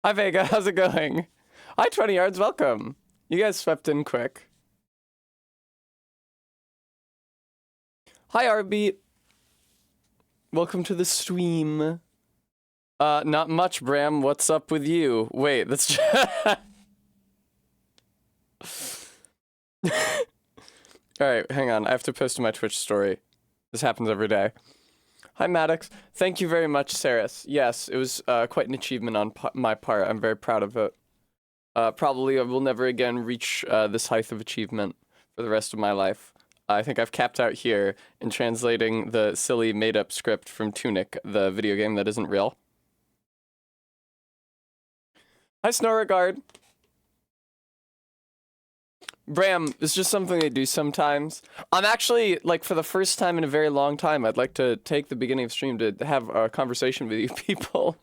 Hi Vega, how's it going? Hi 20 yards, welcome. You guys swept in quick. Hi RB. Welcome to the stream. Not much, Bram. What's up with you? Wait, that's Alright, hang on. I have to post to my Twitch story. This happens every day. Hi Maddox. Thank you very much, Saris. Yes, it was quite an achievement on my part. I'm very proud of it. Probably I will never again reach this height of achievement for the rest of my life. I think I've capped out here in translating the silly made-up script from Tunic, the video game that isn't real. Hi Snoregard. Bram, it's just something they do sometimes. I'm actually, like, for the first time in a very long time, I'd like to take the beginning of stream to have a conversation with you people.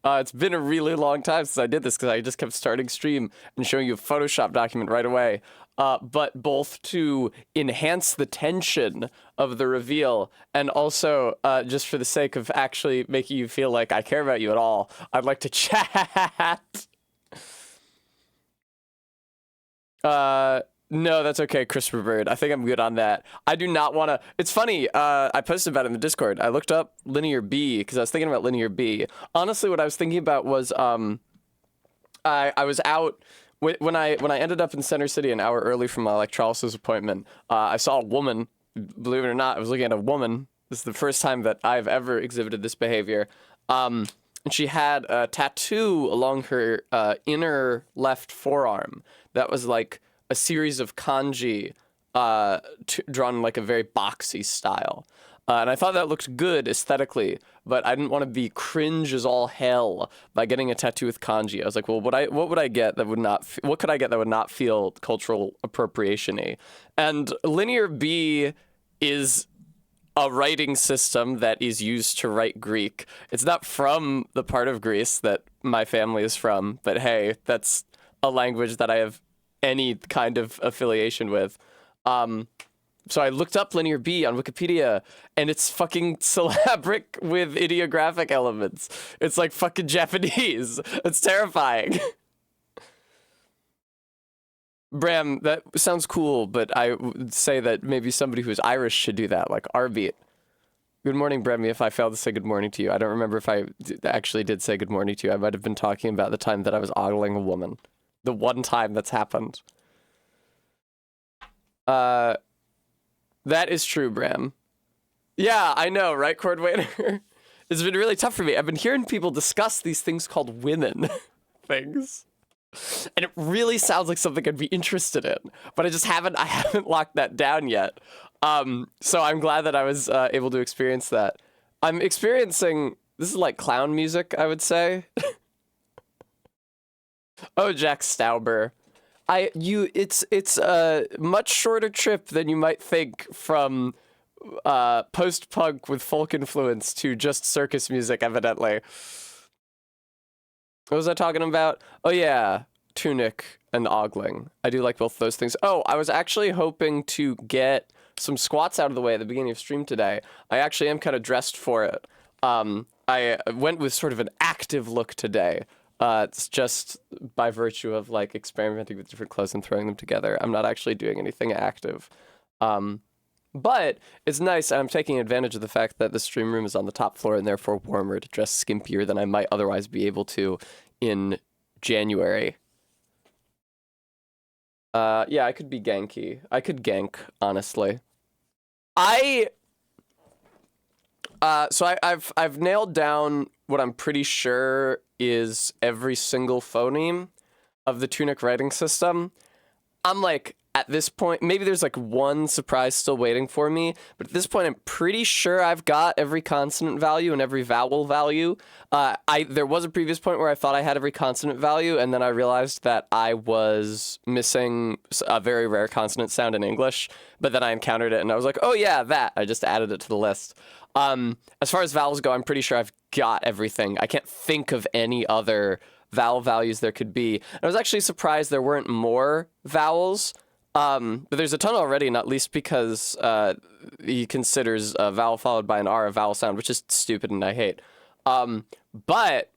It's been a really long time since I did this because I just kept starting stream and showing you a Photoshop document right away. But both to enhance the tension of the reveal and also just for the sake of actually making you feel like I care about you at all, I'd like to chat. No, that's okay, Christopher Bird. I think I'm good on that. I do not want to... It's funny, I posted about it in the Discord. I looked up Linear B, because I was thinking about Linear B. Honestly, what I was thinking about was, I was out... When I ended up in Center City an hour early from my electrolysis appointment, I saw a woman. Believe it or not, I was looking at a woman. This is the first time that I've ever exhibited this behavior. And she had a tattoo along her inner left forearm that was like a series of kanji drawn in like a very boxy style. And I thought that looked good aesthetically, but I didn't want to be cringe as all hell by getting a tattoo with kanji. I was like, well, what would I get that would not, what could I get that would not feel cultural appropriation-y? And Linear B is a writing system that is used to write Greek. It's not from the part of Greece that my family is from, but hey, that's a language that I have any kind of affiliation with. So I looked up Linear B on Wikipedia, and it's fucking syllabic with ideographic elements. It's like fucking Japanese. It's terrifying. Bram, that sounds cool, but I would say that maybe somebody who's Irish should do that, like Arbeat. Good morning, Bremy, if I failed to say good morning to you. I don't remember if I actually did say good morning to you. I might have been talking about the time that I was ogling a woman. The one time that's happened. That is true, Bram. Yeah, I know, right, Cordwaiter? It's been really tough for me. I've been hearing people discuss these things called women things. And it really sounds like something I'd be interested in, but I haven't locked that down yet. So I'm glad that I was able to experience that. I'm experiencing, this is like clown music, I would say. Oh, Jack Stauber. It's a much shorter trip than you might think from post-punk with folk influence to just circus music, evidently. What was I talking about? Oh yeah, Tunic and ogling. I do like both those things. Oh, I was actually hoping to get some squats out of the way at the beginning of stream today. I actually am kind of dressed for it. I went with sort of an active look today. It's just by virtue of like experimenting with different clothes and throwing them together. I'm not actually doing anything active. But it's nice, and I'm taking advantage of the fact that the stream room is on the top floor and therefore warmer to dress skimpier than I might otherwise be able to in January. Yeah, I could be ganky. I could gank, honestly. So I've nailed down what I'm pretty sure is every single phoneme of the Tunic writing system. I'm like, at this point, maybe there's like one surprise still waiting for me, but at this point I'm pretty sure I've got every consonant value and every vowel value. There was a previous point where I thought I had every consonant value, and then I realized that I was missing a very rare consonant sound in English, but then I encountered it and I was like, oh yeah, that. I just added it to the list. As far as vowels go, I'm pretty sure I've got everything. I can't think of any other vowel values there could be. And I was actually surprised there weren't more vowels. But there's a ton already, not least because he considers a vowel followed by an R a vowel sound, which is stupid and I hate. But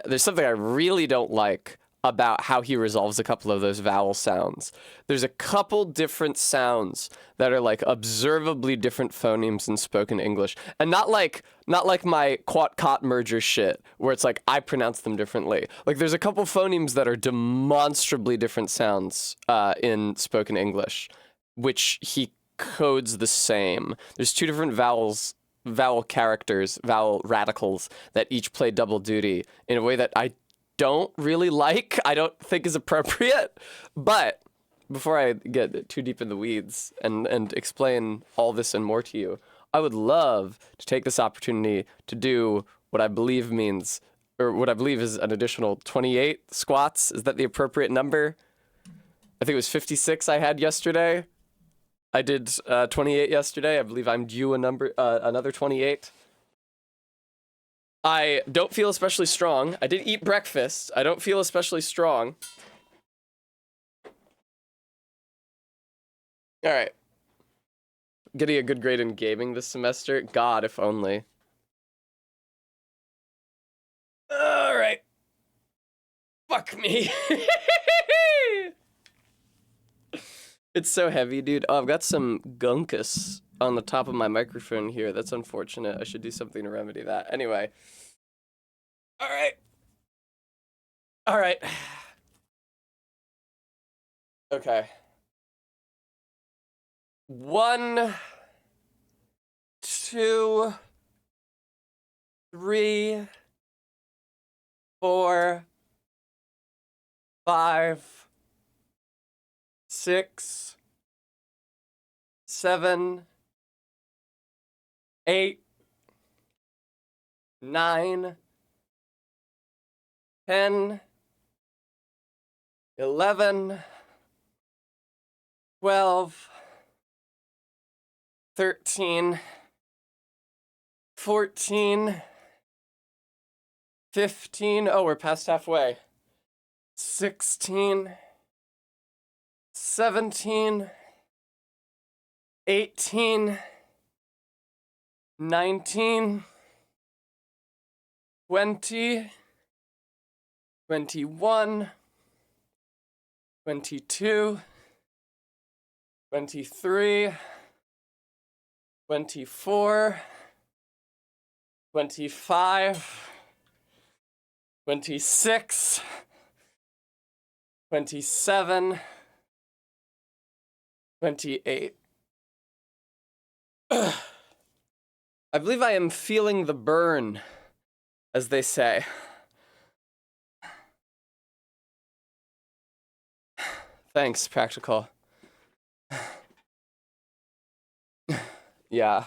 There's something I really don't like about how he resolves a couple of those vowel sounds. There's a couple different sounds that are like observably different phonemes in spoken English, and not like my quat-cot merger shit where it's like I pronounce them differently. Like there's a couple phonemes that are demonstrably different sounds in spoken English, which he codes the same. There's two different vowel characters, vowel radicals that each play double duty in a way that I don't really like, I don't think is appropriate. But before I get too deep in the weeds and explain all this and more to you, I would love to take this opportunity to do what I believe means, or what I believe is an additional 28 squats. Is that the appropriate number? I think it was 56 I had yesterday. I did 28 yesterday. I believe I'm due another 28. I don't feel especially strong. I did eat breakfast. I don't feel especially strong. All right. Getting a good grade in gaming this semester. God, if only. All right. Fuck me. It's so heavy, dude. Oh, I've got some gunkus on the top of my microphone here. That's unfortunate. I should do something to remedy that. Anyway. All right. All right. Okay. 1, 2, 3, 4, 5, 6, 7, 8, 9, 10, 11, 12, 13, 14, 15, oh, we're past halfway, 16, 17, 18, 19, 20, 21, 22, 23, 24, 25, 26, 27, 28. I believe I am feeling the burn, as they say. Thanks, Practical. Yeah,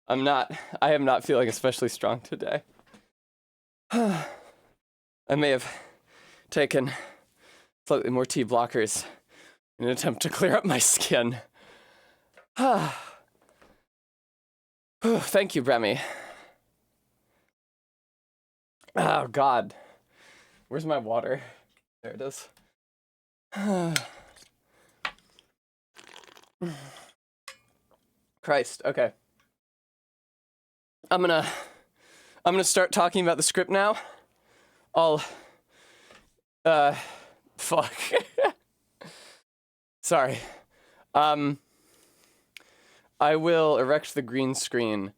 I am not feeling especially strong today. I may have taken slightly more tea blockers in an attempt to clear up my skin. Thank you, Bremy. Oh, God. Where's my water? There it is. Christ, okay. I'm gonna start talking about the script now. Fuck. Sorry. I will erect the green screen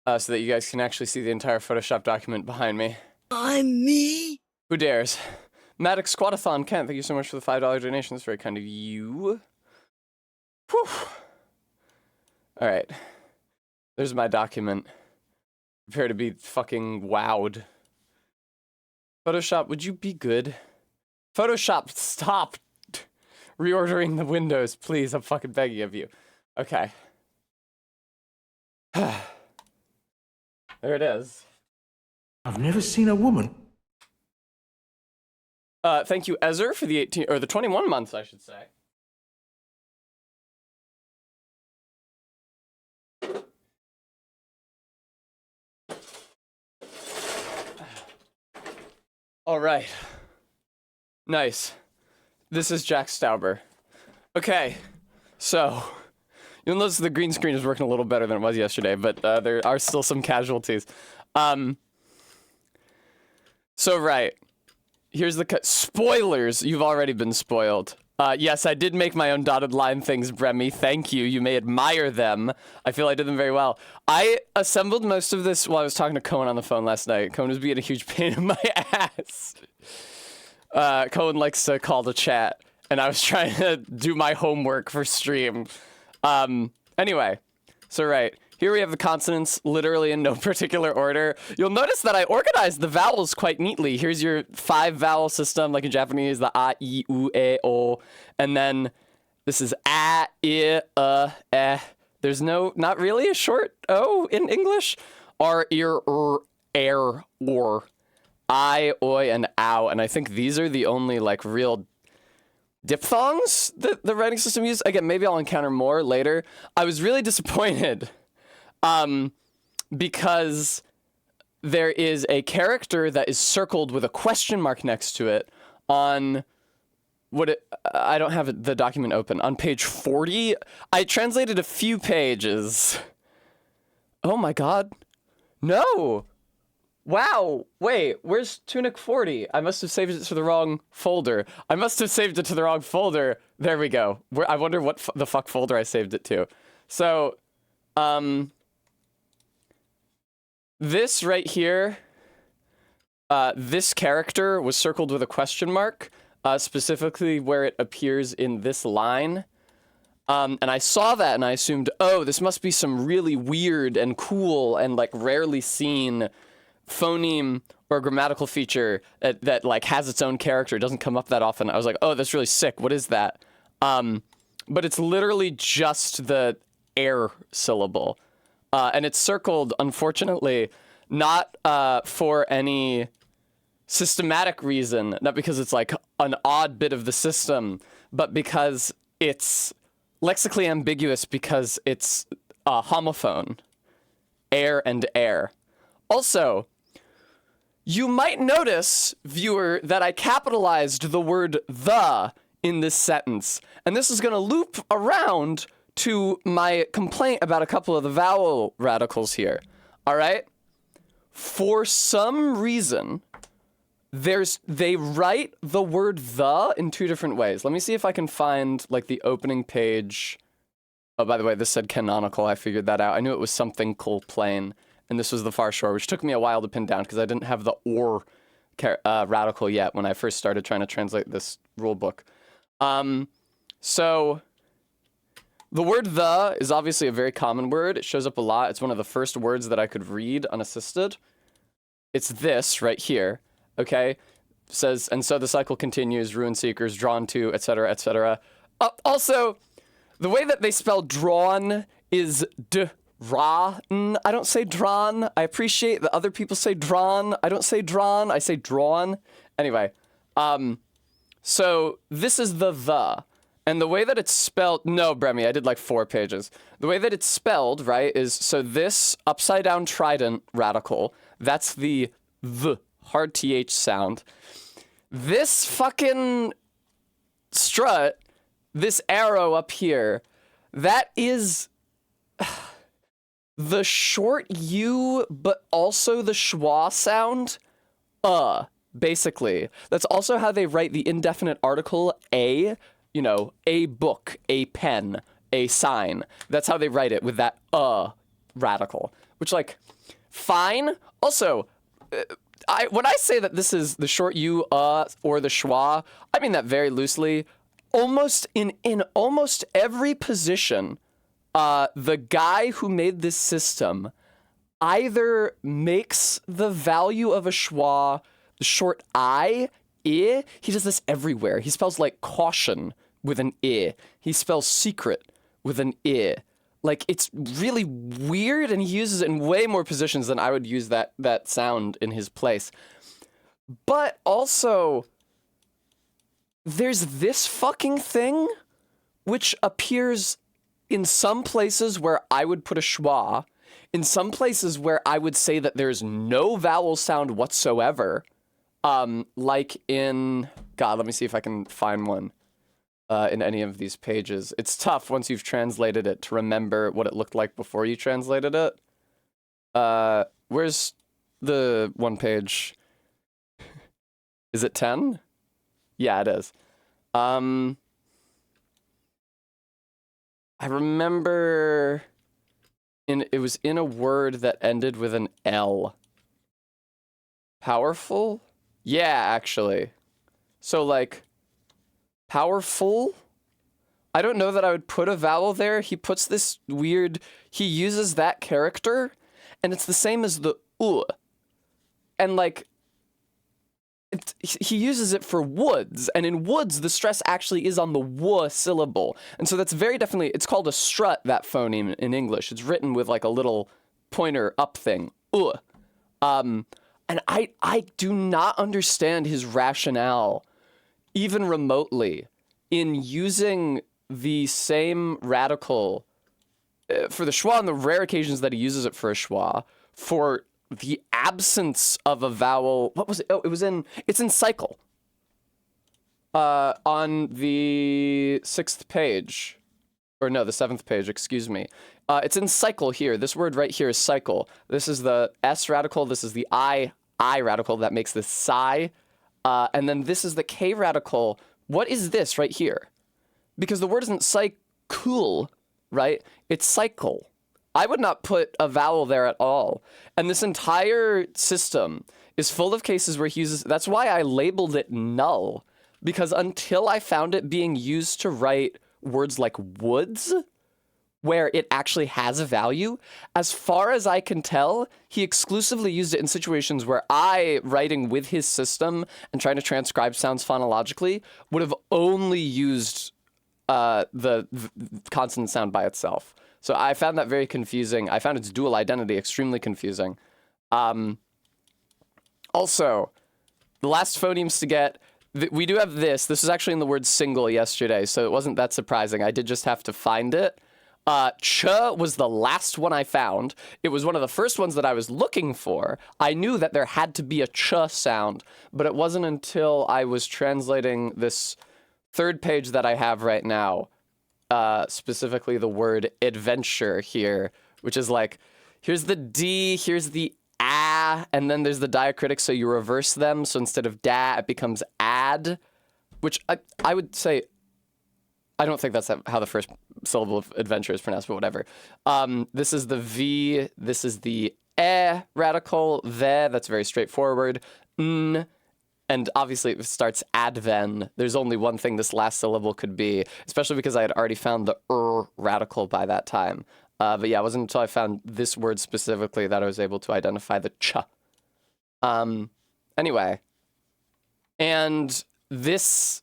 so that you guys can actually see the entire Photoshop document behind me. I'm me? Who dares? Maddox Squatathon Kent, thank you so much for the $5 donation. That's very kind of you. Whew. All right. There's my document. Prepare to be fucking wowed. Photoshop, would you be good? Photoshop, stop reordering the windows, please. I'm fucking begging of you. Okay. There it is. I've never seen a woman. Thank you, Ezer, for the 18 or the 21 months, I should say. All right. Nice. This is Jack Stauber. Okay, so you'll notice the green screen is working a little better than it was yesterday, but there are still some casualties. So, right. Here's the spoilers. You've already been spoiled. Yes, I did make my own dotted line things, Bremy. Thank you. You may admire them. I feel I did them very well. I assembled most of this while I was talking to Cohen on the phone last night. Cohen was being a huge pain in my ass. Cohen likes to call to chat, and I was trying to do my homework for stream. Anyway, so right. Here we have the consonants, literally in no particular order. You'll notice that I organized the vowels quite neatly. Here's your 5 vowel system, like in Japanese, the a, I, u, e, o. And then this is a, I, e. There's not really a short o in English. R, ear, air, or. I, oi, and ow. And I think these are the only, like, real diphthongs that the writing system used. Again, maybe I'll encounter more later. I was really disappointed. Because there is a character that is circled with a question mark next to it on I don't have the document open. On page 40, I translated a few pages. Oh my God. No. Wow. Wait, where's Tunic 40? I must have saved it to the wrong folder. There we go. I wonder what the fuck folder I saved it to. So, this right here, this character was circled with a question mark, specifically where it appears in this line. And I saw that and I assumed, oh, this must be some really weird and cool and like rarely seen phoneme or grammatical feature that like has its own character. It doesn't come up that often. I was like, oh, that's really sick. What is that? But it's literally just the air syllable. And it's circled, unfortunately, not for any systematic reason, not because it's like an odd bit of the system, but because it's lexically ambiguous because it's a homophone, air and air. Also, you might notice, viewer, that I capitalized the word the in this sentence, and this is going to loop around to my complaint about a couple of the vowel radicals here. All right? For some reason, they write the word the in 2 different ways. Let me see if I can find like the opening page. Oh, by the way, this said canonical. I figured that out. I knew it was something cool plain, and this was the far shore, which took me a while to pin down because I didn't have the or radical yet when I first started trying to translate this rule book. So the word the is obviously a very common word. It shows up a lot. It's one of the first words that I could read unassisted. It's this right here, okay? It says, and so the cycle continues, ruin seekers, drawn to, etc., etc. Also, the way that they spell drawn is drawn. I don't say drawn. I appreciate that other people say drawn. I don't say drawn. I say drawn. Anyway, so this is the. And the way that it's spelled, no, Bremy, I did like 4 pages. The way that it's spelled, right, is, so this upside down trident radical, that's the hard TH sound. This fucking strut, this arrow up here, that is the short U, but also the schwa sound, basically. That's also how they write the indefinite article a. You know, a book, a pen, a sign. That's how they write it with that radical, which like, fine. Also, when I say that this is the short U, or the schwa, I mean that very loosely. Almost in almost every position, the guy who made this system either makes the value of a schwa the short I. He does this everywhere. He spells like caution with an I. He spells secret with an I. Like, it's really weird, and he uses it in way more positions than I would use that sound in his place. But also, there's this fucking thing, which appears in some places where I would put a schwa, in some places where I would say that there's no vowel sound whatsoever. Like in, God, let me see if I can find one in any of these pages. It's tough once you've translated it to remember what it looked like before you translated it. Where's the one page? Is it 10? Yeah, it is. I remember it was in a word that ended with an L. Powerful? Yeah, actually. So like powerful? I don't know that I would put a vowel there. He puts this weird, he uses that character, and it's the same as the U. And like, he uses it for woods, and in woods, the stress actually is on the W syllable. And so that's very definitely, it's called a strut, that phoneme in English. It's written with like a little pointer up thing, U. And I do not understand his rationale, even remotely, in using the same radical for the schwa on the rare occasions that he uses it for a schwa, for the absence of a vowel. What was it? Oh, it's in cycle. On the 6th page. Or no, the 7th page, excuse me. It's in cycle here. This word right here is cycle. This is the S radical. This is the I radical that makes this psi. And then this is the K radical. What is this right here? Because the word isn't cycle, right? It's cycle. I would not put a vowel there at all. And this entire system is full of cases where he uses, that's why I labeled it null. Because until I found it being used to write words like woods, where it actually has a value, as far as I can tell, he exclusively used it in situations where I, writing with his system and trying to transcribe sounds phonologically, would have only used the consonant sound by itself. So I found that very confusing. I found its dual identity extremely confusing. Also, the last phonemes to get, we do have this. This was actually in the word single yesterday, so it wasn't that surprising. I did just have to find it. Ch was the last one I found. It was one of the first ones that I was looking for. I knew that there had to be a ch sound, but it wasn't until I was translating this 3rd page that I have right now, specifically the word adventure here, which is like, here's the D, here's the a, and then there's the diacritic, so you reverse them. So instead of da, it becomes ad, which I would say, I don't think that's how the first syllable of adventure is pronounced, but whatever. This is the V, this is the e radical, the, that's very straightforward, n, and obviously it starts adven. There's only one thing this last syllable could be, especially because I had already found the radical by that time. But yeah, it wasn't until I found this word specifically that I was able to identify the ch. Anyway, and this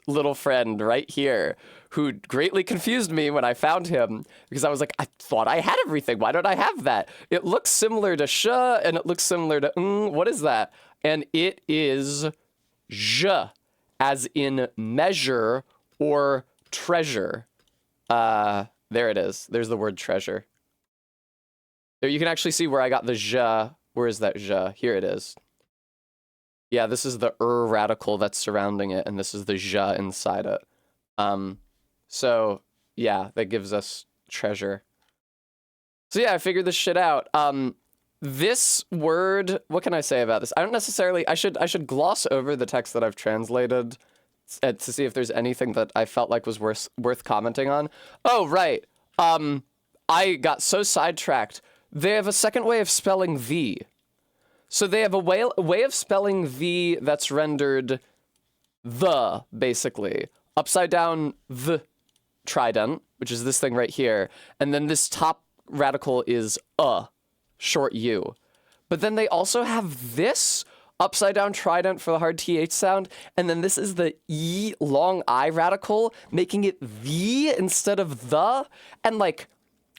little friend right here, who greatly confused me when I found him, because I was like, I thought I had everything. Why don't I have that? It looks similar to sh, and it looks similar to what is that? And it is zh, as in measure or treasure. There it is. There's the word treasure. There, you can actually see where I got the zh. Where is that zh? Here it is. Yeah, this is the radical that's surrounding it, and this is the zh inside it. So yeah, that gives us treasure. So yeah, I figured this shit out. This word, what can I say about this? I don't necessarily, I should gloss over the text that I've translated to see if there's anything that I felt like was worth commenting on. Oh, right. I got so sidetracked. They have a second way of spelling the. So they have a way of spelling the that's rendered the, basically. Upside down the trident, which is this thing right here. And then this top radical is short u. But then they also have this upside down trident for the hard th sound, and then this is the e long I radical, making it the instead of the. And like,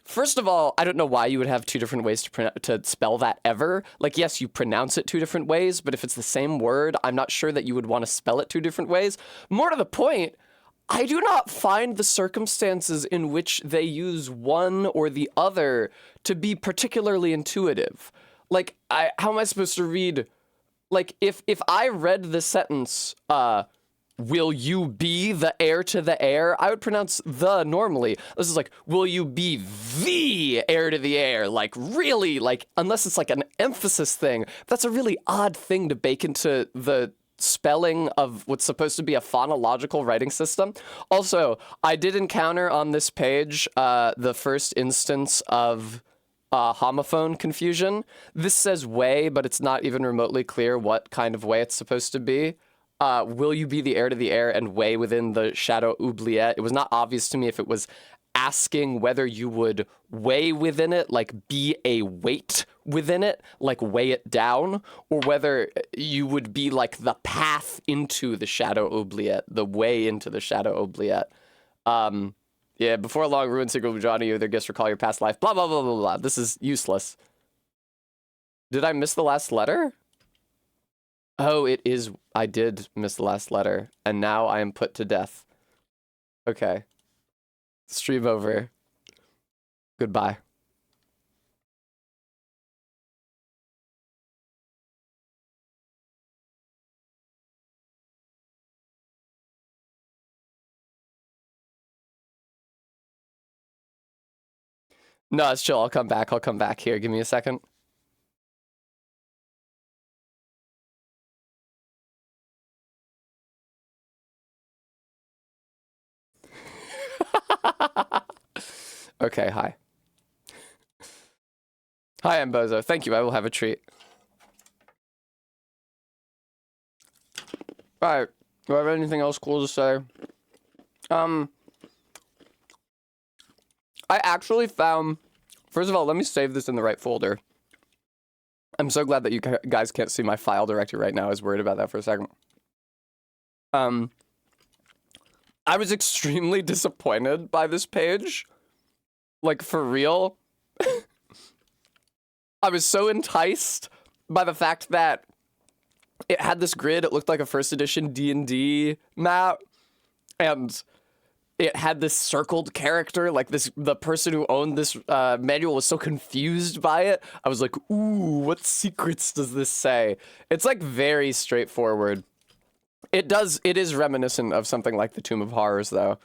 first of all, I don't know why you would have two different ways to spell that ever. Like, yes, you pronounce it two different ways, but if it's the same word, I'm not sure that you would want to spell it two different ways. More to the point, I do not find the circumstances in which they use one or the other to be particularly intuitive. Like, how am I supposed to read? Like, if I read the sentence, will you be the heir to the heir? I would pronounce the normally. This is like, will you be the heir to the heir? Like, really, like, unless it's like an emphasis thing. That's a really odd thing to bake into the spelling of what's supposed to be a phonological writing system. Also, I did encounter on this page the first instance of homophone confusion. This says way, but it's not even remotely clear what kind of way it's supposed to be. Will you be the heir to the heir and weigh within the shadow oubliette? It was not obvious to me if it was asking whether you would weigh within it, like be a weight within it, like weigh it down, or whether you would be like the path into the shadow oubliette, the way into the shadow oubliette. Yeah, before long, ruin secret will draw to you, their gifts recall your past life, blah, blah, blah, blah, blah. This is useless. Did I miss the last letter? Oh, it is. I did miss the last letter, and now I am put to death. Okay. Stream over. Goodbye. No, it's chill. I'll come back. I'll come back here. Give me a second. Okay, hi. Hi, I'm Bozo. Thank you. I will have a treat. Alright. Do I have anything else cool to say? I actually found... First of all, let me save this in the right folder. I'm so glad that you guys can't see my file directory right now. I was worried about that for a second. I was extremely disappointed by this page. Like, for real. I was so enticed by the fact that it had this grid. It looked like a first edition D&D map. And it had this circled character. Like, the person who owned this manual was so confused by it. I was like, ooh, what secrets does this say? It's, like, very straightforward. It is reminiscent of something like the Tomb of Horrors, though.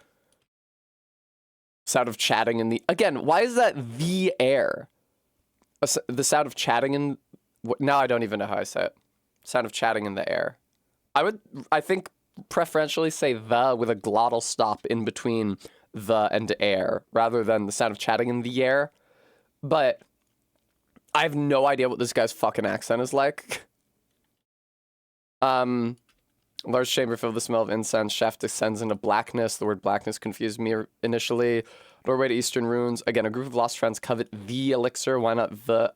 Sound of chatting in the... Again, why is that the air? The sound of chatting in... Now I don't even know how I say it. Sound of chatting in the air. I think, preferentially say the with a glottal stop in between the and air, rather than the sound of chatting in the air. But I have no idea what this guy's fucking accent is like. Large chamber filled with the smell of incense. Shaft descends into blackness. The word blackness confused me initially. Doorway to Eastern Ruins. Again, a group of lost friends covet the elixir. Why not the...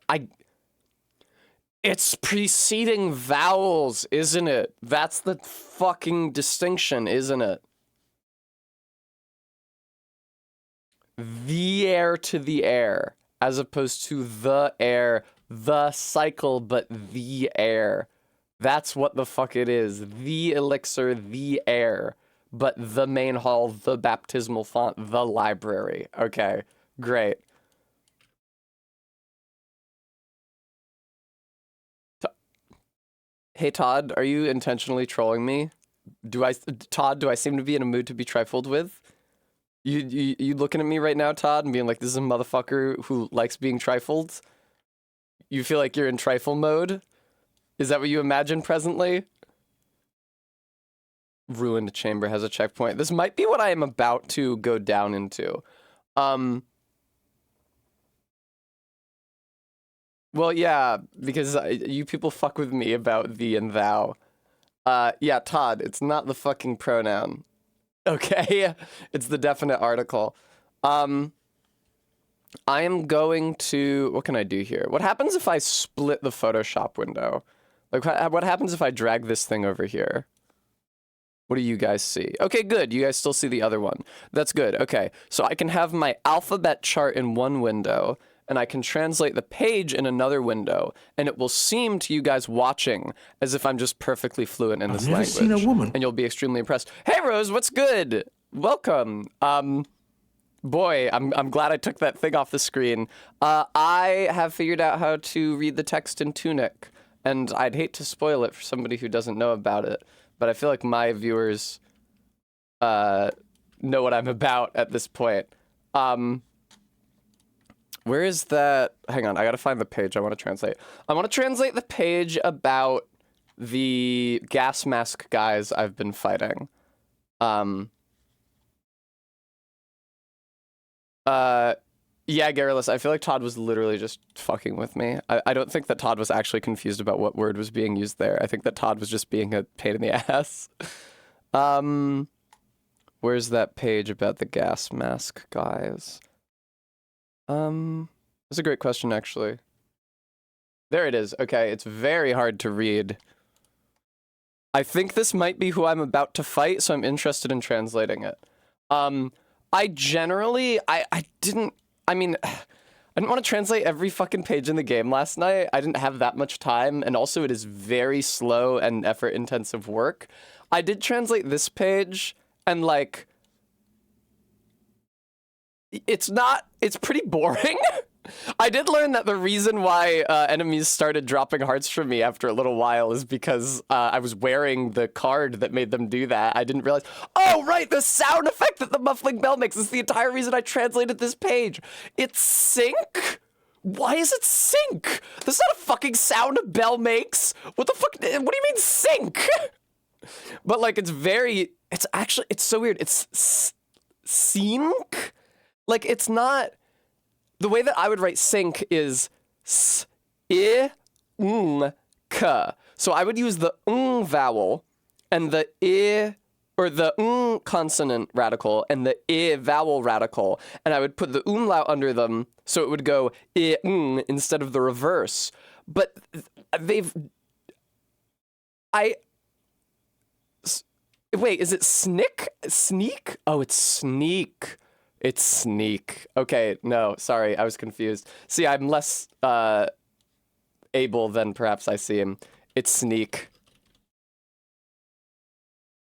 It's preceding vowels, isn't it? That's the fucking distinction, isn't it? The heir to the heir, as opposed to the heir, the cycle, but the heir. That's what the fuck it is. The elixir, the heir, but the main hall, the baptismal font, the library. Okay, great. Hey Todd, are you intentionally trolling me? Todd, do I seem to be in a mood to be trifled with? You looking at me right now, Todd, and being like, this is a motherfucker who likes being trifled? You feel like you're in trifle mode? Is that what you imagine presently? Ruined chamber has a checkpoint. This might be what I am about to go down into. Well, yeah, because you people fuck with me about thee and thou. Yeah, Todd, it's not the fucking pronoun. Okay? It's the definite article. I am going to... What can I do here? What happens if I split the Photoshop window? Like, what happens if I drag this thing over here? What do you guys see? Okay, good. You guys still see the other one. That's good. Okay, so I can have my alphabet chart in one window, and I can translate the page in another window, and it will seem to you guys watching as if I'm just perfectly fluent in this language. I've never seen a woman. And you'll be extremely impressed. Hey, Rose, what's good? Welcome. Boy, I'm glad I took that thing off the screen. I have figured out how to read the text in Tunic, and I'd hate to spoil it for somebody who doesn't know about it, but I feel like my viewers know what I'm about at this point. Where is that? Hang on, I gotta find the page I want to translate. I want to translate the page about the gas mask guys I've been fighting. Yeah, Garrulous, I feel like Todd was literally just fucking with me. I don't think that Todd was actually confused about what word was being used there. I think that Todd was just being a pain in the ass. Where's that page about the gas mask guys? That's a great question, actually. There it is. Okay, it's very hard to read. I think this might be who I'm about to fight, so I'm interested in translating it. I generally, I didn't want to translate every fucking page in the game last night. I didn't have that much time, and also it is very slow and effort-intensive work. I did translate this page, and like, it's pretty boring. I did learn that the reason why enemies started dropping hearts from me after a little while is because I was wearing the card that made them do that. I didn't realize, oh right, the sound effect that the muffling bell makes is the entire reason I translated this page. It's sync? Why is it sync? That's not a fucking sound a bell makes. What the fuck, what do you mean sync? But like, it's so weird. It's sync? Like, it's not... The way that I would write sync is s-i-n-k. So I would use the ng vowel and the I, or the ng consonant radical and the I vowel radical, and I would put the umlaut under them so it would go I-ng instead of the reverse. But wait, is it snick? Sneak? Oh, it's sneak. It's sneak. Okay, no, sorry, I was confused. See, I'm less able than perhaps I seem. It's sneak.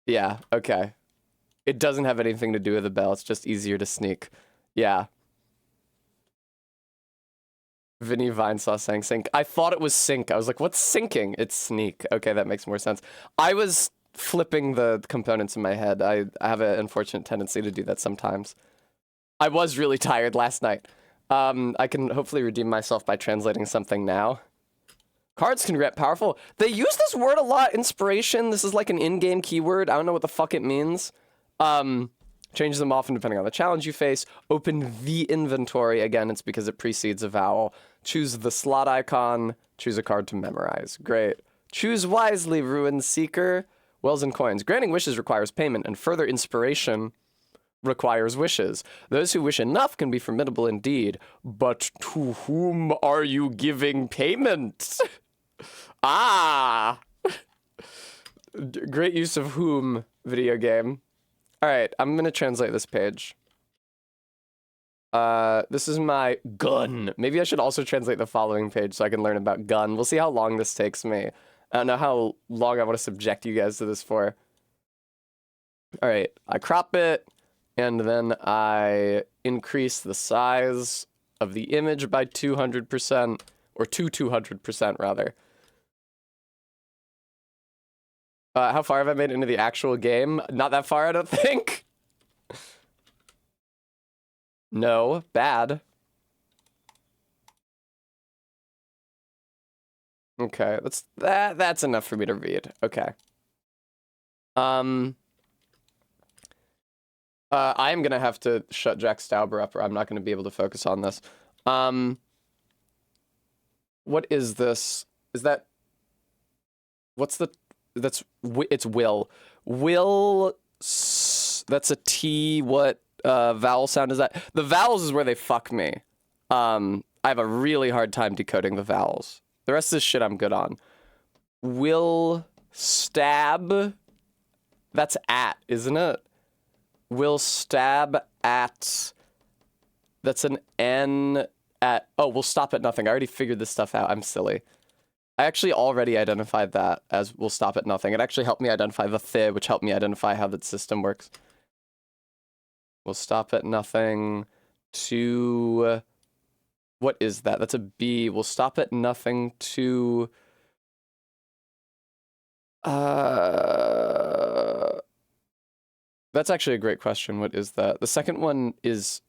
Yeah, okay. It doesn't have anything to do with the bell, it's just easier to sneak. Yeah. Vinny Vinesaw saying sync. I thought it was sync. I was like, what's syncing? It's sneak. Okay, that makes more sense. I was flipping the components in my head. I have an unfortunate tendency to do that sometimes. I was really tired last night. I can hopefully redeem myself by translating something now. Cards can get powerful. They use this word a lot, inspiration. This is like an in-game keyword. I don't know what the fuck it means. Change them often depending on the challenge you face. Open the inventory. Again, it's because it precedes a vowel. Choose the slot icon. Choose a card to memorize. Great. Choose wisely, Ruin Seeker. Wells and coins. Granting wishes requires payment, and further inspiration requires wishes. Those who wish enough can be formidable indeed. But to whom are you giving payment? Ah! Great use of whom, video game. Alright, I'm gonna translate this page. This is my gun. Maybe I should also translate the following page so I can learn about gun. We'll see how long this takes me. I don't know how long I want to subject you guys to this for. Alright, I crop it. And then I increase the size of the image by 200%, or to 200% rather. How far have I made into the actual game? Not that far, I don't think. No, bad. Okay, that's enough for me to read. Okay. I am gonna have to shut Jack Stauber up, or I'm not gonna be able to focus on this. What is this? Is that... What's the... That's... It's will. Will... That's a T. What vowel sound is that? The vowels is where they fuck me. I have a really hard time decoding the vowels. The rest of this shit I'm good on. Will stab... That's at, isn't it? Will stab at... That's an N at... Oh, we'll stop at nothing. I already figured this stuff out. I'm silly. I actually already identified that as will stop at nothing. It actually helped me identify the th, which helped me identify how the system works. We'll stop at nothing to... What is that? That's a B. We'll stop at nothing to... That's actually a great question. What is that? The second one is...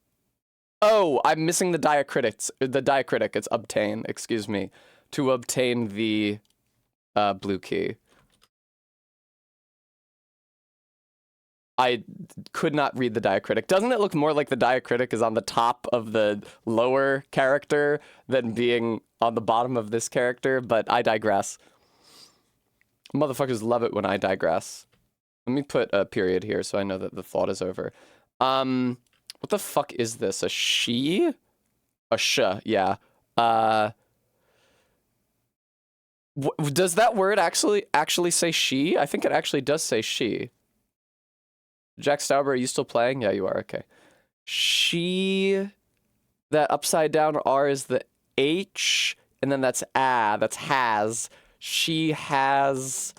Oh, I'm missing the diacritics. The diacritic. It's obtain. Excuse me. To obtain the blue key. I could not read the diacritic. Doesn't it look more like the diacritic is on the top of the lower character than being on the bottom of this character? But I digress. Motherfuckers love it when I digress. Let me put a period here so I know that the thought is over. What the fuck is this? A she? A sh, yeah. Does that word actually say she? I think it actually does say she. Jack Stauber, are you still playing? Yeah, you are. Okay. She. That upside down R is the H, and then that's that's has. She has.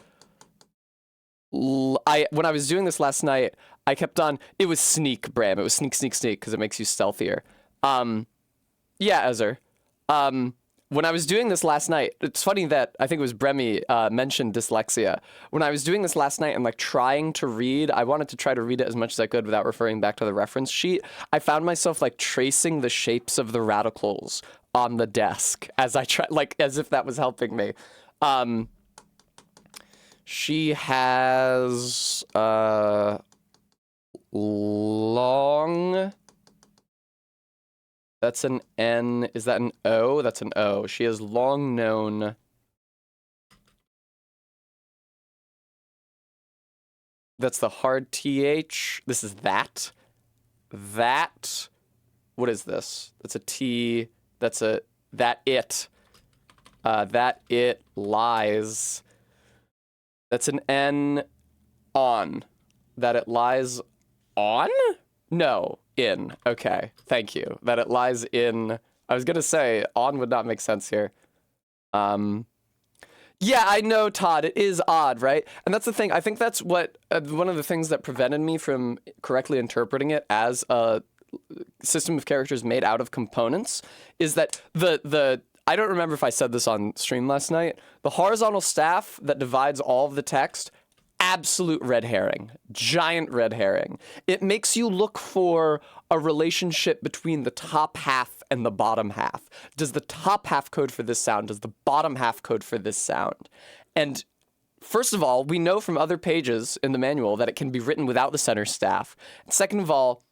When I was doing this last night, I kept on. It was sneak, Bram. It was sneak, sneak, sneak because it makes you stealthier. Yeah, Ezer. When I was doing this last night, it's funny that I think it was Bremy mentioned dyslexia. When I was doing this last night and like trying to read, I wanted to try to read it as much as I could without referring back to the reference sheet. I found myself like tracing the shapes of the radicals on the desk as I try, like as if that was helping me. She has long. That's an N. Is that an O? That's an O. She has long known. That's the hard TH. This is that. That. What is this? That's a T. That's a. That it. That it lies. That's an N on. That it lies on? No. In. Okay. Thank you. That it lies in. I was gonna say on would not make sense here. Yeah, I know, Todd. It is odd, right? And that's the thing. I think that's what one of the things that prevented me from correctly interpreting it as a system of characters made out of components is that the I don't remember if I said this on stream last night. The horizontal staff that divides all of the text, absolute red herring, giant red herring. It makes you look for a relationship between the top half and the bottom half. Does the top half code for this sound? Does the bottom half code for this sound? And first of all, we know from other pages in the manual that it can be written without the center staff. And second of all,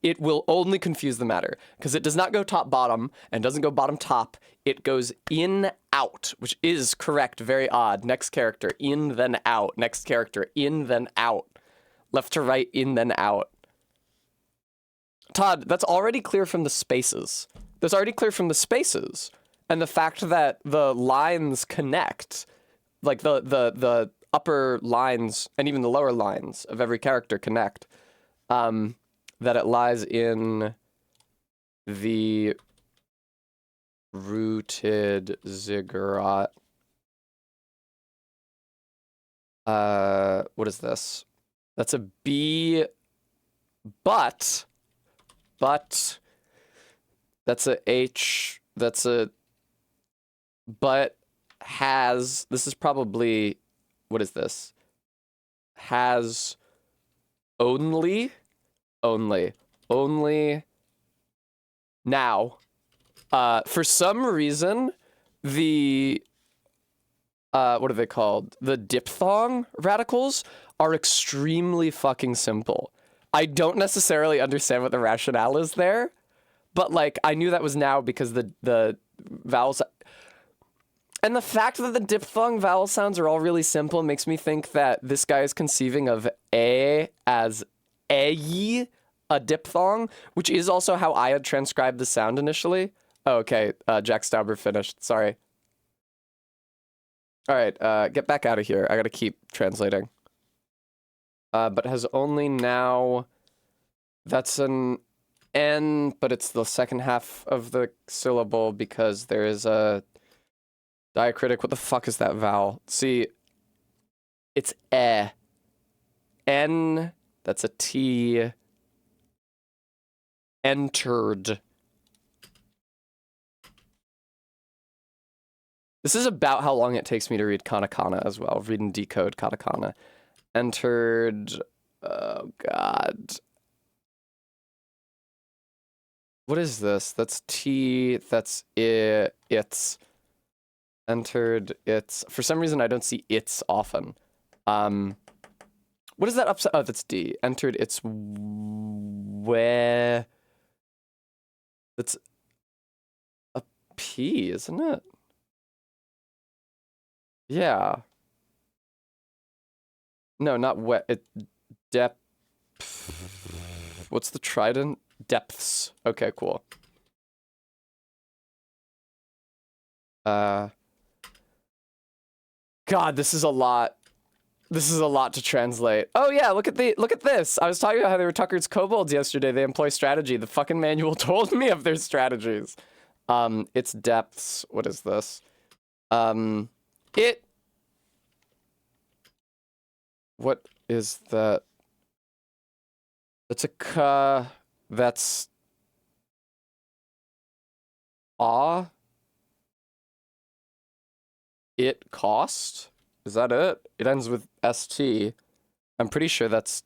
it will only confuse the matter because it does not go top bottom and doesn't go bottom top. It goes in out, which is correct. Very odd. Next character, in then out. Next character, in then out. Left to right, in then out. Todd, that's already clear from the spaces. That's already clear from the spaces. And the fact that the lines connect, like the upper lines and even the lower lines of every character connect. That it lies in the rooted ziggurat. What is this? That's a B, but that's a H, that's a, but has, this is probably, what is this? Has only now. For some reason, the what are they called? The diphthong radicals are extremely fucking simple. I don't necessarily understand what the rationale is there, but like I knew that was now because the vowels. And the fact that the diphthong vowel sounds are all really simple makes me think that this guy is conceiving of a as a diphthong, which is also how I had transcribed the sound initially. Oh, okay, Jack Stauber finished. Sorry. All right, get back out of here. I gotta keep translating. But has only now. That's an N, but it's the second half of the syllable because there is a diacritic. What the fuck is that vowel? See, it's E. N, that's a T. Entered. This is about how long it takes me to read katakana as well. Read and decode katakana. Entered. Oh, God. What is this? That's T. That's it. It's. entered its... For some reason, I don't see its often. What is that upside? Oh, that's D. Entered its... Where... That's a P, isn't it? Yeah. No, not wet. It... Depth... What's the trident? Depths. Okay, cool. God, this is a lot. This is a lot to translate. Oh yeah, look at this. I was talking about how they were Tucker's kobolds yesterday. They employ strategy. The fucking manual told me of their strategies. Its depths. What is this? What is that? That's a K. That's aw. It cost? Is that it? It ends with ST. I'm pretty sure that's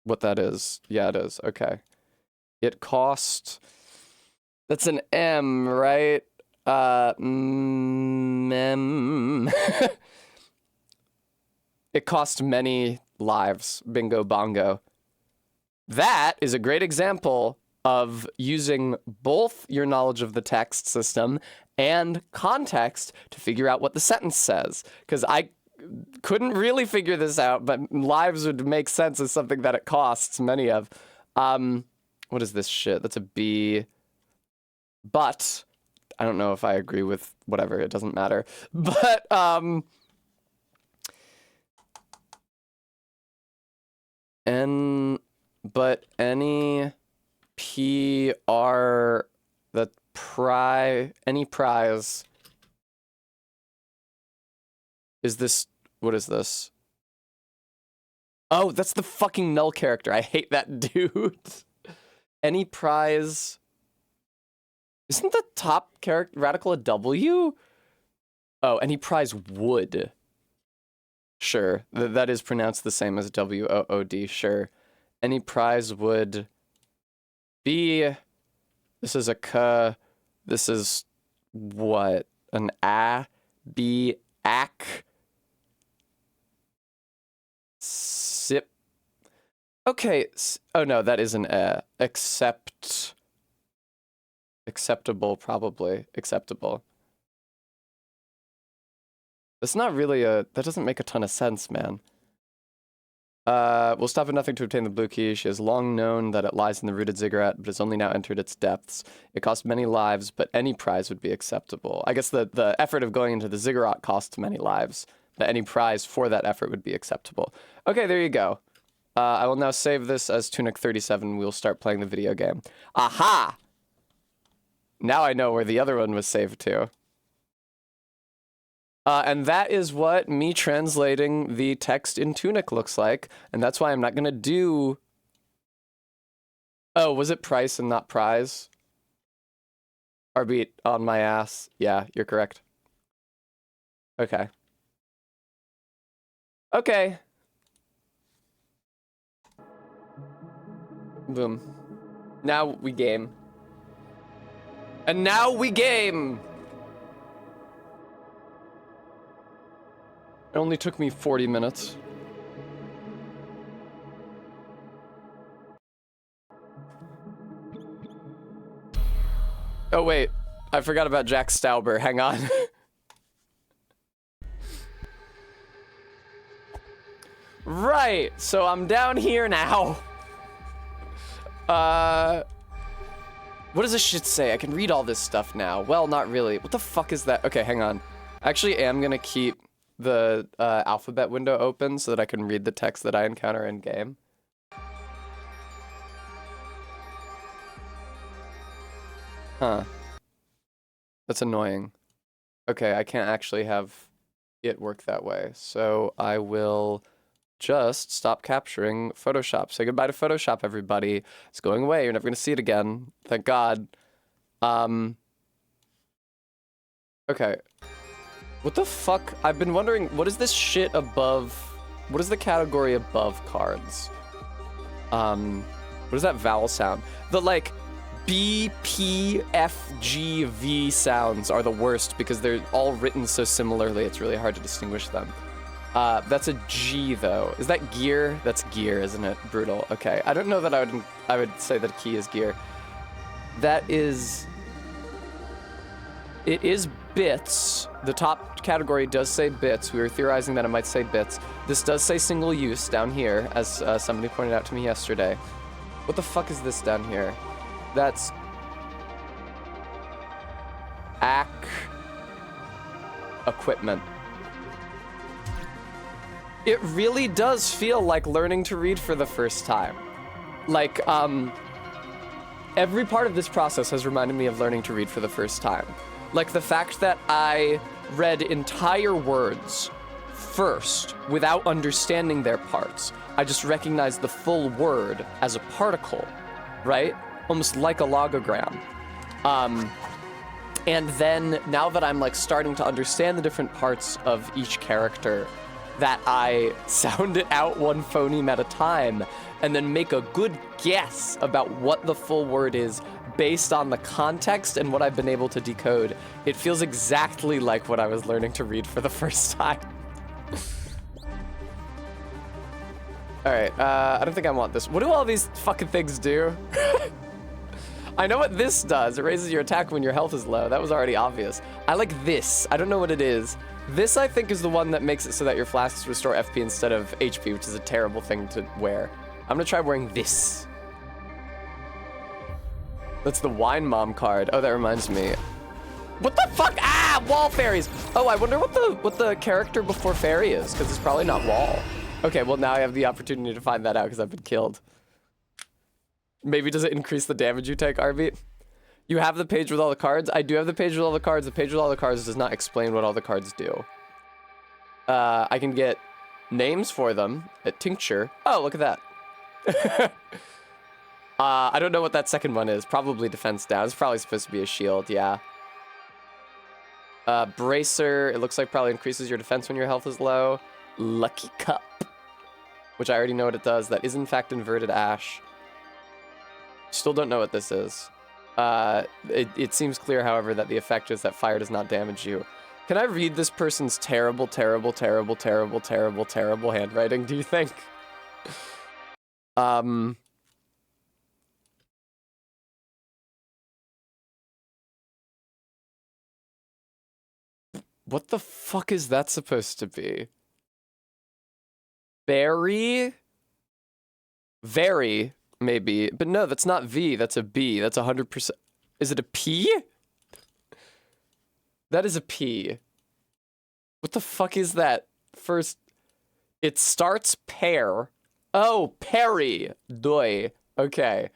what that is. Yeah, it is. Okay. It cost... That's an M, right? M. It cost many lives. Bingo bongo. That is a great example of using both your knowledge of the text system and context to figure out what the sentence says. Because I couldn't really figure this out, but lives would make sense as something that it costs many of. What is this shit? That's a B. But I don't know if I agree with whatever. It doesn't matter. But any PR that any prize is this. What is this? Oh, that's the fucking null character. I hate that dude. Any prize. Isn't the top character radical a W? Oh, any prize would. Sure, that is pronounced the same as WOOD. Sure, any prize would be. This is a K. This is what? An A, B, ac. Sip. Okay. Oh no, that is an A. Acceptable, probably. Acceptable. That's not really that doesn't make a ton of sense, man. We'll stop at nothing to obtain the blue key. She has long known that it lies in the rooted ziggurat, but has only now entered its depths. It cost many lives, but any prize would be acceptable. I guess the effort of going into the ziggurat costs many lives, but any prize for that effort would be acceptable. Okay, there you go. I will now save this as Tunic 37. We'll start playing the video game. Aha! Now I know where the other one was saved to. And that is what me translating the text in Tunic looks like. And that's why I'm not going to do... Oh, was it price and not prize? Heartbeat on my ass. Yeah, you're correct. Okay. Okay. Boom. Now we game. And now we game! It only took me 40 minutes. Oh wait, I forgot about Jack Stauber, hang on. Right, so I'm down here now. What does this shit say? I can read all this stuff now. Well, not really. What the fuck is that? Okay, hang on. I actually am gonna keep the alphabet window open so that I can read the text that I encounter in game. Huh. That's annoying. Okay, I can't actually have it work that way. So I will just stop capturing Photoshop. Say goodbye to Photoshop, everybody. It's going away. You're never going to see it again. Thank God. Okay. What the fuck? I've been wondering, what is this shit above... What is the category above cards? What is that vowel sound? The, like, B, P, F, G, V sounds are the worst because they're all written so similarly, it's really hard to distinguish them. That's a G, though. Is that gear? That's gear, isn't it? Brutal. Okay. I don't know that I would say that key is gear. That is... It is bits. The top category does say bits. We were theorizing that it might say bits. This does say single use down here, as somebody pointed out to me yesterday. What the fuck is this down here? That's... equipment. It really does feel like learning to read for the first time. Like, every part of this process has reminded me of learning to read for the first time. Like the fact that I read entire words first without understanding their parts. I just recognized the full word as a particle, right? Almost like a logogram. And then now that I'm like starting to understand the different parts of each character, that I sound it out one phoneme at a time and then make a good guess about what the full word is based on the context and what I've been able to decode. It feels exactly like what I was learning to read for the first time. All right, I don't think I want this. What do all these fucking things do? I know what this does. It raises your attack when your health is low. That was already obvious. I like this. I don't know what it is. This, I think, is the one that makes it so that your flasks restore FP instead of HP, which is a terrible thing to wear. I'm gonna try wearing this. That's the Wine Mom card. Oh, that reminds me. What the fuck? Ah, wall fairies. Oh, I wonder what the character before fairy is, because it's probably not wall. Okay, well now I have the opportunity to find that out because I've been killed. Maybe does it increase the damage you take, Arby? You have the page with all the cards? I do have the page with all the cards. The page with all the cards does not explain what all the cards do. I can get names for them at Tincture. Oh, look at that. I don't know what that second one is. Probably defense down. It's probably supposed to be a shield, yeah. Bracer, it looks like probably increases your defense when your health is low. Lucky Cup, which I already know what it does. That is in fact inverted ash. Still don't know what this is. It seems clear, however, that the effect is that fire does not damage you. Can I read this person's terrible, terrible, terrible, terrible, terrible, terrible handwriting, do you think? What the fuck is that supposed to be? Very? Very, maybe. But no, that's not V, that's a B. That's 100%. Is it a P? That is a P. What the fuck is that? First, it starts pair. Oh, Perry. Doi. Okay.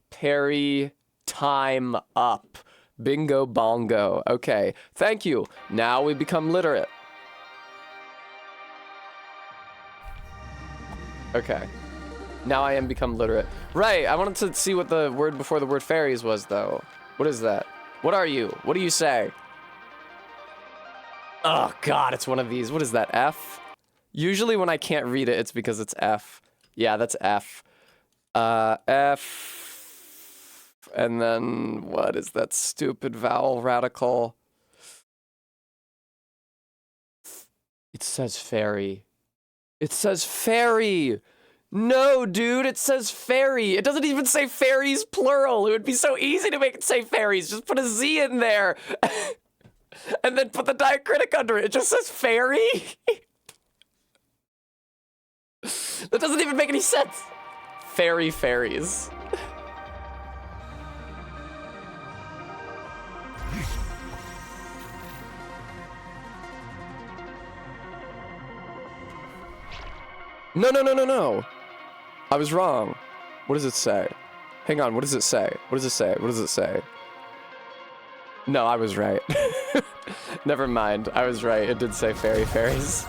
Perry, time up. Bingo bongo. Okay. Thank you. Now we become literate. Okay. Now I am become literate. Right, I wanted to see what the word before the word fairies was, though. What is that? What are you? What do you say? Oh, God, it's one of these. What is that, F? Usually when I can't read it, it's because it's F. Yeah, that's F. F. And then, what is that stupid vowel radical? It says fairy. It says fairy! No, dude, it says fairy. It doesn't even say fairies plural. It would be so easy to make it say fairies. Just put a Z in there. And then put the diacritic under it. It just says fairy. That doesn't even make any sense. Fairy fairies. No, no, no, no, no. I was wrong. What does it say? Hang on, what does it say? What does it say? What does it say? No, I was right. Never mind, I was right. It did say fairy fairies.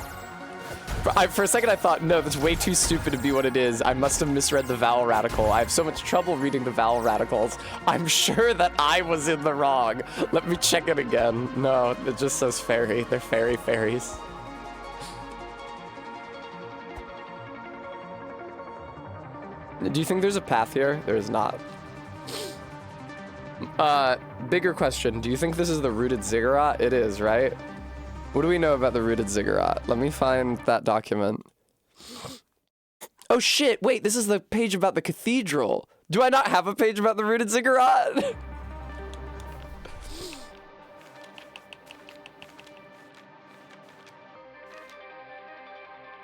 For a second I thought, no, that's way too stupid to be what it is. I must have misread the vowel radical. I have so much trouble reading the vowel radicals. I'm sure that I was in the wrong. Let me check it again. No, it just says fairy. They're fairy fairies. Do you think there's a path here? There is not. Bigger question. Do you think this is the rooted ziggurat? It is, right? What do we know about the rooted ziggurat? Let me find that document. Oh shit, wait, this is the page about the cathedral. Do I not have a page about the rooted ziggurat?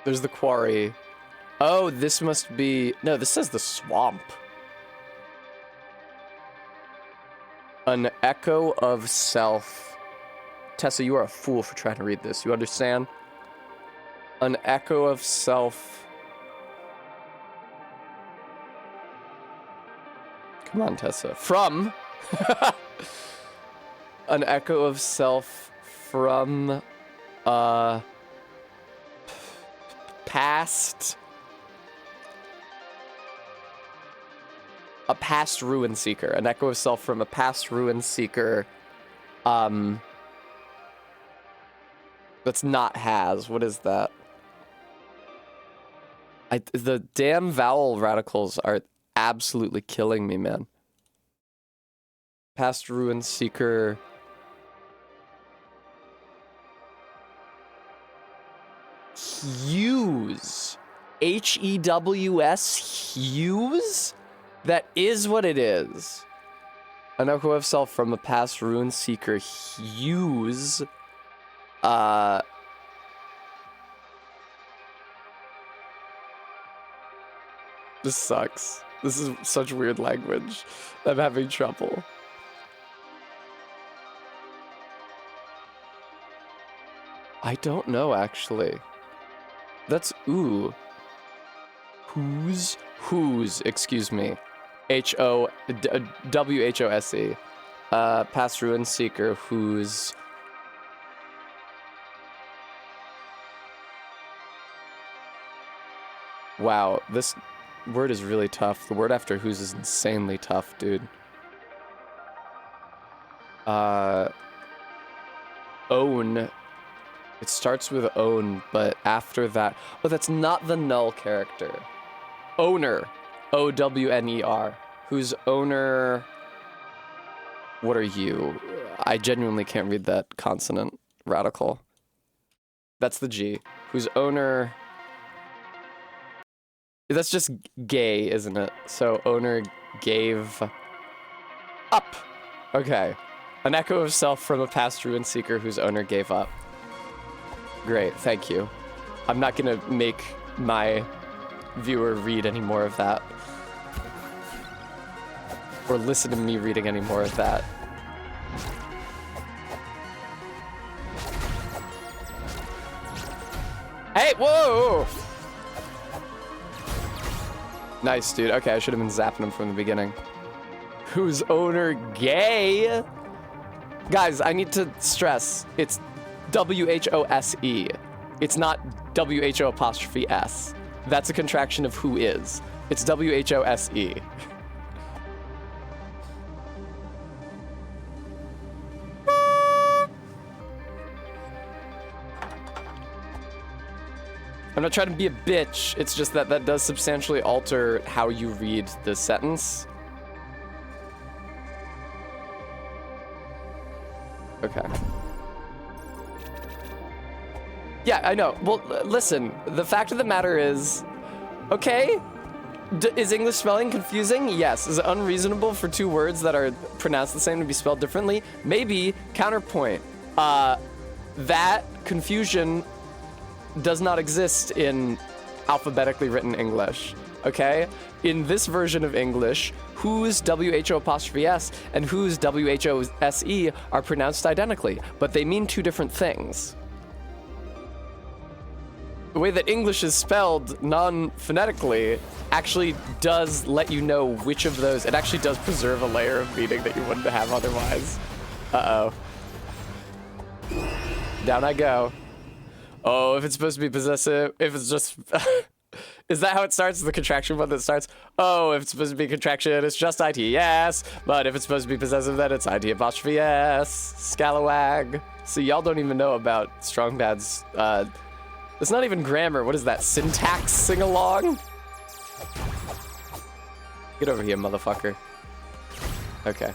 There's the quarry. Oh, this must be... No, this says the swamp. An echo of self. Tessa, you are a fool for trying to read this. You understand? An echo of self. Come on, Tessa. From. An echo of self from past. A past ruin seeker. An echo of self from a past ruin seeker. That's not has. What is that? The damn vowel radicals are absolutely killing me, man. Past ruin seeker. Hughes. H-E-W-S. Hughes? That is what it is. An echo of self from a past ruin seeker. Hughes. This sucks. This is such weird language. I'm having trouble. I don't know, actually. That's ooh. Whose, excuse me. W-H-O-S-E. Past ruin seeker, whose. Wow, this word is really tough. The word after whose is insanely tough, dude. Own. It starts with own, but after that... Oh, that's not the null character. Owner. O-W-N-E-R. Whose owner... What are you? I genuinely can't read that consonant radical. That's the G. Whose owner... That's just gay, isn't it? So owner gave up. Okay. An echo of self from a past ruin seeker whose owner gave up. Great, thank you. I'm not gonna make my viewer read any more of that. Or listen to me reading any more of that. Hey, whoa! Nice, dude. Okay, I should have been zapping him from the beginning. Whose owner gay? Guys, I need to stress, it's W-H-O-S-E. It's not W-H-O apostrophe S. That's a contraction of who is. It's W-H-O-S-E. I'm not trying to be a bitch, it's just that that does substantially alter how you read the sentence. Okay. Yeah, I know. Well, listen, the fact of the matter is, okay, is English spelling confusing? Yes. Is it unreasonable for two words that are pronounced the same to be spelled differently? Maybe. Counterpoint. That confusion does not exist in alphabetically written English, okay? In this version of English, whose W-H-O apostrophe S and whose W-H-O-S-E are pronounced identically, but they mean two different things. The way that English is spelled non-phonetically actually does let you know which of those, it actually does preserve a layer of meaning that you wouldn't have otherwise. Uh-oh. Down I go. Oh, if it's supposed to be possessive, if it's just... Is that how it starts? The contraction one that starts? Oh, if it's supposed to be contraction, it's just ITS. But if it's supposed to be possessive, then it's IT apostrophe S. Scalawag. See, y'all don't even know about Strong Bad's, it's not even grammar. What is that? Syntax sing-along? Get over here, motherfucker. Okay.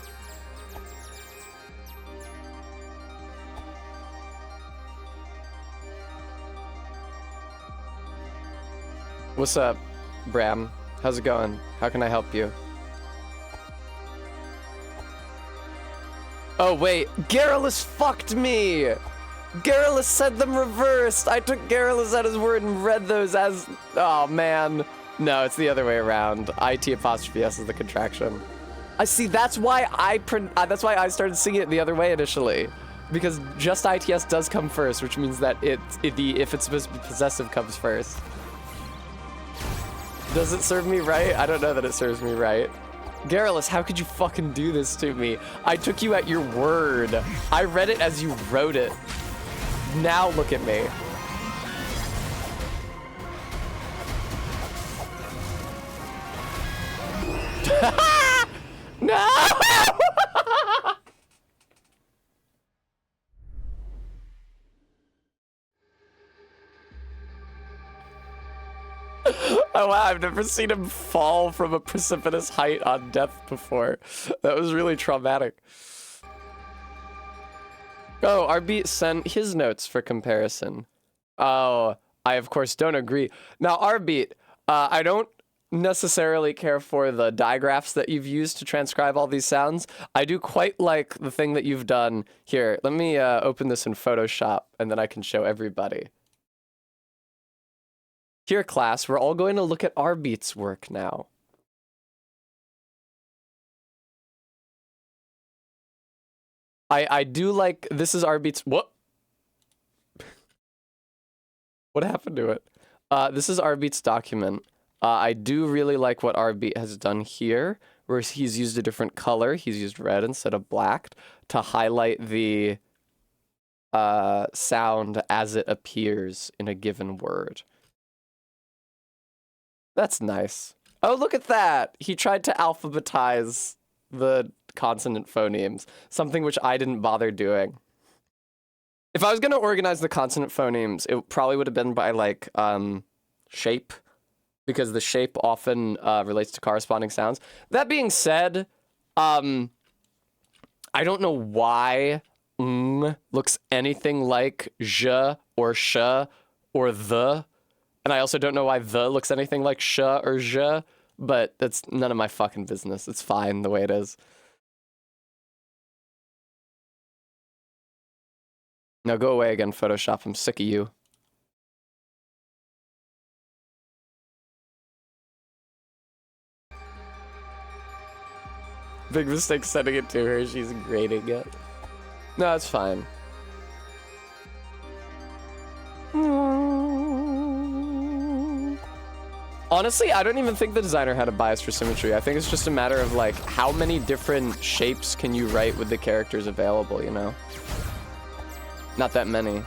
What's up, Bram? How's it going? How can I help you? Oh wait, Garrulus fucked me! Garrulus said them reversed! I took Garrulus at his word and read those as... Oh man. No, it's the other way around. IT apostrophe S is the contraction. I see, that's why I started singing it the other way initially. Because just ITS does come first, which means that if it's supposed to be possessive comes first. Does it serve me right? I don't know that it serves me right. Garrulus, how could you fucking do this to me? I took you at your word. I read it as you wrote it. Now look at me. No! Oh wow, I've never seen him fall from a precipitous height on death before. That was really traumatic. Oh, Arbeat sent his notes for comparison. Oh, I of course don't agree. Now, Arbeat, I don't necessarily care for the digraphs that you've used to transcribe all these sounds. I do quite like the thing that you've done here. Let me open this in Photoshop and then I can show everybody. Here, class, we're all going to look at Arbeat's work now. I do like, this is Arbeat's, what? What happened to it? This is Arbeat's document. I do really like what Arbeat has done here, where he's used a different color. He's used red instead of black to highlight the sound as it appears in a given word. That's nice. Oh, look at that! He tried to alphabetize the consonant phonemes, something which I didn't bother doing. If I was going to organize the consonant phonemes, it probably would have been by, like, shape, because the shape often relates to corresponding sounds. That being said, I don't know why looks anything like zh or sh or the. And I also don't know why the looks anything like sh or zh, but that's none of my fucking business. It's fine the way it is. Now go away again, Photoshop. I'm sick of you. Big mistake sending it to her. She's grading it. No, it's fine. Honestly, I don't even think the designer had a bias for symmetry. I think it's just a matter of, like, how many different shapes can you write with the characters available, you know? Not that many.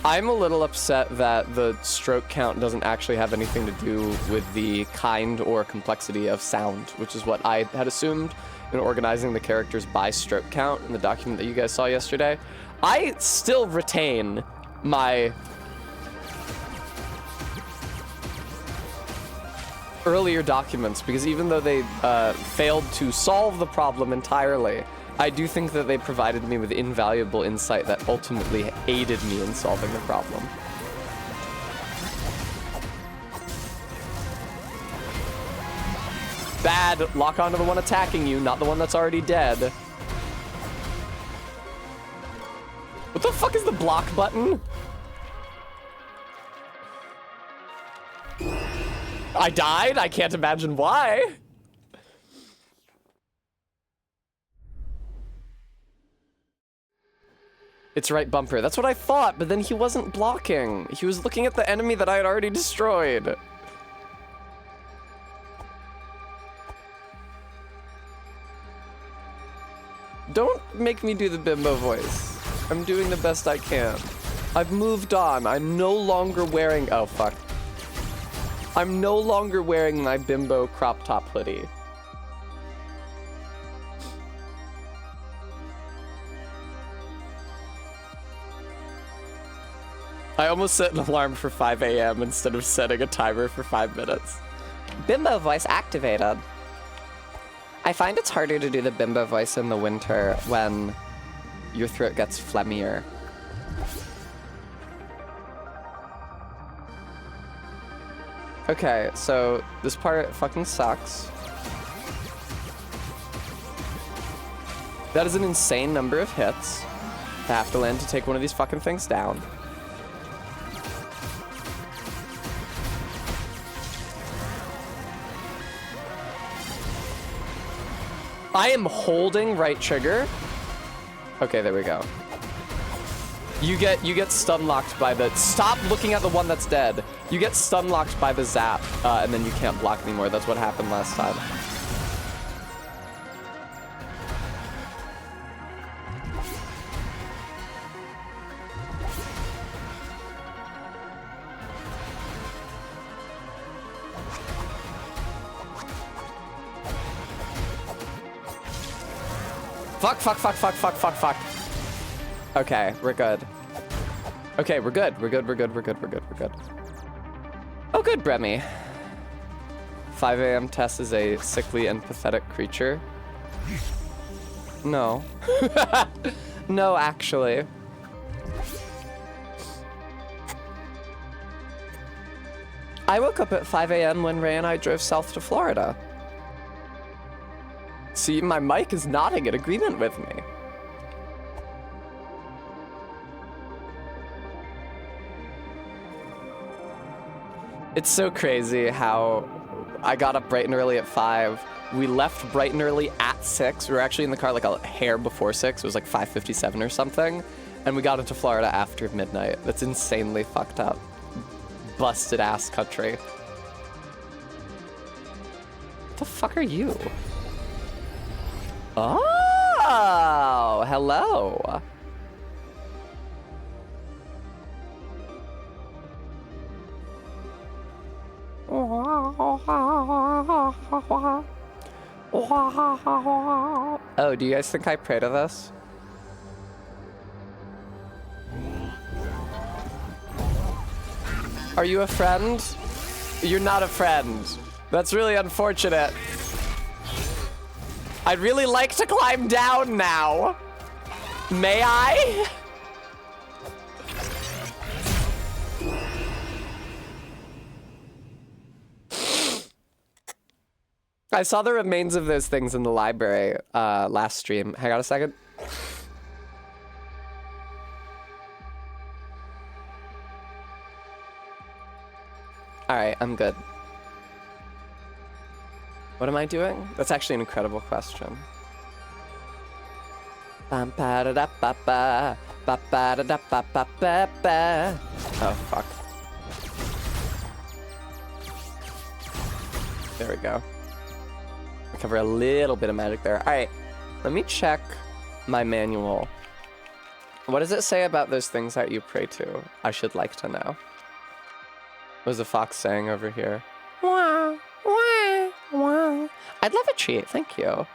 I'm a little upset that the stroke count doesn't actually have anything to do with the kind or complexity of sound, which is what I had assumed in organizing the characters by stroke count in the document that you guys saw yesterday. I still retain my earlier documents, because even though they failed to solve the problem entirely, I do think that they provided me with invaluable insight that ultimately aided me in solving the problem. Bad. Lock onto the one attacking you, not the one that's already dead. What the fuck is the block button? I died? I can't imagine why. It's right bumper. That's what I thought, but then he wasn't blocking. He was looking at the enemy that I had already destroyed. Don't make me do the bimbo voice. I'm doing the best I can. I've moved on. I'm no longer wearing... Oh, fuck. I'm no longer wearing my bimbo crop top hoodie. I almost set an alarm for 5 a.m. instead of setting a timer for 5 minutes. Bimbo voice activated. I find it's harder to do the bimbo voice in the winter when your throat gets phlegmier. Okay, so this part fucking sucks. That is an insane number of hits to have to land to take one of these fucking things down. I am holding right trigger. Okay, there we go. You get stun locked by the. Stop looking at the one that's dead. You get stun locked by the zap, and then you can't block anymore. That's what happened last time. Fuck. Okay, we're good. Okay, we're good. We're good. Oh, good, Bremy. 5 a.m. Tess is a sickly and pathetic creature. No. No, actually. I woke up at 5 a.m. when Ray and I drove south to Florida. See, my mic is nodding in agreement with me. It's so crazy how I got up bright and early at 5. We left bright and early at 6. We were actually in the car like a hair before 6. It was like 5:57 or something. And we got into Florida after midnight. That's insanely fucked up. Busted ass country. What the fuck are you? Oh, hello. Oh, do you guys think I pray to this? Are you a friend? You're not a friend. That's really unfortunate. I'd really like to climb down now. May I? I saw the remains of those things in the library last stream. Hang on a second. All right, I'm good. What am I doing? That's actually an incredible question. Oh, fuck. There we go. I cover a little bit of magic there. All right, let me check my manual. What does it say about those things that you pray to? I should like to know. What was the fox saying over here? Wah, wah, wah. I'd love a treat, thank you.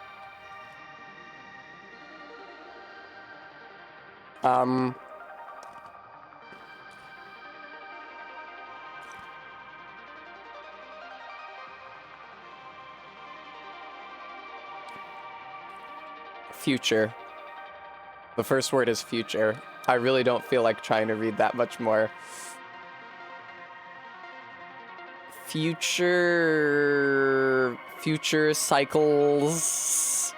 Future. The first word is future. I really don't feel like trying to read that much more. Future cycles.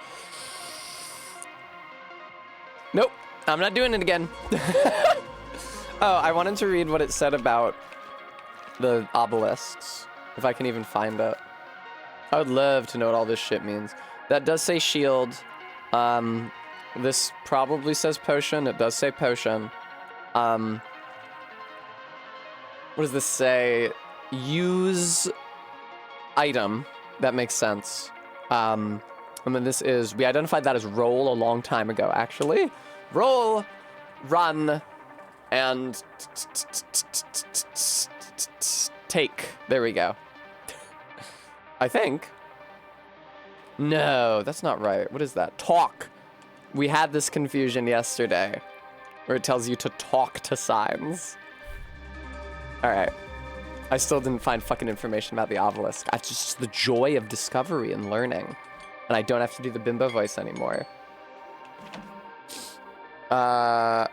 Nope, I'm not doing it again. Oh, I wanted to read what it said about the obelisks, if I can even find it. I would love to know what all this shit means. That does say shield. This probably says potion. It does say potion. What does this say? Use item. That makes sense. And then this is, we identified that as roll a long time ago, actually. Roll, run, and take. There we go. I think. No, that's not right. What is that? Talk. We had this confusion yesterday where it tells you to talk to signs. All right. I still didn't find fucking information about the obelisk. It's just the joy of discovery and learning. And I don't have to do the bimbo voice anymore. I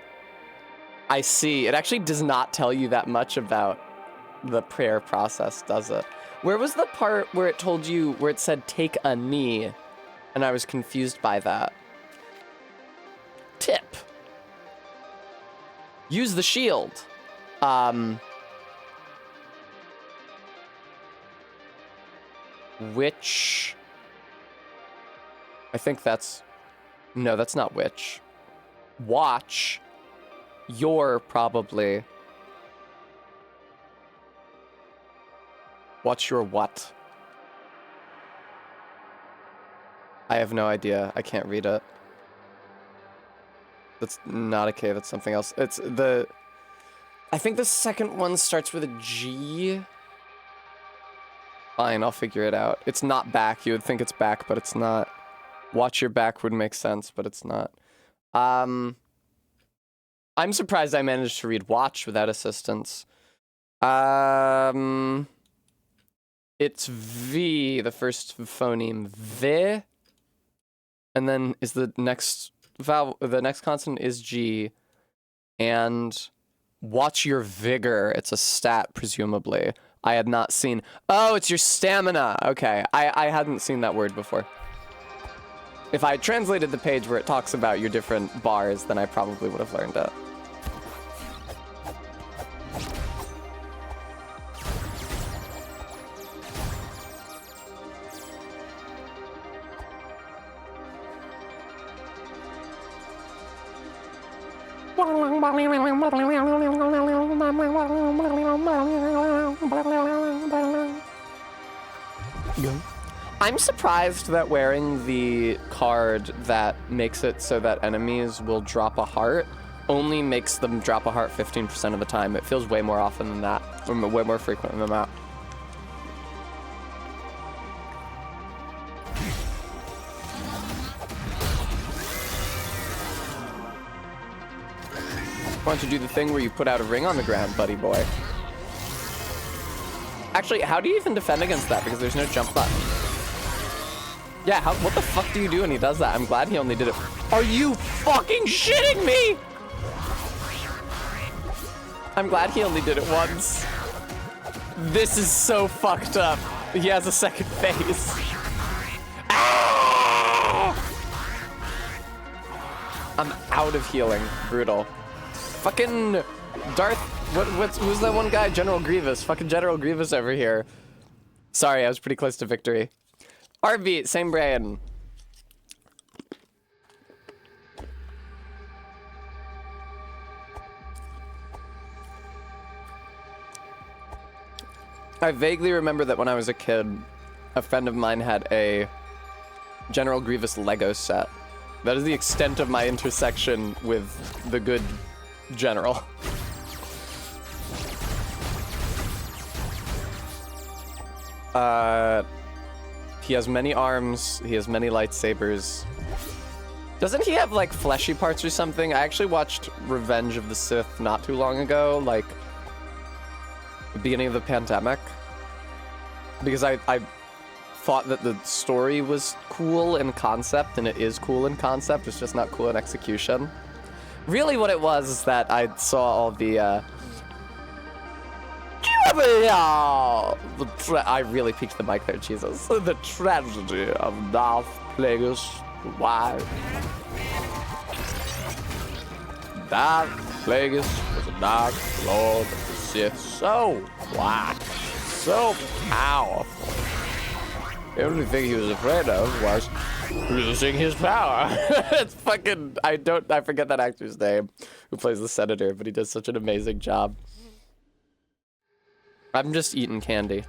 see. It actually does not tell you that much about the prayer process, does it? Where was the part where it told you, where it said take a knee? And I was confused by that. Tip. Use the shield. Which... I think that's... No, that's not which. Watch. Your, probably. Watch your what? I have no idea. I can't read it. That's not a K, that's something else. It's the... I think the second one starts with a G. Fine, I'll figure it out. It's not back. You would think it's back, but it's not. Watch your back would make sense, but it's not. I'm surprised I managed to read watch without assistance. It's V, the first phoneme, V. And then is the next vowel, the next consonant is G. And watch your vigor. It's a stat, presumably. I had not seen. Oh, it's your stamina. Okay, I hadn't seen that word before. If I translated the page where it talks about your different bars, then I probably would have learned it. I'm surprised that wearing the card that makes it so that enemies will drop a heart only makes them drop a heart 15% of the time. It feels way more often than that, or way more frequent than that. Why don't you do the thing where you put out a ring on the ground, buddy boy? Actually, how do you even defend against that? Because there's no jump button. Yeah, what the fuck do you do when he does that? I'm glad he only did it. Are you fucking shitting me? I'm glad he only did it once. This is so fucked up. He has a second phase. Ah! I'm out of healing. Brutal. Fucking Darth, who's that one guy? General Grievous. Fucking General Grievous over here. Sorry, I was pretty close to victory. RB, same brain. I vaguely remember that when I was a kid, a friend of mine had a General Grievous Lego set. That is the extent of my intersection with the good general. He has many arms, he has many lightsabers. Doesn't he have like fleshy parts or something? I actually watched Revenge of the Sith not too long ago, like the beginning of the pandemic. Because I thought that the story was cool in concept, and it is cool in concept, it's just not cool in execution. Really what it was is that I saw all the I really peaked the mic there, Jesus. The tragedy of Darth Plagueis. Why? Darth Plagueis was a dark lord of the Sith. So black. So powerful. The only thing he was afraid of was losing his power. It's fucking... I forget that actor's name who plays the senator, but he does such an amazing job. I'm just eating candy.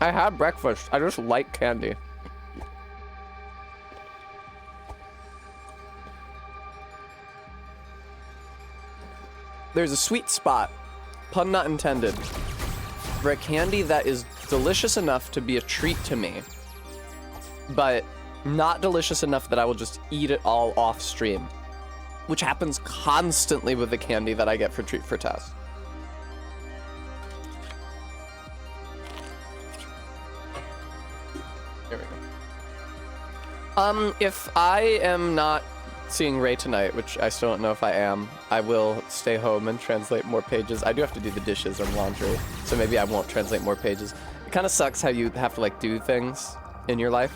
I had breakfast. I just like candy. There's a sweet spot, pun not intended, for a candy that is delicious enough to be a treat to me, but not delicious enough that I will just eat it all off stream, which happens constantly with the candy that I get for treat for Tess. Here we go. If I am not seeing Ray tonight, which I still don't know if I am, I will stay home and translate more pages. I do have to do the dishes and laundry, so maybe I won't translate more pages. It kind of sucks how you have to, like, do things in your life.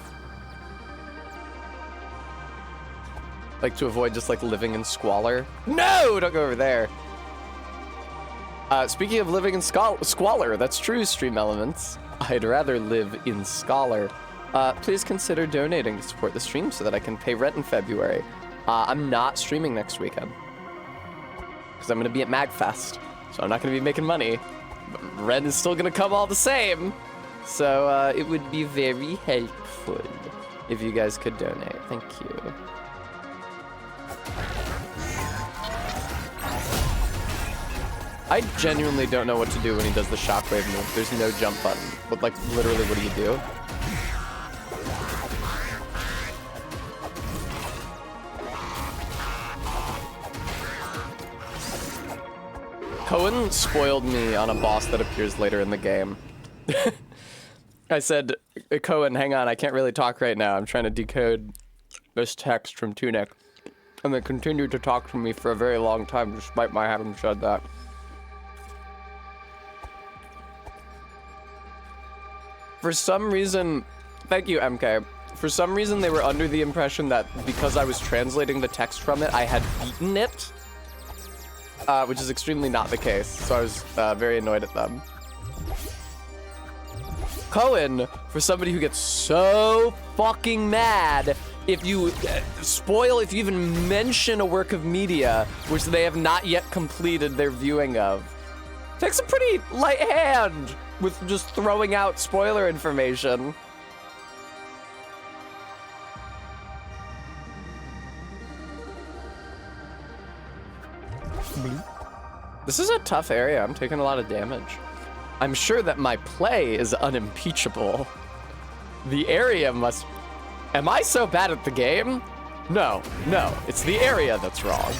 Like, to avoid just, like, living in squalor. No! Don't go over there. Speaking of living in squalor, that's true, Stream Elements. I'd rather live in Scholar. Please consider donating to support the stream so that I can pay rent in February. I'm not streaming next weekend because I'm going to be at MagFest, so I'm not going to be making money. But rent is still going to come all the same, so it would be very helpful if you guys could donate. Thank you. I genuinely don't know what to do when he does the shockwave move. There's no jump button, but like literally, what do you do? Cohen spoiled me on a boss that appears later in the game. I said, Cohen, hang on, I can't really talk right now. I'm trying to decode this text from Tunic. And they continued to talk to me for a very long time, despite my having said that. For some reason, thank you, MK. For some reason, they were under the impression that because I was translating the text from it, I had beaten it. Which is extremely not the case, so I was very annoyed at them. Cohen, for somebody who gets so fucking mad if you if you even mention a work of media which they have not yet completed their viewing of, takes a pretty light hand with just throwing out spoiler information. This is a tough area. I'm taking a lot of damage. I'm sure that my play is unimpeachable. The area must... Am I so bad at the game? No, it's the area that's wrong.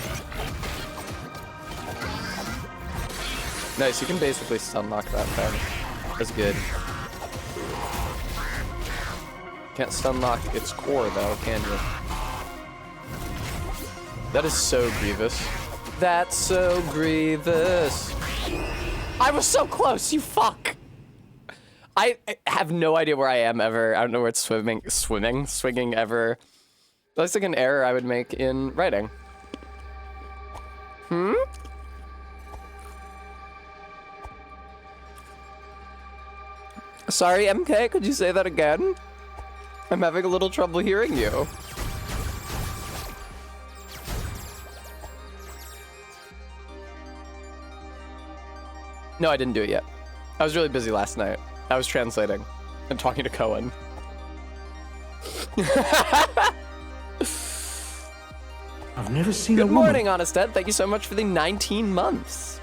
Nice, you can basically stun lock that thing. That's good. Can't stun lock its core though, can you? That is so grievous. That's so grievous. I was so close, you fuck! I have no idea where I am ever. I don't know where it's swinging ever. That's like an error I would make in writing. Sorry, MK, could you say that again? I'm having a little trouble hearing you. No, I didn't do it yet. I was really busy last night. I was translating and talking to Cohen. I've never seen a Good woman. morning, Honest Ed. Thank you so much for the 19 months.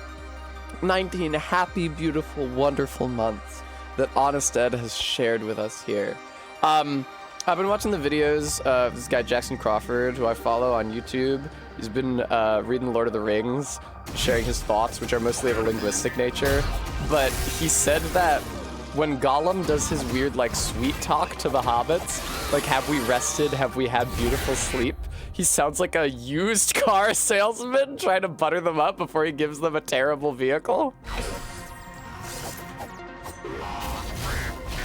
19 happy, beautiful, wonderful months that Honest Ed has shared with us here. I've been watching the videos of this guy, Jackson Crawford, who I follow on YouTube. He's been reading Lord of the Rings, sharing his thoughts, which are mostly of a linguistic nature. But he said that when Gollum does his weird, like, sweet talk to the hobbits, like, have we rested, have we had beautiful sleep, he sounds like a used car salesman trying to butter them up before he gives them a terrible vehicle.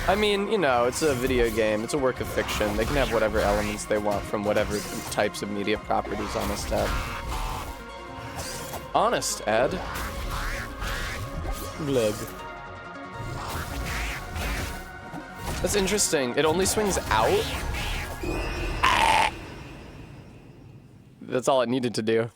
I mean, you know, it's a video game, it's a work of fiction. They can have whatever elements they want from whatever types of media properties, Honest Ed. Honest Ed. Glug. That's interesting. It only swings out? Ah! That's all it needed to do.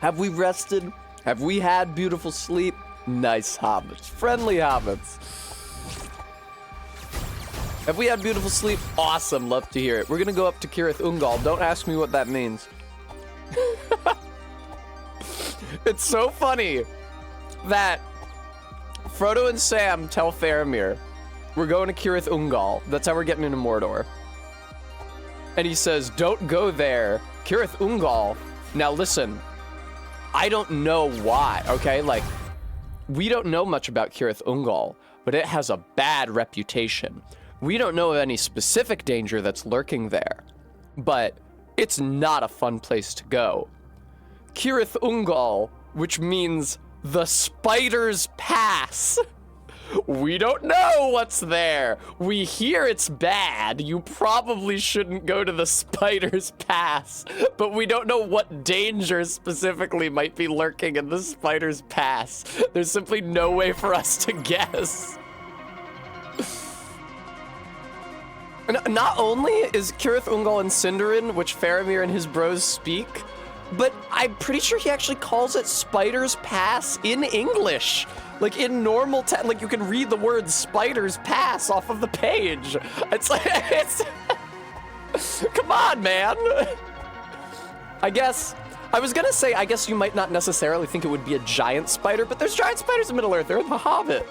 Have we rested? Have we had beautiful sleep? Nice hobbits. Friendly hobbits. Have we had beautiful sleep? Awesome. Love to hear it. We're gonna go up to Kirith Ungol. Don't ask me what that means. It's so funny that Frodo and Sam tell Faramir, we're going to Kirith Ungol. That's how we're getting into Mordor. And he says, don't go there. Kirith Ungol. Now listen. I don't know why, okay? Like, we don't know much about Cirith Ungol, but it has a bad reputation. We don't know of any specific danger that's lurking there, but it's not a fun place to go. Cirith Ungol, which means the Spider's Pass. We don't know what's there. We hear it's bad. You probably shouldn't go to the Spider's Pass, but we don't know what danger specifically might be lurking in the Spider's Pass. There's simply no way for us to guess. Not only is Cirith Ungol in Sindarin, which Faramir and his bros speak, but I'm pretty sure he actually calls it Spider's Pass in English. Like in normal like you can read the word Spider's Pass off of the page. It's like, come on, man. I guess you might not necessarily think it would be a giant spider, but there's giant spiders in Middle-earth. They're in The Hobbit.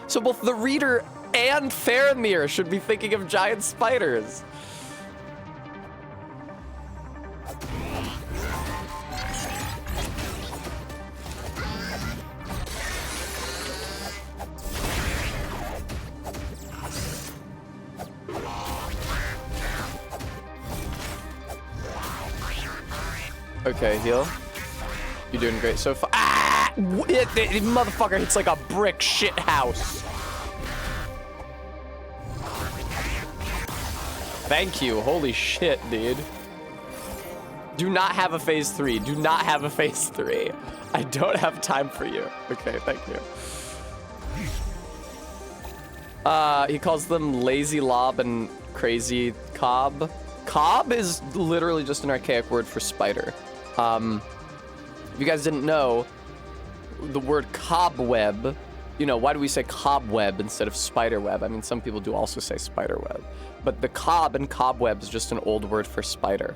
So both the reader and Faramir should be thinking of giant spiders. Okay, heal. You're doing great so far. Ah! The motherfucker hits like a brick shit house. Thank you. Holy shit, dude. Do not have a phase 3. Do not have a phase 3. I don't have time for you. Okay, thank you. He calls them lazy lob and crazy cob. Cob is literally just an archaic word for spider. If you guys didn't know, the word cobweb, you know, why do we say cobweb instead of spiderweb? I mean, some people do also say spiderweb. But the cob and cobweb is just an old word for spider.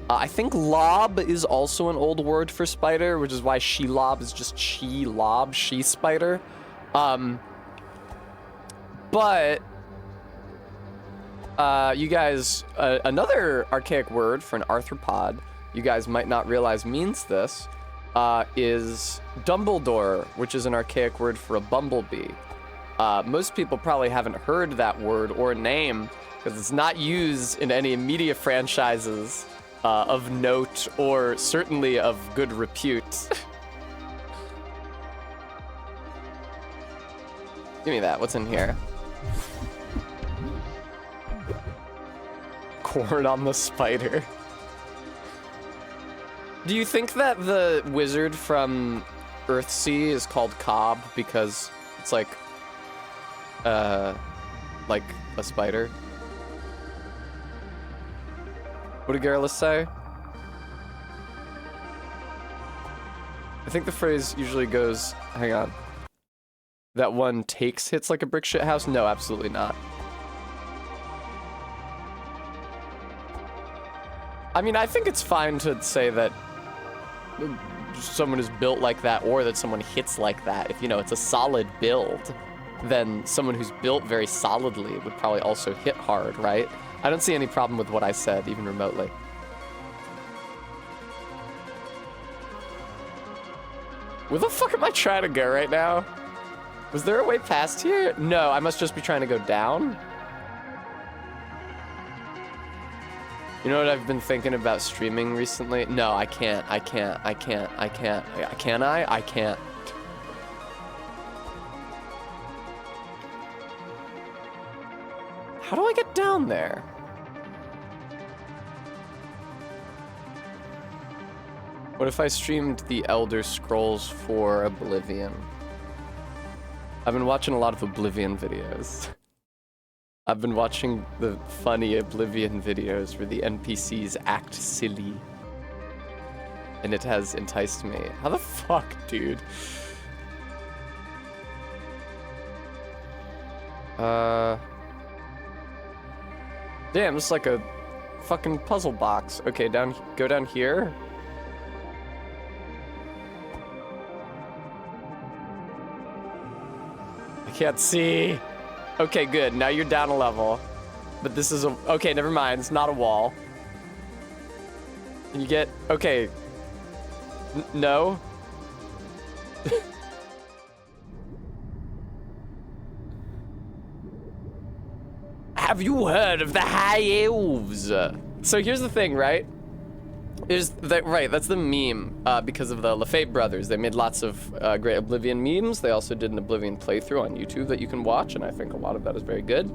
I think lob is also an old word for spider, which is why she-lob is just she-lob, she-spider. But you guys, another archaic word for an arthropod you guys might not realize means this, is Dumbledore, which is an archaic word for a bumblebee. Most people probably haven't heard that word or name because it's not used in any media franchises of note or certainly of good repute. Give me that. What's in here? Corn on the spider. Do you think that the wizard from Earthsea is called Cobb because it's like a spider? What did Garrulus say? I think the phrase usually goes, hang on. That one takes hits like a brick shit house? No, absolutely not. I mean, I think it's fine to say that someone is built like that or that someone hits like that. If, you know, it's a solid build, then someone who's built very solidly would probably also hit hard, right? I don't see any problem with what I said, even remotely. Where the fuck am I trying to go right now? Was there a way past here? No, I must just be trying to go down. You know what I've been thinking about streaming recently? No, I can't. Can I? I can't. How do I get down there? What if I streamed the Elder Scrolls 4 Oblivion? I've been watching a lot of Oblivion videos. I've been watching the funny Oblivion videos where the NPCs act silly. And it has enticed me. How the fuck, dude? Damn, it's like a fucking puzzle box. Okay, go down here. I can't see. Okay, good. Now you're down a level. But this is a... Okay, never mind. It's not a wall. Can you get... Okay. No? Have you heard of the High Elves? So here's the thing, right? That's the meme, because of the Lefebvre brothers. They made lots of great Oblivion memes. They also did an Oblivion playthrough on YouTube that you can watch, and I think a lot of that is very good.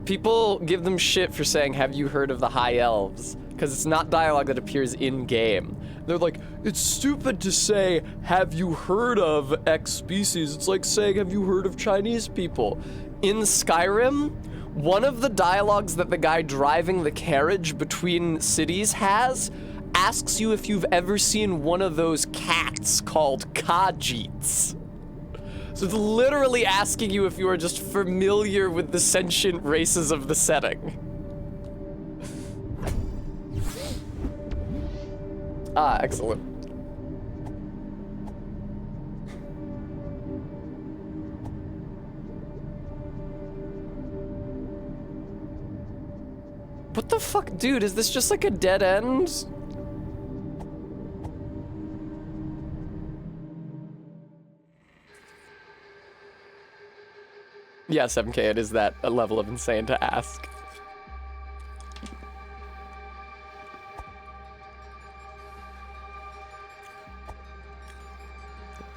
People give them shit for saying, have you heard of the High Elves? Because it's not dialogue that appears in-game. They're like, it's stupid to say, have you heard of X species? It's like saying, have you heard of Chinese people? In Skyrim, one of the dialogues that the guy driving the carriage between cities asks you if you've ever seen one of those cats called Khajiits. So it's literally asking you if you are just familiar with the sentient races of the setting. Ah, excellent. What the fuck? Dude, is this just like a dead end? Yeah, 7K, it is that a level of insane to ask.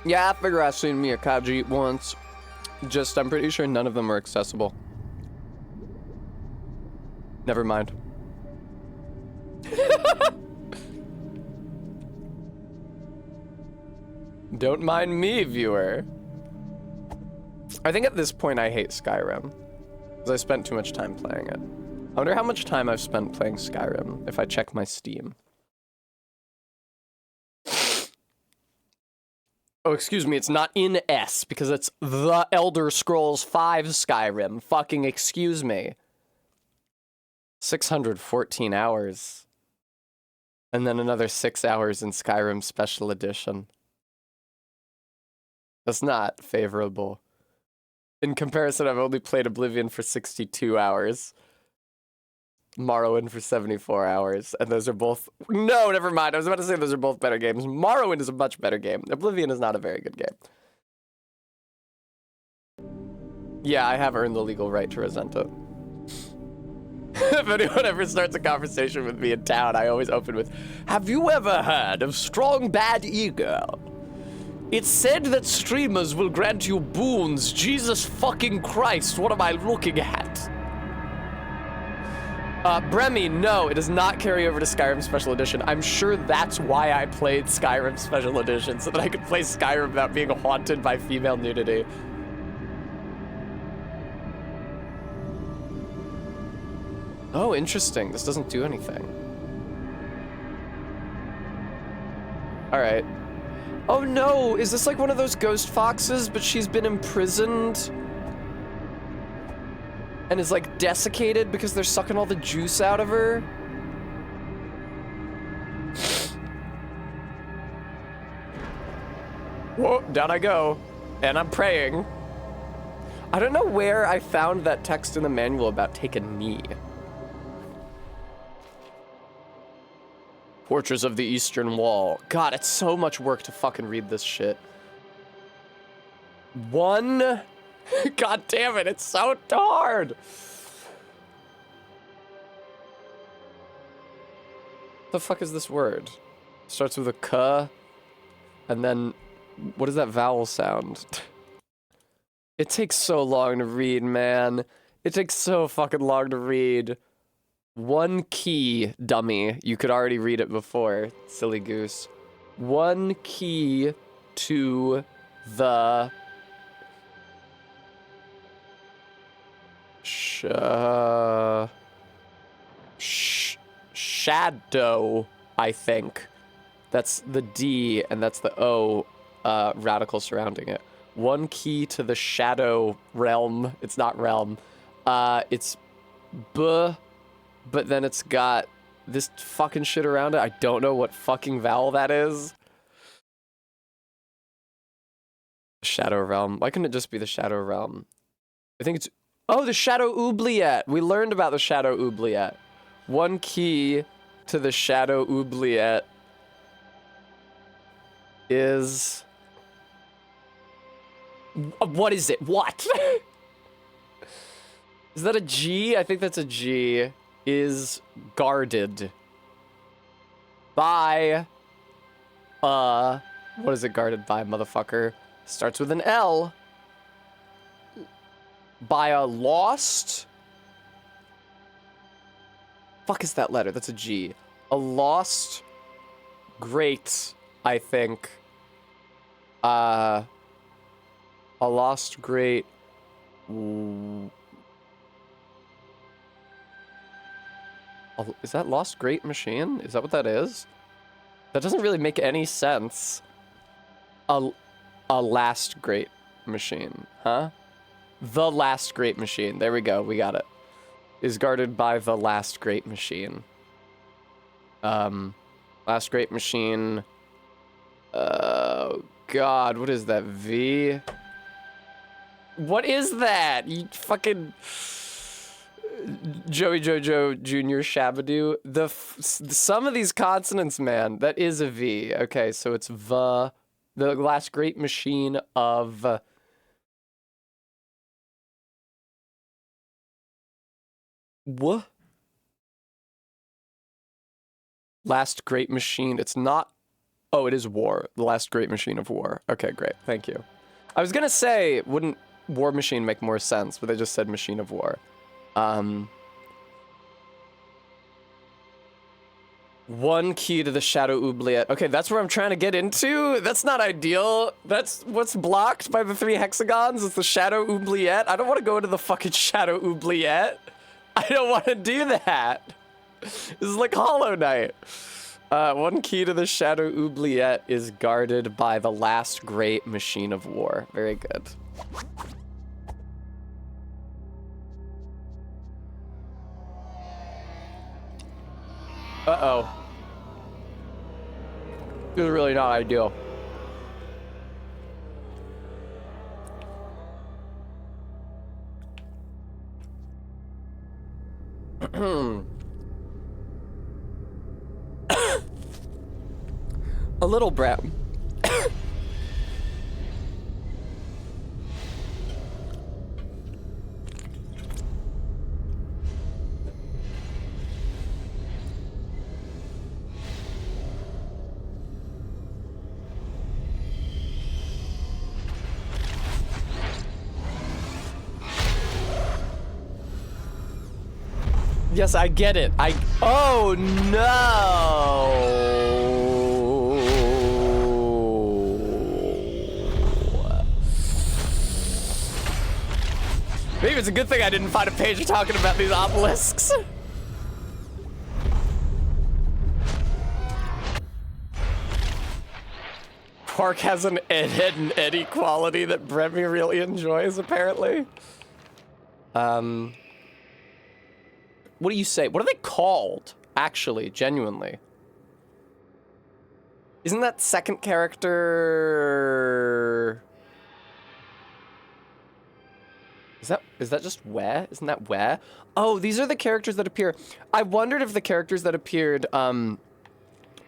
Yeah, I figure I've seen me a Khajiit once. Just, I'm pretty sure none of them are accessible. Never mind. Don't mind me, viewer. I think at this point I hate Skyrim, because I spent too much time playing it. I wonder how much time I've spent playing Skyrim if I check my Steam. Oh, excuse me, it's not in S, because it's The Elder Scrolls V Skyrim. Fucking excuse me. 614 hours. And then another 6 hours in Skyrim Special Edition. That's not favorable. In comparison, I've only played Oblivion for 62 hours. Morrowind for 74 hours. And those are both... No, never mind. I was about to say those are both better games. Morrowind is a much better game. Oblivion is not a very good game. Yeah, I have earned the legal right to resent it. If anyone ever starts a conversation with me in town, I always open with, have you ever heard of Strong Bad E-Girl? It's said that streamers will grant you boons. Jesus fucking Christ, what am I looking at? Bremy, no, it does not carry over to Skyrim Special Edition. I'm sure that's why I played Skyrim Special Edition, so that I could play Skyrim without being haunted by female nudity. Oh, interesting. This doesn't do anything. Alright. Oh no, is this like one of those ghost foxes, but she's been imprisoned? And is like desiccated because they're sucking all the juice out of her? Whoa, down I go. And I'm praying. I don't know where I found that text in the manual about take a knee. Fortress of the Eastern Wall. God, it's so much work to fucking read this shit. One... God damn it, it's so hard! The fuck is this word? Starts with a K, and then... What is that vowel sound? It takes so long to read, man. It takes so fucking long to read. One key, dummy. You could already read it before, silly goose. One key to the... shadow, I think. That's the D, and that's the O, radical surrounding it. One key to the shadow realm. It's not realm. It's B, but then it's got this fucking shit around it. I don't know what fucking vowel that is. Shadow realm. Why couldn't it just be the shadow realm? I think it's... Oh, the Shadow Oubliette! We learned about the Shadow Oubliette. One key to the Shadow Oubliette is... What is it? What? Is that a G? I think that's a G. Is guarded by... What is it guarded by, motherfucker? Starts with an L. By a lost... Fuck is that letter? That's a G. A lost... Great, I think. A lost great... Is that lost great machine? Is that what that is? That doesn't really make any sense. A last great machine, huh? The last great machine. There we go. We got it. Is guarded by the last great machine. Last great machine. Oh, God. What is that? V? What is that? You fucking... Joey Jojo Jr. Shabadoo. Some of these consonants, man. That is a V. Okay, so it's the last great machine of... What? Last great machine. It's not... Oh, it is war. The last great machine of war. Okay, great. Thank you. I was gonna say, wouldn't war machine make more sense? But they just said machine of war. One key to the Shadow Oubliette. Okay, that's where I'm trying to get into. That's not ideal. That's what's blocked by the 3 hexagons is the Shadow Oubliette. I don't want to go into the fucking Shadow Oubliette. I don't want to do that. This is like Hollow Knight. One key to the Shadow Oubliette is guarded by the last great machine of war. Very good. Uh-oh. This is really not ideal. A little brat. Yes, I get it. Oh no! Maybe it's a good thing I didn't find a page talking about these obelisks. Quark has an Ed and Eddie quality that Bremy really enjoys, apparently. What do you say? What are they called? Actually, genuinely. Isn't that second character... Is that just where? Isn't that where? Oh, these are the characters that appear. I wondered if the characters that appeared on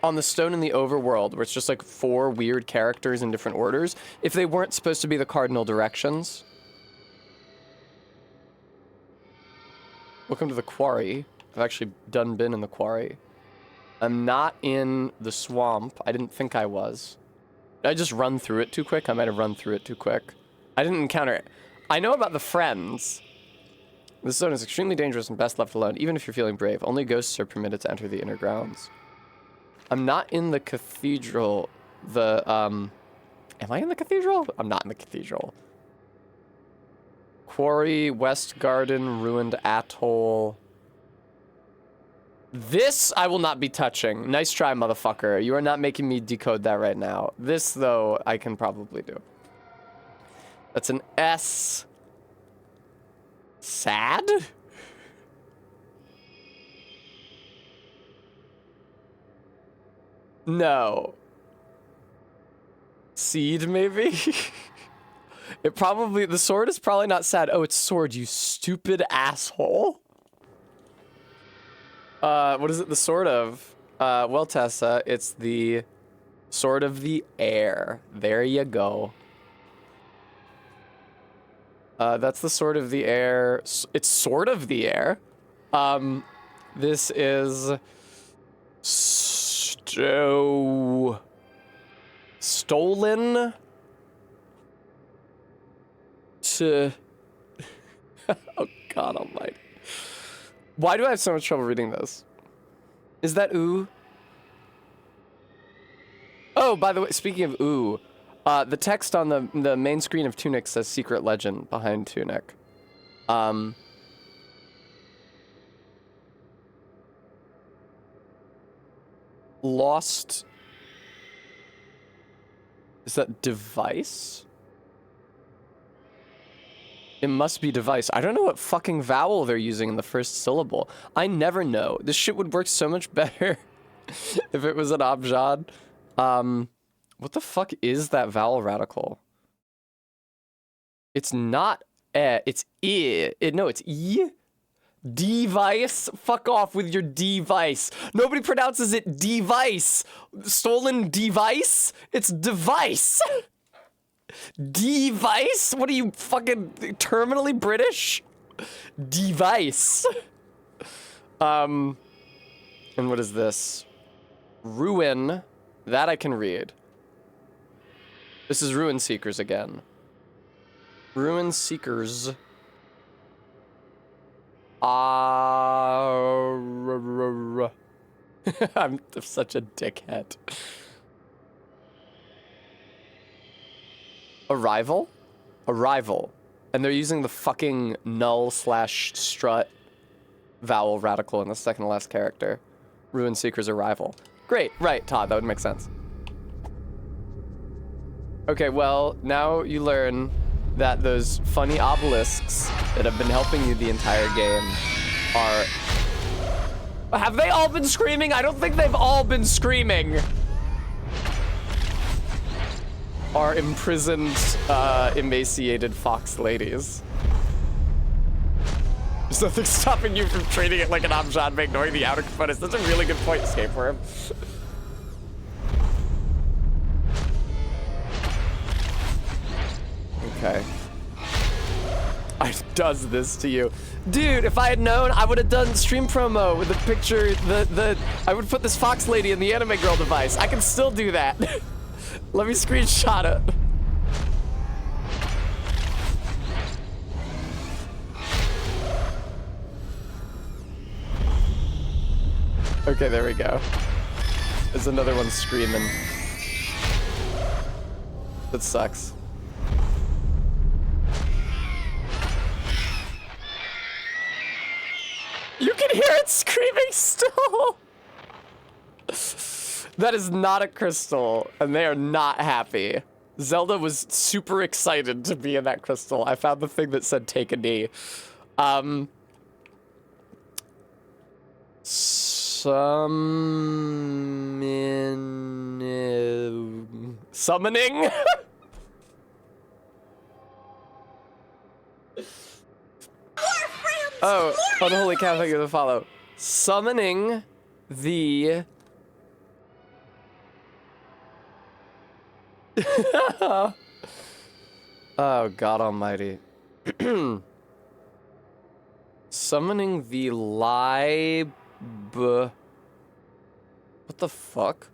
the Stone in the Overworld, where it's just like 4 weird characters in different orders, if they weren't supposed to be the cardinal directions. Welcome to the quarry. I've actually been in the quarry. I'm not in the swamp. I didn't think I was. Did I just run through it too quick? I might have run through it too quick. I didn't encounter it. I know about the friends. This zone is extremely dangerous and best left alone, even if you're feeling brave. Only ghosts are permitted to enter the inner grounds. I'm not in the cathedral. Am I in the cathedral? I'm not in the cathedral. Quarry, West Garden, Ruined Atoll. This I will not be touching. Nice try, motherfucker. You are not making me decode that right now. This, though, I can probably do. That's an S. Sad? No. Seed, maybe? The sword is probably not sad. Oh, it's sword, you stupid asshole. What is it the sword of? Well, Tessa, it's the Sword of the air. There you go. That's the sword of the air. It's sword of the air. This is stolen to. Oh God Almighty! Why do I have so much trouble reading this? Is that ooh? Oh, by the way, speaking of ooh, the text on the main screen of Tunic says "Secret Legend" behind Tunic. Lost. Is that device? It must be device. I don't know what fucking vowel they're using in the first syllable. I never know. This shit would work so much better if it was an abjad. What the fuck is that vowel radical? It's not eh, it's I. No, it's E. Device? Fuck off with your device. Nobody pronounces it device. Stolen device? It's device. Device? What are you, fucking terminally British? Device. And what is this? Ruin. That I can read. This is Ruin Seekers again. Ruin Seekers. I'm such a dickhead. Arrival? Arrival. And they're using the fucking null / strut vowel radical in the second to last character. Ruin Seeker's arrival. Great, right, Todd, that would make sense. Okay, well, now you learn that those funny obelisks that have been helping you the entire game are... Have they all been screaming? I don't think they've all been screaming. Are imprisoned, emaciated fox ladies. There's nothing stopping you from treating it like an abjad by ignoring the outer components. That's a really good point, Escapeworm. Okay. I does this to you. Dude, if I had known, I would have done stream promo with the picture, I would put this fox lady in the anime girl device. I can still do that. Let me screenshot it. Okay, there we go. There's another one screaming. That sucks. You can hear it screaming still! That is not a crystal, and they are not happy. Zelda was super excited to be in that crystal. I found the thing that said take a knee. Summoning? Oh, unholy cow, thank you for the follow. Summoning the... Oh, God almighty. Summoning the What the fuck?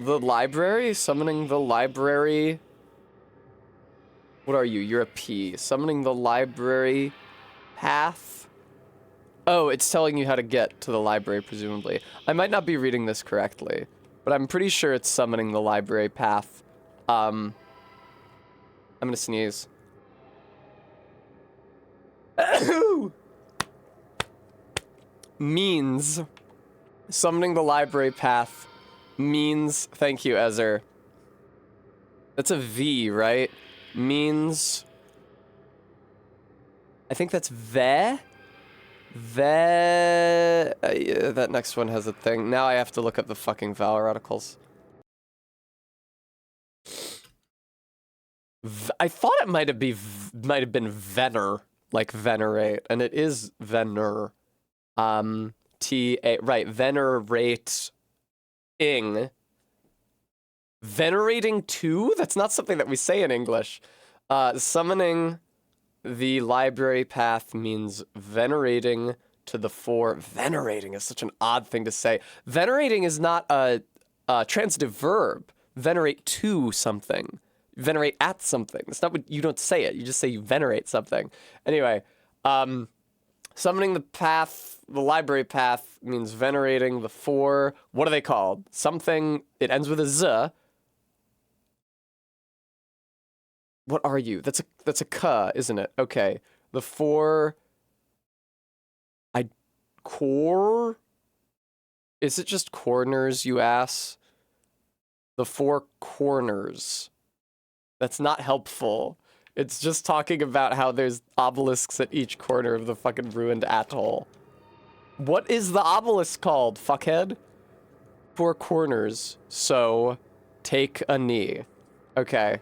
The library? Summoning the library... What are you? You're a P. Summoning the library path? Oh, it's telling you how to get to the library, presumably. I might not be reading this correctly, but I'm pretty sure it's summoning the library path. I'm gonna sneeze. Means summoning the library path means, thank you, Ezer. That's a V, right? Means, I think that's that next one has a thing. Now I have to look up the fucking vowel radicals. I thought it might have been vener, like venerate, and it is vener. T-A, right, venerating. Venerating two? That's not something that we say in English. Summoning the library path means venerating to the four. Venerating is such an odd thing to say. Venerating is not a transitive verb. Venerate to something. Venerate at something. It's not what you don't say it. You just say you venerate something. Anyway, summoning the path, the library path means venerating the four. What are they called? Something. It ends with a z. What are you? That's a k, isn't it? Okay. The four. Core? Is it just corners, you ass? The four corners. That's not helpful. It's just talking about how there's obelisks at each corner of the fucking ruined atoll. What is the obelisk called, fuckhead? Four corners. So, take a knee. Okay.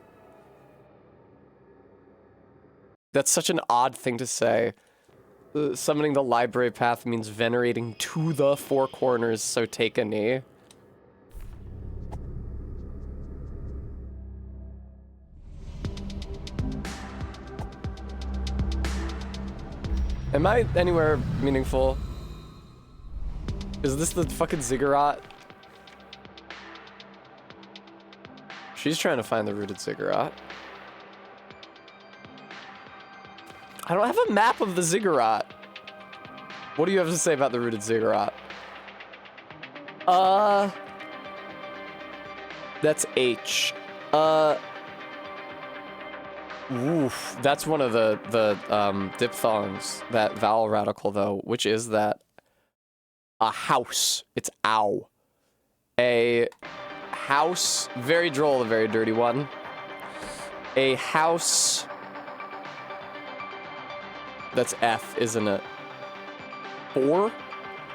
That's such an odd thing to say. Summoning the library path means venerating to the four corners, so take a knee. Am I anywhere meaningful? Is this the fucking ziggurat? She's trying to find the rooted ziggurat. I don't have a map of the ziggurat. What do you have to say about the rooted ziggurat? That's H. Oof. That's one of the diphthongs, that vowel radical though. Which is that? A house. It's ow. A house. Very droll, a very dirty one. A house. That's F, isn't it? Four?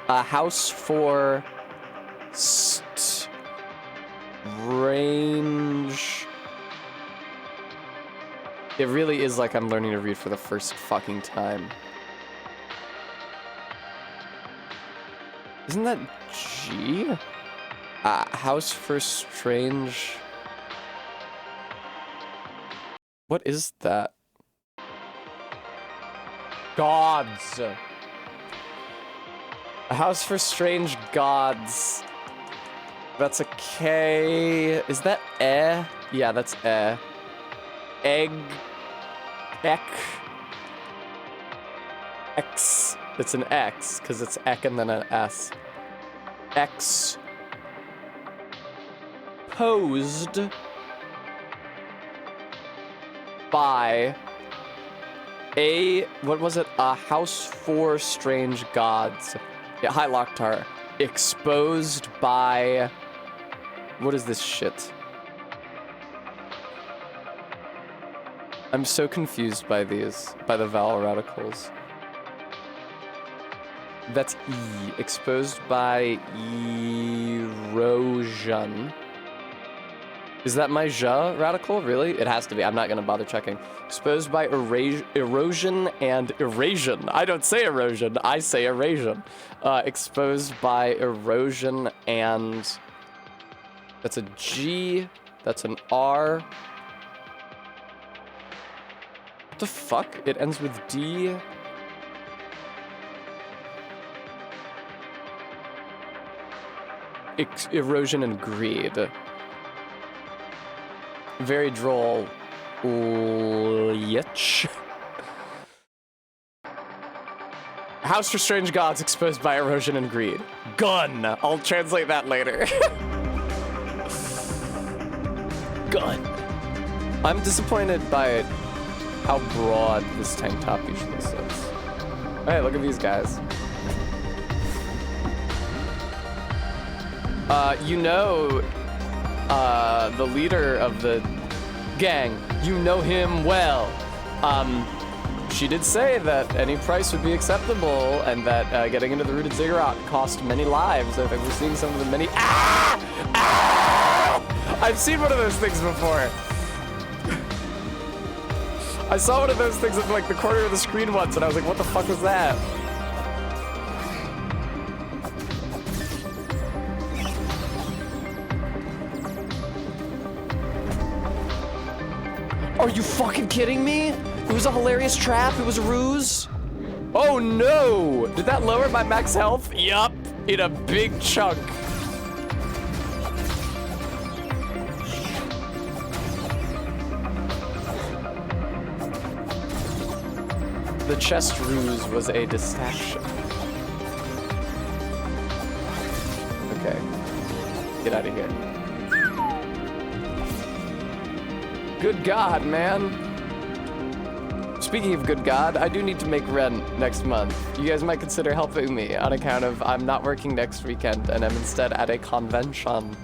A house for range. It really is like I'm learning to read for the first fucking time. Isn't that G? House for strange. What is that? Gods. A house for strange gods. That's a K. Is that E? Yeah, that's E. Egg. Ek. X. It's an X, because it's Ek and then an S. X. Posed. By. What was it? A house for strange gods. Yeah, hi Locktar. Exposed by... What is this shit? I'm so confused by these, by the vowel radicals. That's E. Exposed by erosion. Is that my ja radical? Really? It has to be. I'm not gonna bother checking. Exposed by erosion and erasion. I don't say erosion, I say erasion. Exposed by erosion and... That's a G. That's an R. What the fuck? It ends with D. Erosion and greed. Very droll. Yitch. House for strange gods exposed by erosion and greed. Gun. I'll translate that later. Gun. I'm disappointed by how broad this tank top usually sits. Hey, look at these guys. You know, the leader of the gang, you know him well. She did say that any price would be acceptable and that getting into the rooted ziggurat cost many lives. I think we're seeing some of the many... Ah! Ah! I've seen one of those things before. I saw one of those things in like the corner of the screen once and I was like, what the fuck was that? Are you fucking kidding me? It was a hilarious trap. It was a ruse. Oh no! Did that lower my max health? Yup, in a big chunk. The chest ruse was a distraction. Okay. Get out of here. Good God, man. Speaking of good God, I do need to make rent next month. You guys might consider helping me on account of I'm not working next weekend and I'm instead at a convention.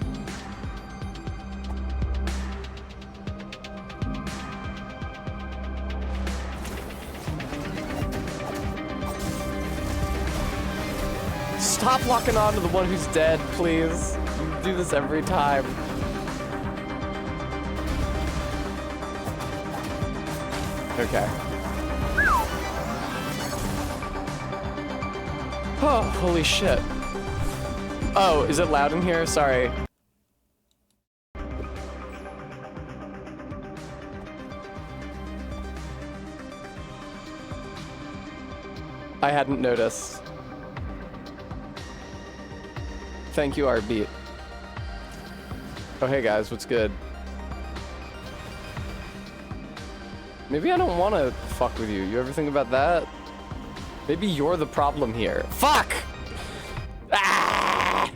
Stop locking on to the one who's dead, please. You do this every time. Okay. Oh, holy shit. Oh, is it loud in here? Sorry. I hadn't noticed. Thank you, RB. Oh, hey guys, what's good? Maybe I don't want to fuck with you. You ever think about that? Maybe you're the problem here. Fuck! Ah!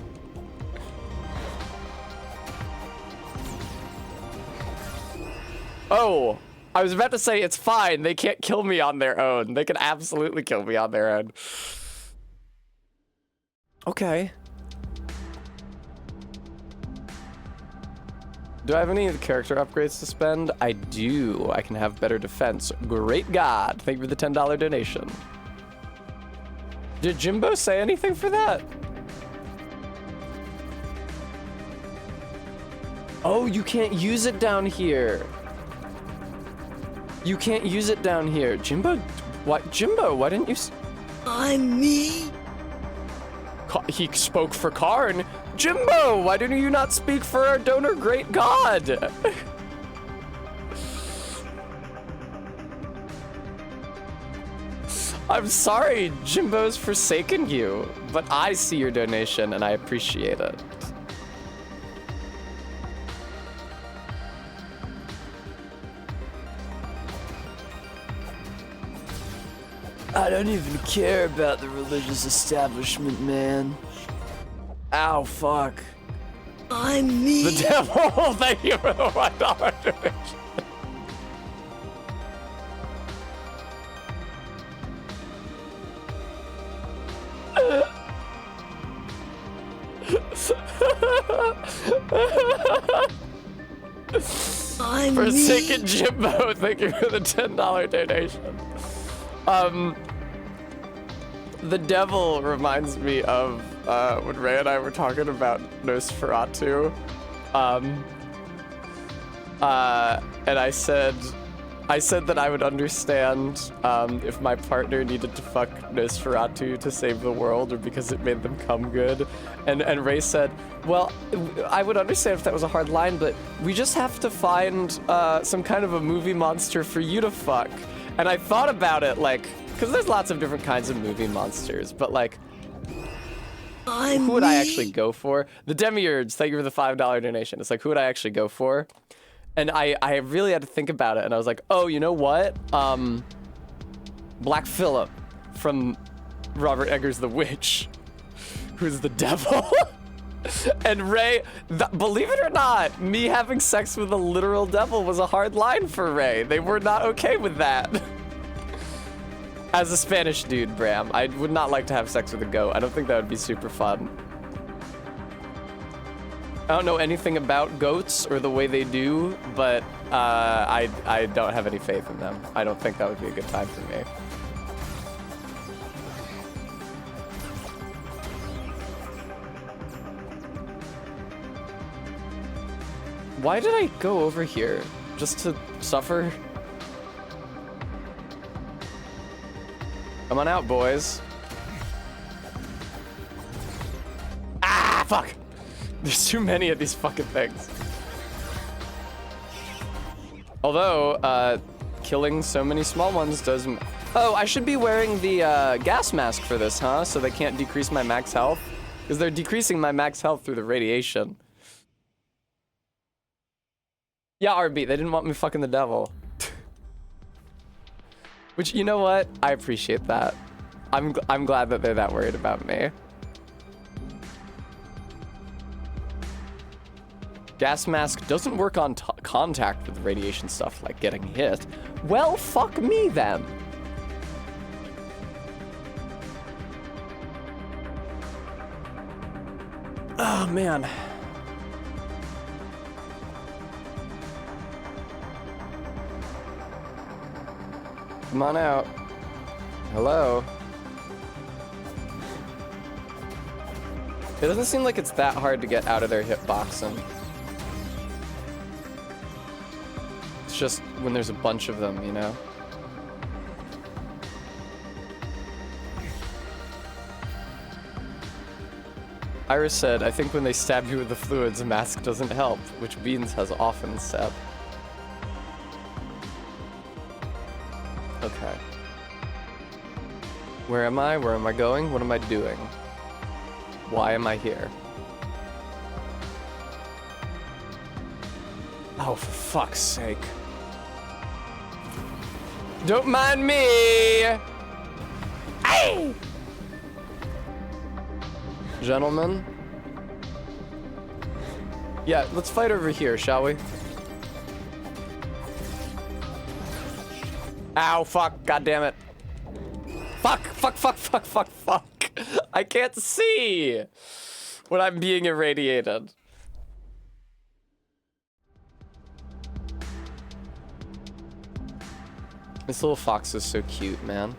Oh, I was about to say it's fine. They can't kill me on their own. They can absolutely kill me on their own. Okay. Do I have any character upgrades to spend? I do. I can have better defense. Great God. Thank you for the $10 donation. Did Jimbo say anything for that? Oh, you can't use it down here. You can't use it down here. Jimbo, what? Jimbo, why didn't you? I'm me. He spoke for Karn. Jimbo, why didn't you not speak for our donor great God? I'm sorry, Jimbo's forsaken you, but I see your donation and I appreciate it. I don't even care about the religious establishment, man. Ow, fuck. I'm me. The devil, thank you for the $1 donation. I'm Forsaken me. Jimbo, thank you for the $10 donation. The devil reminds me of when Ray and I were talking about Nosferatu. And I said that I would understand if my partner needed to fuck Nosferatu to save the world or because it made them come good. And Ray said, well, I would understand if that was a hard line, but we just have to find some kind of a movie monster for you to fuck. And I thought about it, like, because there's lots of different kinds of movie monsters, but like, who would I actually go for? The Demiurge, thank you for the $5 donation. It's like, who would I actually go for? And I really had to think about it, and I was like, oh, you know what? Black Phillip from Robert Eggers' The Witch, who's the devil. And Ray, believe it or not, me having sex with a literal devil was a hard line for Ray. They were not okay with that. As a Spanish dude, Bram, I would not like to have sex with a goat. I don't think that would be super fun. I don't know anything about goats or the way they do, but I don't have any faith in them. I don't think that would be a good time for me. Why did I go over here? Just to suffer? Come on out, boys. Ah, fuck! There's too many of these fucking things. Although, killing so many small ones does... Oh, I should be wearing the gas mask for this, huh? So they can't decrease my max health? Because they're decreasing my max health through the radiation. Yeah, RB, they didn't want me fucking the devil. Which, you know what? I appreciate that. I'm glad that they're that worried about me. Gas mask doesn't work on contact with radiation stuff like getting hit. Well, fuck me then. Oh, man. Come on out. Hello. It doesn't seem like it's that hard to get out of their hitboxing. It's just when there's a bunch of them, you know? Iris said, I think when they stab you with the fluids, a mask doesn't help, which Beans has often said. Okay. Where am I? Where am I going? What am I doing? Why am I here? Oh, for fuck's sake. Don't mind me! Hey! Gentlemen? Yeah, let's fight over here, shall we? Ow, fuck, god damn it. Fuck, fuck, fuck, fuck, fuck, fuck. I can't see when I'm being irradiated. This little fox is so cute, man.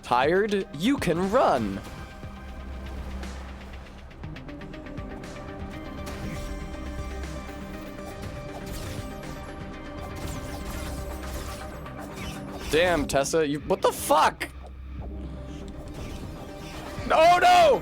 Tired? You can run! Damn, Tessa, you- what the fuck? No, no!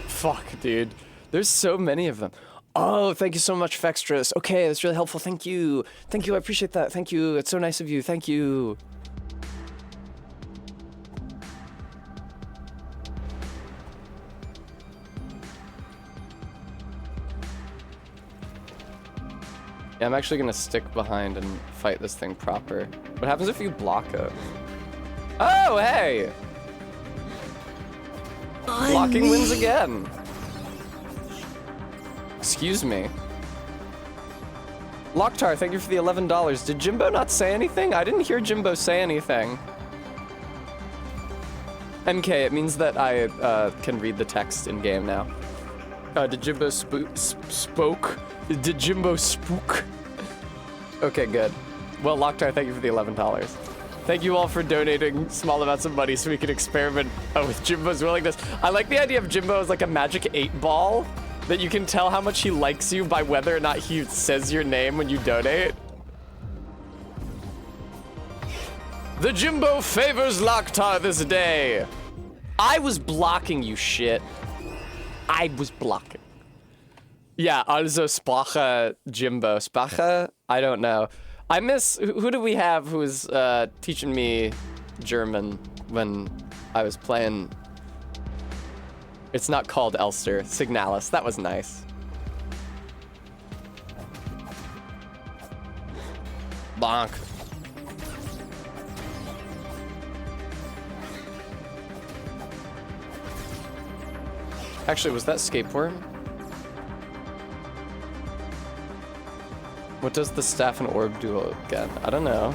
Fuck, dude. There's so many of them. Oh, thank you so much, Fextras. Okay, that's really helpful. Thank you. Thank you, I appreciate that. Thank you. It's so nice of you. Thank you. Yeah, I'm actually gonna stick behind and fight this thing proper. What happens if you block it? Oh, hey! Blocking wins again. Excuse me. Locktar, thank you for the $11. Did Jimbo not say anything? I didn't hear Jimbo say anything. MK, it means that I can read the text in game now. Did Jimbo spoke? Did Jimbo spook? Okay, good. Well, Locktar, thank you for the $11. Thank you all for donating small amounts of money so we can experiment with Jimbo's willingness. I like the idea of Jimbo as like a magic 8-ball that you can tell how much he likes you by whether or not he says your name when you donate. The Jimbo favors Locktar this day. I was blocking, you shit. I was blocking. Yeah, also Sprache Jimbo. Sprache? I don't know. I miss, who do we have who was teaching me German when I was playing? It's not called Elster, Signalis. That was nice. Bonk. Actually, was that Scapeworm? What does the staff and orb do again? I don't know.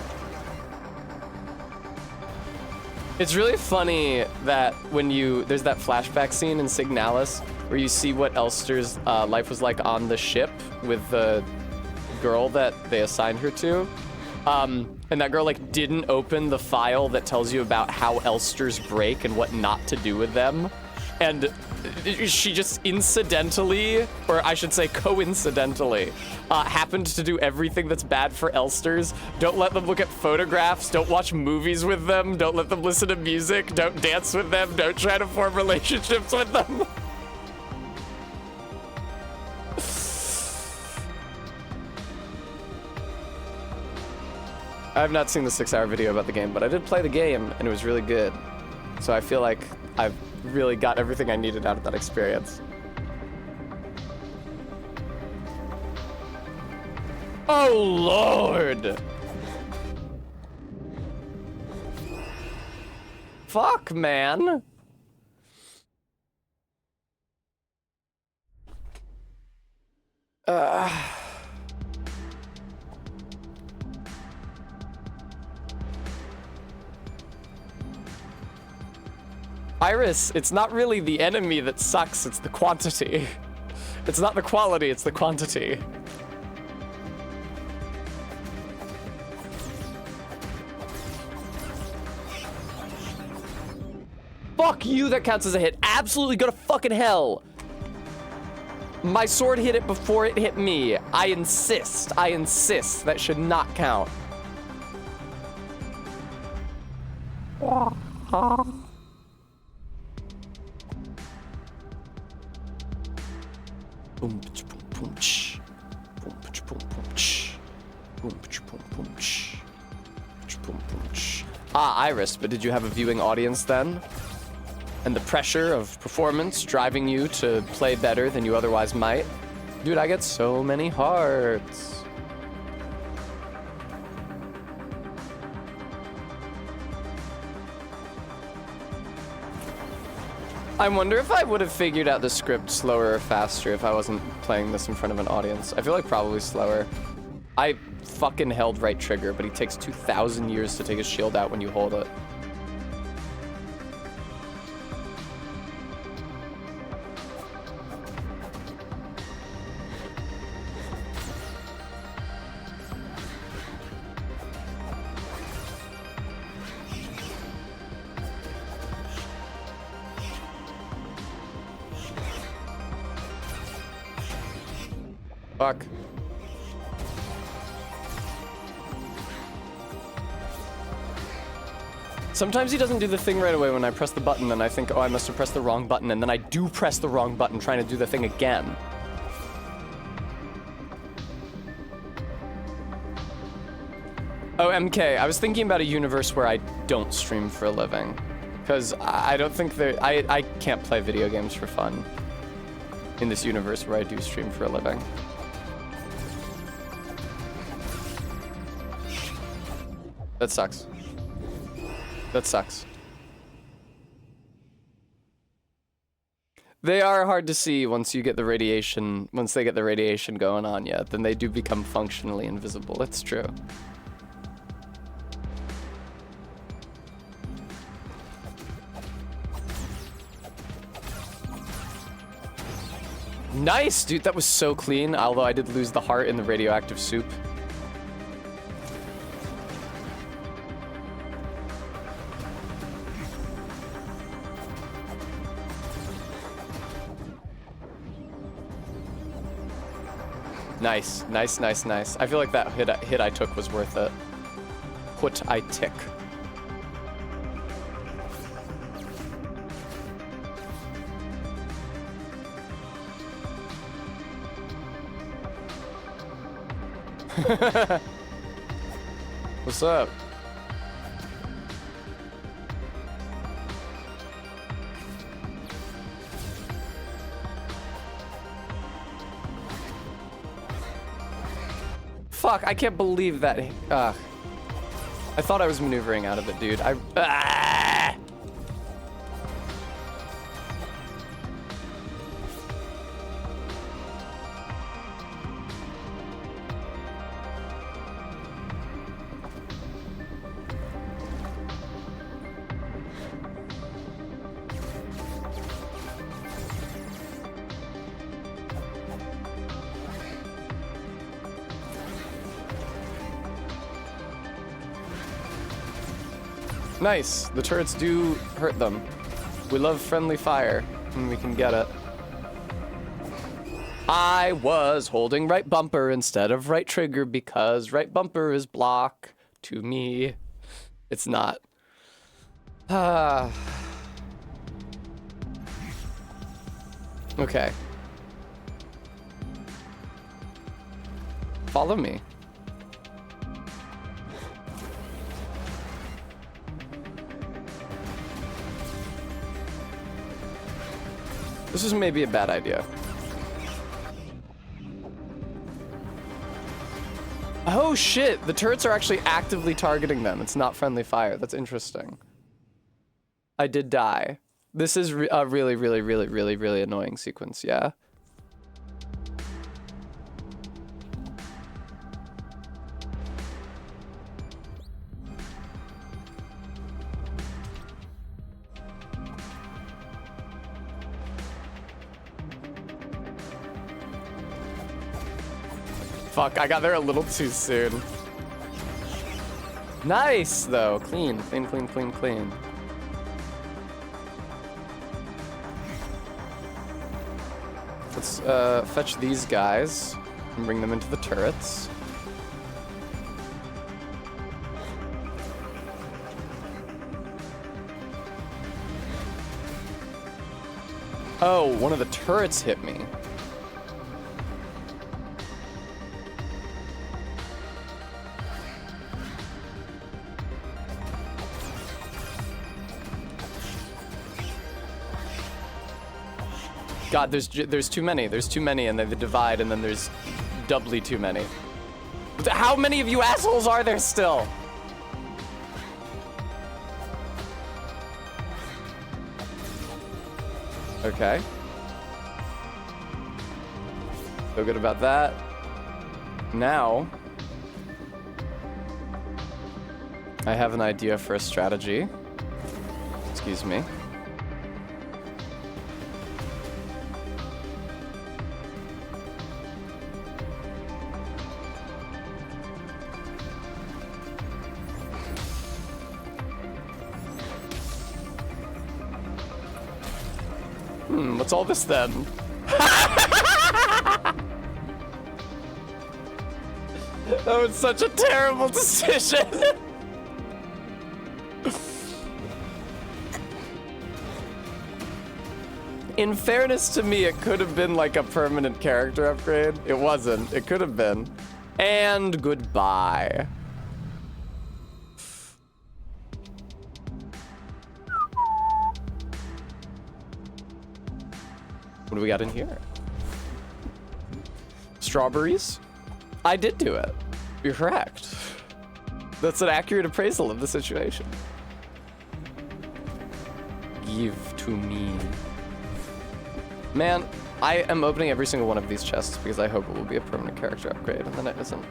It's really funny that when there's that flashback scene in Signalis where you see what Elster's life was like on the ship with the girl that they assigned her to. And that girl like didn't open the file that tells you about how Elsters break and what not to do with them. and she just incidentally, or I should say coincidentally, happened to do everything that's bad for Elsters. Don't let them look at photographs, don't watch movies with them, don't let them listen to music, don't dance with them, don't try to form relationships with them. I have not seen the 6-hour video about the game, but I did play the game and it was really good. So I feel like I've really got everything I needed out of that experience. Oh, Lord! Fuck, man. Iris, it's not really the enemy that sucks, it's the quantity. It's not the quality, it's the quantity. Fuck you, that counts as a hit. Absolutely go to fucking hell. My sword hit it before it hit me. I insist. That should not count. Ah, Iris, but did you have a viewing audience then? And the pressure of performance driving you to play better than you otherwise might? Dude, I get so many hearts. I wonder if I would have figured out the script slower or faster if I wasn't playing this in front of an audience. I feel like probably slower. I fucking held right trigger, but he takes 2,000 years to take his shield out when you hold it. Fuck. Sometimes he doesn't do the thing right away when I press the button and I think, oh, I must have pressed the wrong button, and then I do press the wrong button trying to do the thing again. Oh, MK, I was thinking about a universe where I don't stream for a living. Because I don't think I can't play video games for fun in this universe where I do stream for a living. That sucks. That sucks. They are hard to see once you get the radiation, once they get the radiation going on, yeah, then they do become functionally invisible. That's true. Nice, dude, that was so clean, although I did lose the heart in the radioactive soup. Nice, nice, nice, nice. I feel like that hit I took was worth it. What I tick. What's up? Fuck, I can't believe that. I thought I was maneuvering out of it, dude. Nice. The turrets do hurt them. We love friendly fire. And we can get it. I was holding right bumper instead of right trigger because right bumper is block to me. It's not. Okay. Follow me. This is maybe a bad idea. Oh shit, the turrets are actually actively targeting them. It's not friendly fire. That's interesting. I did die. This is a really, really, really, really, really annoying sequence, yeah? Fuck, I got there a little too soon. Nice, though. Clean, clean, clean, clean, clean. Let's fetch these guys and bring them into the turrets. Oh, one of the turrets hit me. God, there's too many. There's too many, and they divide, and then there's doubly too many. How many of you assholes are there still? Okay. Feel good about that. Now, I have an idea for a strategy. Excuse me. What's all this then? That was such a terrible decision. In fairness to me, it could have been like a permanent character upgrade. It wasn't. It could have been. And goodbye. What do we got in here? Strawberries? I did do it. You're correct. That's an accurate appraisal of the situation. Give to me. Man, I am opening every single one of these chests because I hope it will be a permanent character upgrade, and then it isn't.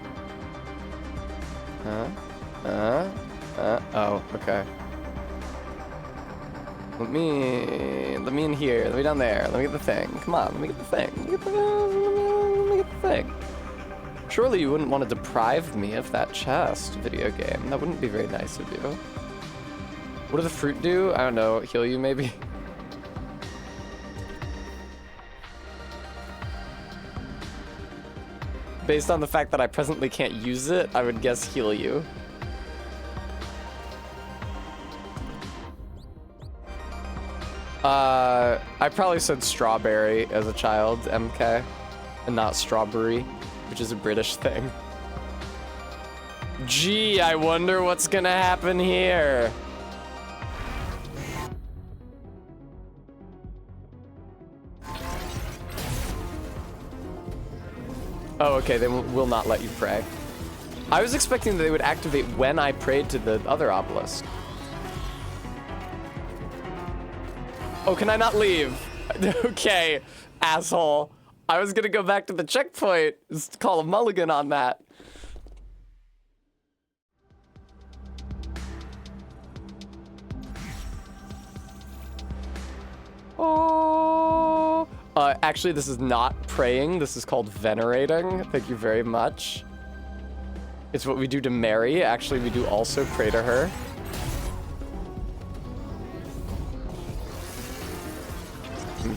Oh, okay. Let me in here. Let me down there. Let me get the thing. Come on, let me get the thing. Let me get the thing. Surely you wouldn't want to deprive me of that chest, video game. That wouldn't be very nice of you. What does the fruit do? I don't know. Heal you, maybe? Based on the fact that I presently can't use it, I would guess heal you. I probably said strawberry as a child, MK, and not strawberry, which is a British thing. Gee, I wonder what's gonna happen here. Oh, okay, they will not let you pray. I was expecting that they would activate when I prayed to the other obelisk. Oh, can I not leave? Okay, asshole. I was gonna go back to the checkpoint. Just call a mulligan on that. Oh. Actually, this is not praying. This is called venerating. Thank you very much. It's what we do to Mary. Actually, we do also pray to her.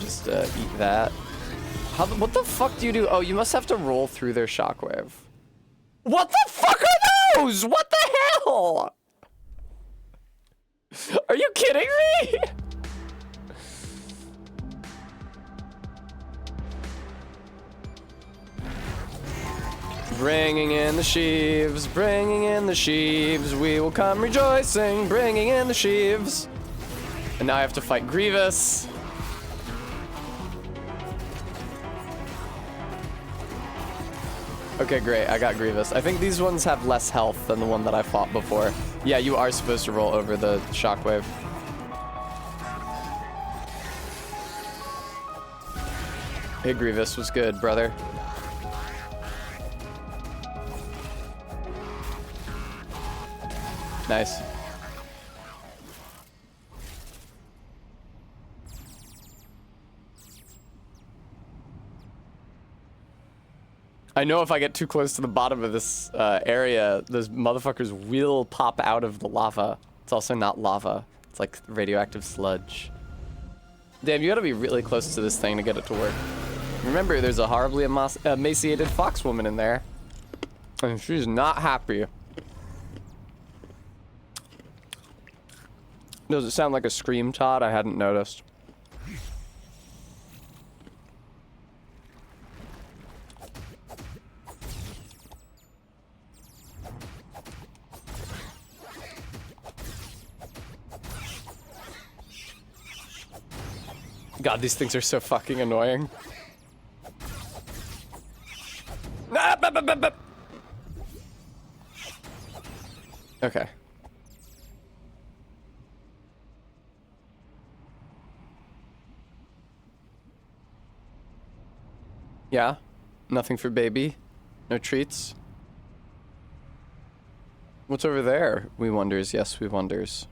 just eat that. What the fuck do you do? Oh, you must have to roll through their shockwave. What the fuck are those? What the hell? Are you kidding me? Bringing in the sheaves, bringing in the sheaves. We will come rejoicing, bringing in the sheaves. And now I have to fight Grievous. Okay, great. I got Grievous. I think these ones have less health than the one that I fought before. Yeah, you are supposed to roll over the shockwave. Hey, Grievous was good, brother. Nice. I know if I get too close to the bottom of this area, those motherfuckers will pop out of the lava. It's also not lava. It's like radioactive sludge. Damn, you gotta be really close to this thing to get it to work. Remember, there's a horribly emaciated fox woman in there. And she's not happy. Does it sound like a scream, Todd? I hadn't noticed. God, these things are so fucking annoying. Okay. Yeah? Nothing for baby? No treats? What's over there? We wonders. Yes, we wonders.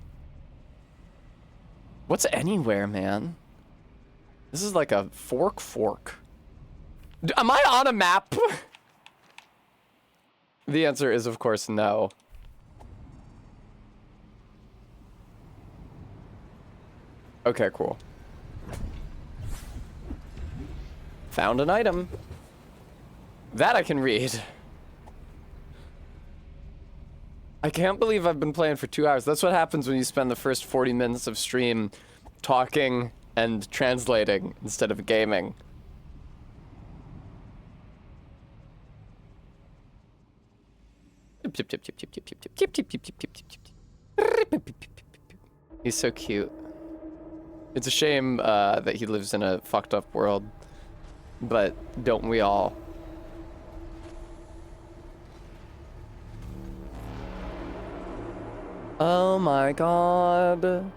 What's anywhere, man? This is like a fork. Am I on a map? The answer is, of course, no. Okay, cool. Found an item. That I can read. I can't believe I've been playing for 2 hours. That's what happens when you spend the first 40 minutes of stream talking and translating instead of gaming. He's so cute. It's a shame that he lives in a fucked up world, but don't we all? Oh my god.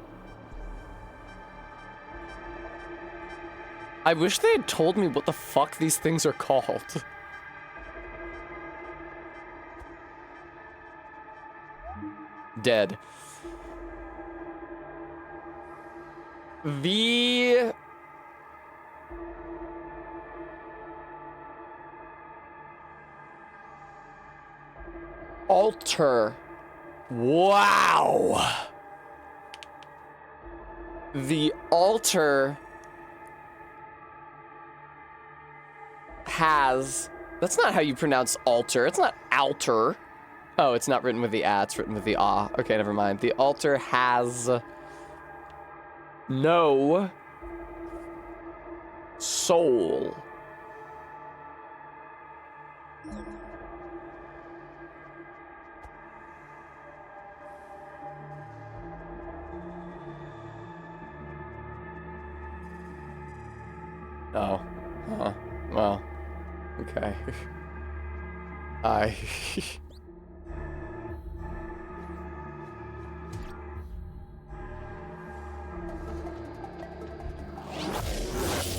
I wish they had told me what the fuck these things are called. Dead. The altar. Wow. The altar has... That's not how you pronounce altar. It's not altar. Oh, it's not written with the it's written with the ah. Okay, never mind. The altar has no soul. Oh. Huh. Well. Okay.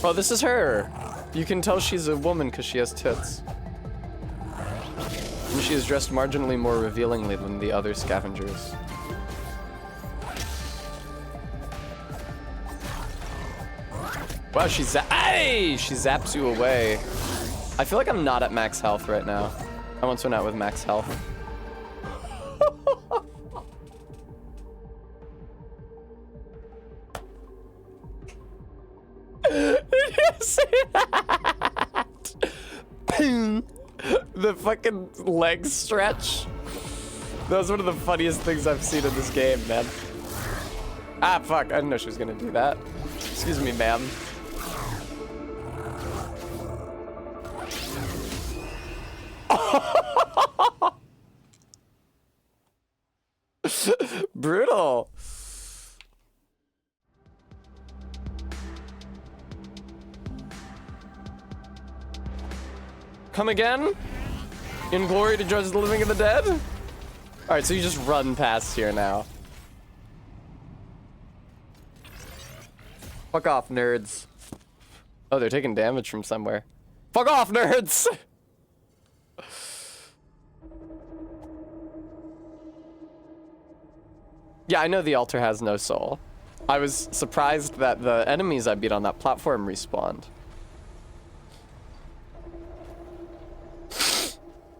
Oh, this is her. You can tell she's a woman because she has tits. And she is dressed marginally more revealingly than the other scavengers. Wow, she zaps you away. I feel like I'm not at max health right now. I once went out with max health. fucking leg stretch. That was one of the funniest things I've seen in this game, man. Ah, fuck. I didn't know she was gonna do that. Excuse me, ma'am. Brutal. Come again? In glory to judge the living and the dead? Alright, so you just run past here now. Fuck off, nerds. Oh, they're taking damage from somewhere. Fuck off, nerds! Yeah, I know the altar has no soul. I was surprised that the enemies I beat on that platform respawned.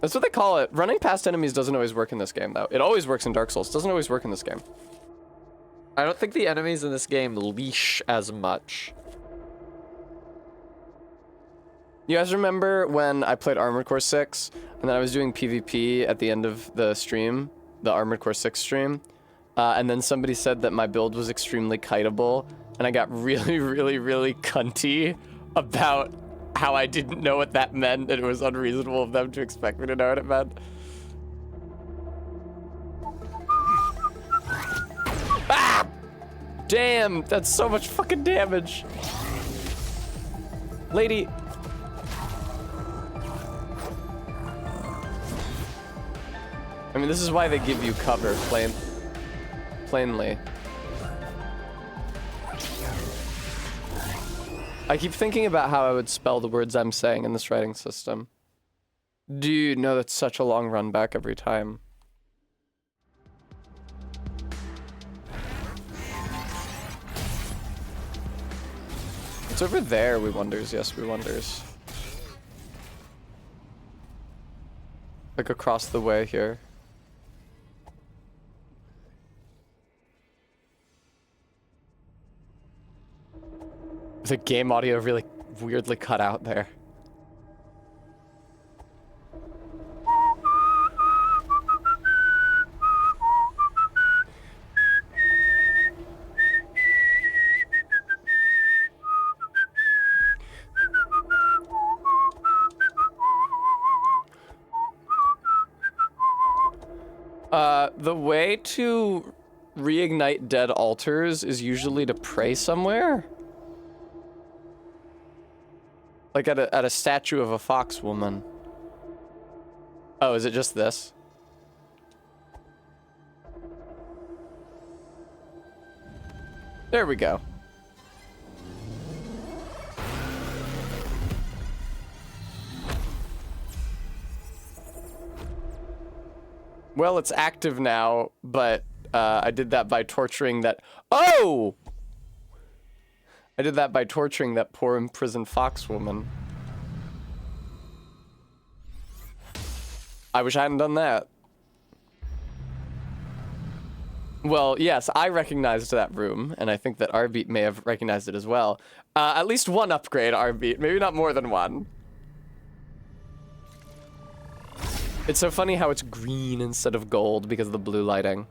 That's what they call it. Running past enemies doesn't always work in this game, though. It always works in Dark Souls. Doesn't always work in this game. I don't think the enemies in this game leash as much. You guys remember when I played Armored Core 6, and then I was doing PvP at the end of the stream, the Armored Core 6 stream, and then somebody said that my build was extremely kiteable, and I got really, really, really cunty about how I didn't know what that meant, and it was unreasonable of them to expect me to know what it meant. Ah! Damn, that's so much fucking damage. Lady. I mean, this is why they give you cover, plainly. I keep thinking about how I would spell the words I'm saying in this writing system. Dude, no, that's such a long run back every time. It's over there, we wonders. Yes, we wonders. Like across the way here. The game audio really weirdly cut out there. The way to reignite dead altars is usually to pray somewhere. Like at a statue of a fox woman. Oh, is it just this? There we go. Well, it's active now, but I did that by torturing that. Oh! I did that by torturing that poor imprisoned fox woman. I wish I hadn't done that. Well, yes, I recognized that room, and I think that Arbeat may have recognized it as well. At least one upgrade, Arbeat. Maybe not more than one. It's so funny how it's green instead of gold because of the blue lighting.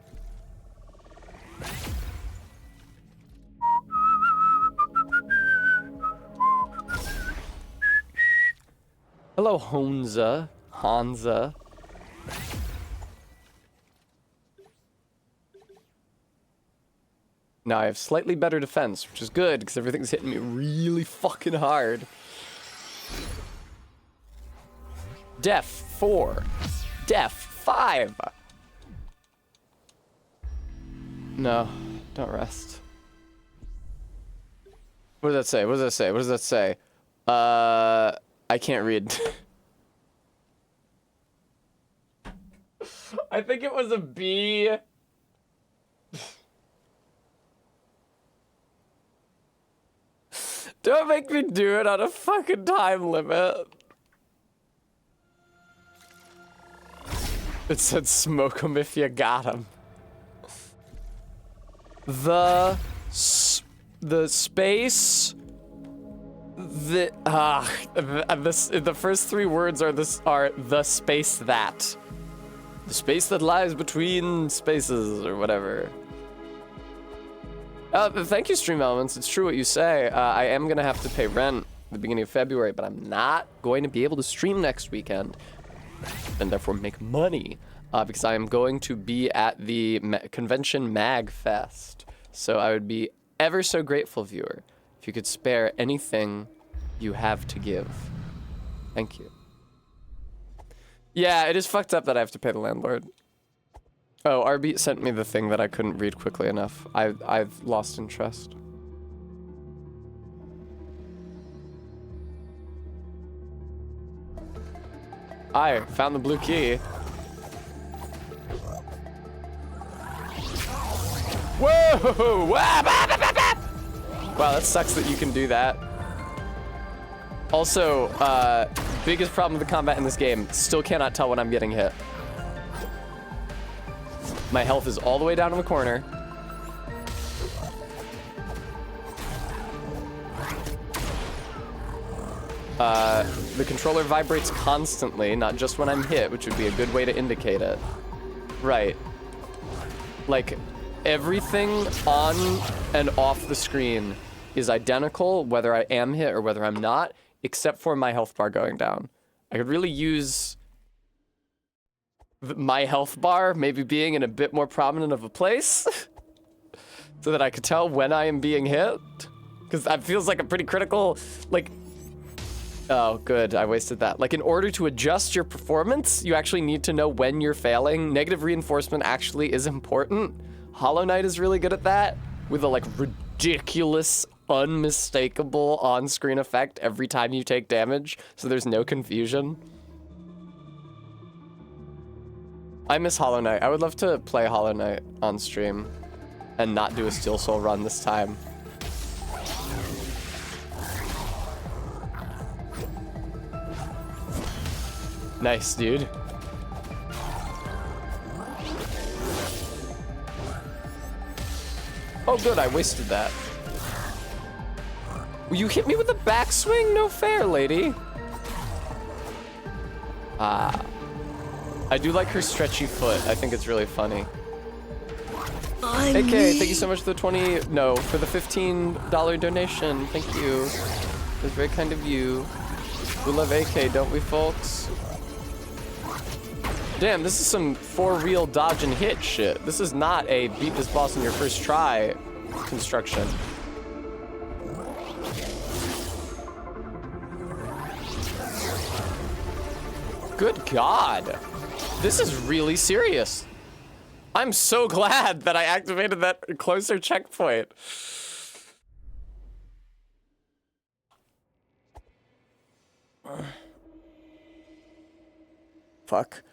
Hello, Hansa. Now I have slightly better defense, which is good because everything's hitting me really fucking hard. Def 4. Def 5. No, don't rest. What does that say? What does that say? What does that say? I can't read. I think it was a B. Don't make me do it on a fucking time limit. It said smoke 'em if you got 'em. The space The first three words are the space that. The space that lies between spaces or whatever. Thank you, Stream Elements. It's true what you say. I am gonna have to pay rent at the beginning of February, but I'm not going to be able to stream next weekend and therefore make money because I am going to be at the convention Mag Fest. So I would be ever so grateful, viewer, if you could spare anything you have to give. Thank you. Yeah, it is fucked up that I have to pay the landlord. Oh, RB sent me the thing that I couldn't read quickly enough. I've lost interest. I found the blue key. Whoa! Wow, that sucks that you can do that. Also, biggest problem with the combat in this game, still cannot tell when I'm getting hit. My health is all the way down in the corner. The controller vibrates constantly, not just when I'm hit, which would be a good way to indicate it. Right. Like, everything on and off the screen is identical, whether I am hit or whether I'm not, except for my health bar going down. I could really use my health bar maybe being in a bit more prominent of a place so that I could tell when I am being hit. Because that feels like a pretty critical, like, oh, good, I wasted that. Like, in order to adjust your performance, you actually need to know when you're failing. Negative reinforcement actually is important. Hollow Knight is really good at that, with a, like, ridiculous, unmistakable on-screen effect every time you take damage, so there's no confusion. I miss Hollow Knight. I would love to play Hollow Knight on stream and not do a Steel Soul run this time. Nice, dude. Oh, good, I wasted that. Will you hit me with a backswing? No fair, lady. I do like her stretchy foot. I think it's really funny. AK, thank you so much for the for the $15 donation. Thank you. It was very kind of you. We love AK, don't we, folks? Damn, this is some for-real dodge and hit shit. This is not a beat this boss in your first try construction. Good God. This is really serious. I'm so glad that I activated that closer checkpoint. Fuck.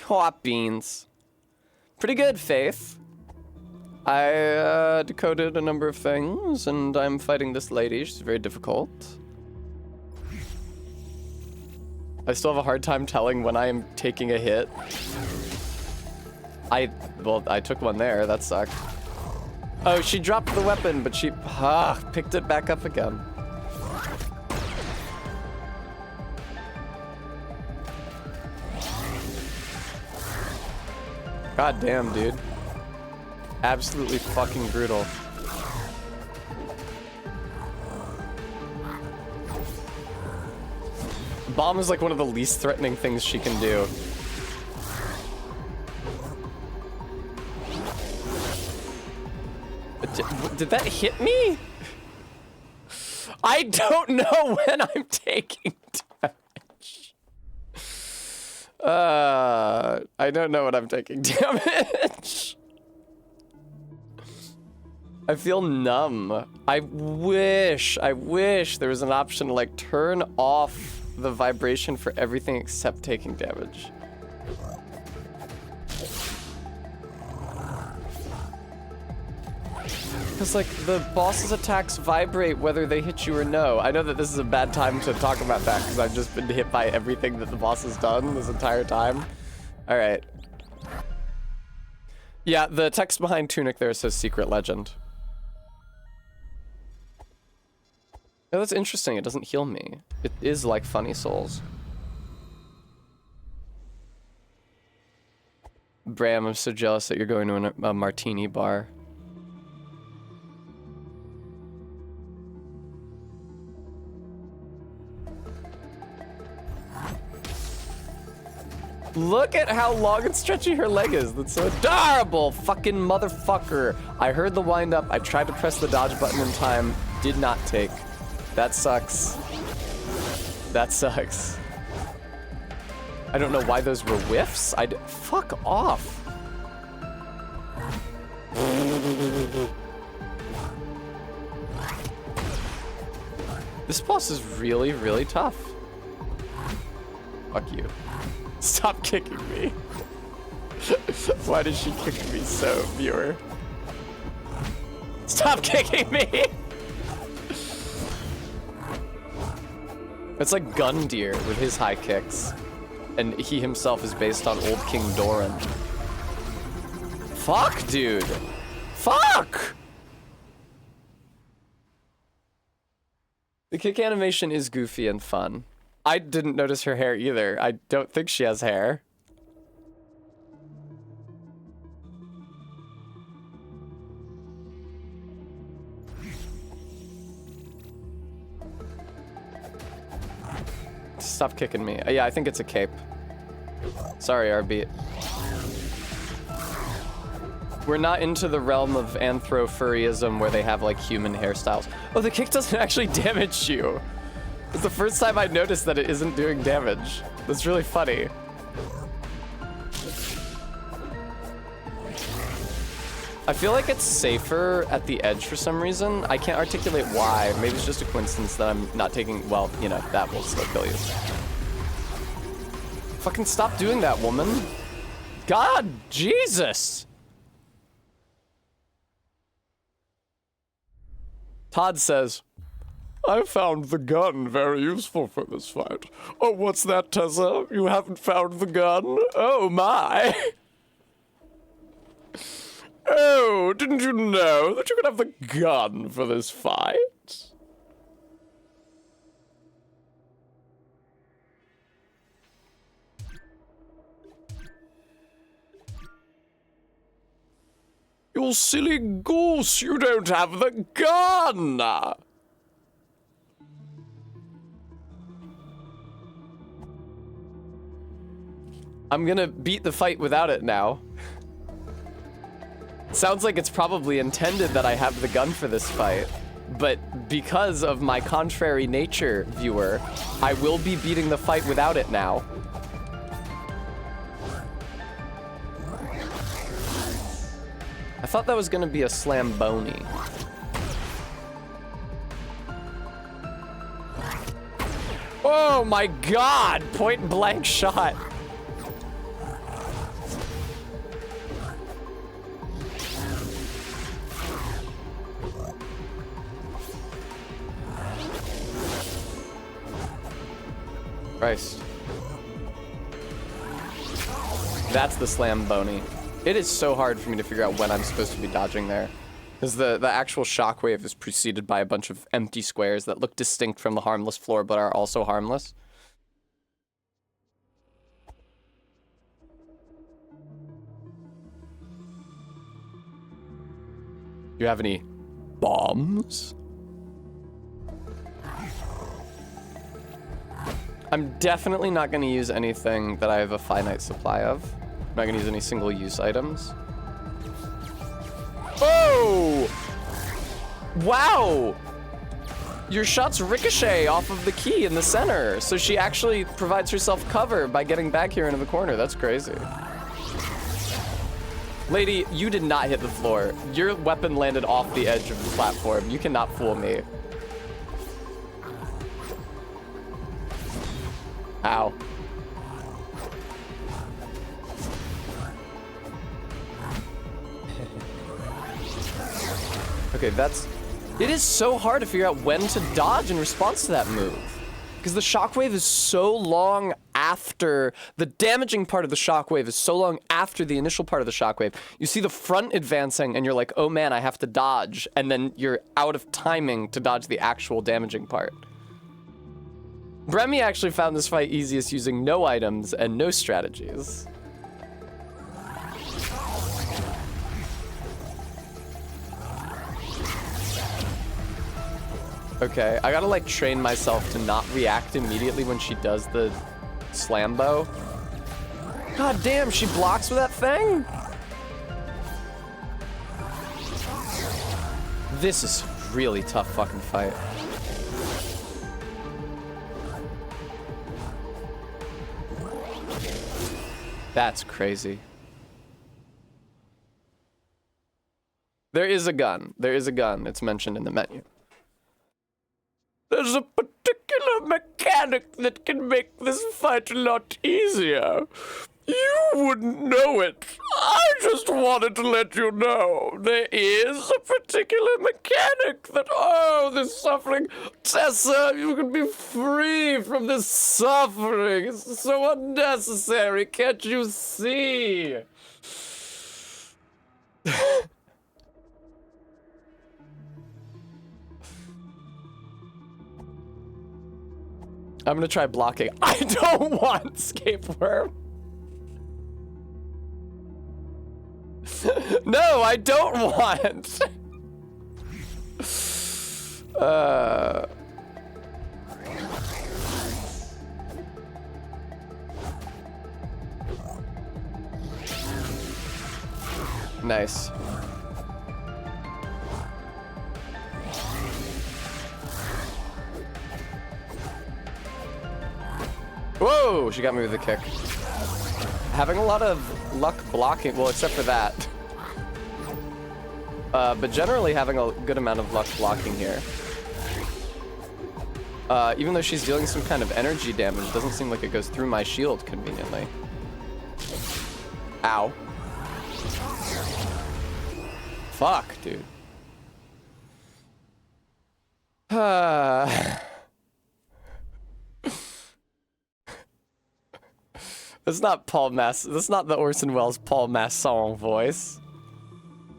Hot beans. Pretty good, Faith. I decoded a number of things, and I'm fighting this lady. She's very difficult. I still have a hard time telling when I am taking a hit. Well, I took one there. That sucked. Oh, she dropped the weapon, but she picked it back up again. God damn, dude. Absolutely fucking brutal. Bomb is like one of the least threatening things she can do. Did that hit me? I don't know when I'm taking damage. I don't know when I'm taking damage. I feel numb. I wish there was an option to like turn off the vibration for everything except taking damage. Because like the boss's attacks vibrate whether they hit you or no. I know that this is a bad time to talk about that because I've just been hit by everything that the boss has done this entire time. All right. Yeah, the text behind Tunic there says secret legend. Oh, that's interesting. It doesn't heal me. It is like Funny Souls. Bram, I'm so jealous that you're going to a martini bar. Look at how long and stretchy her leg is. That's so adorable. Fucking motherfucker. I heard the wind up. I tried to press the dodge button in time. Did not take. That sucks. That sucks. I don't know why those were whiffs. Fuck off. This boss is really, really tough. Fuck you. Stop kicking me. Why did she kick me so, viewer? Stop kicking me! It's like Gundyr with his high kicks. And he himself is based on Old King Doran. Fuck, dude! Fuck! The kick animation is goofy and fun. I didn't notice her hair either. I don't think she has hair. Stop kicking me. Yeah, I think it's a cape. Sorry, RB. We're not into the realm of anthrophorism where they have like human hairstyles. Oh, the kick doesn't actually damage you. It's the first time I noticed that it isn't doing damage. That's really funny. I feel like it's safer at the edge for some reason. I can't articulate why. Maybe it's just a coincidence that I'm not taking, well, you know, that will still kill you. Fucking stop doing that, woman. God, Jesus. Todd says, I found the gun very useful for this fight. Oh, what's that, Tessa? You haven't found the gun? Oh, my. Oh, didn't you know that you could have the gun for this fight? You silly goose, you don't have the gun! I'm gonna beat the fight without it now. Sounds like it's probably intended that I have the gun for this fight, but because of my contrary nature, viewer, I will be beating the fight without it now. I thought that was gonna be a slamboni. Oh my god! Point blank shot. Christ. That's the slamboni. It is so hard for me to figure out when I'm supposed to be dodging there. Because the actual shockwave is preceded by a bunch of empty squares that look distinct from the harmless floor but are also harmless. Do you have any bombs? I'm definitely not going to use anything that I have a finite supply of. I'm not going to use any single-use items. Oh! Wow! Your shots ricochet off of the key in the center, so she actually provides herself cover by getting back here into the corner. That's crazy. Lady, you did not hit the floor. Your weapon landed off the edge of the platform. You cannot fool me. Ow. Okay, that's... It is so hard to figure out when to dodge in response to that move. Because the shockwave is so long after the damaging part of the shockwave is so long after the initial part of the shockwave. You see the front advancing and you're like, oh man, I have to dodge. And then you're out of timing to dodge the actual damaging part. Bremy actually found this fight easiest using no items and no strategies. Okay, I gotta like train myself to not react immediately when she does the slam bow. God damn, she blocks with that thing? This is a really tough fucking fight. That's crazy. There is a gun. There is a gun. It's mentioned in the menu. There's a particular mechanic that can make this fight a lot easier. You wouldn't know it. I just wanted to let you know. There is a particular mechanic that, oh, this suffering. Tessa, you can be free from this suffering. It's so unnecessary. Can't you see? I'm gonna try blocking. I don't want escape worm. No, I don't want. Nice. Whoa, she got me with a kick. Having a lot of luck blocking, well, except for that. But generally having a good amount of luck blocking here. Even though she's dealing some kind of energy damage, it doesn't seem like it goes through my shield conveniently. Ow. Fuck, dude. That's not Paul Mass. That's not the Orson Welles Paul Masson voice.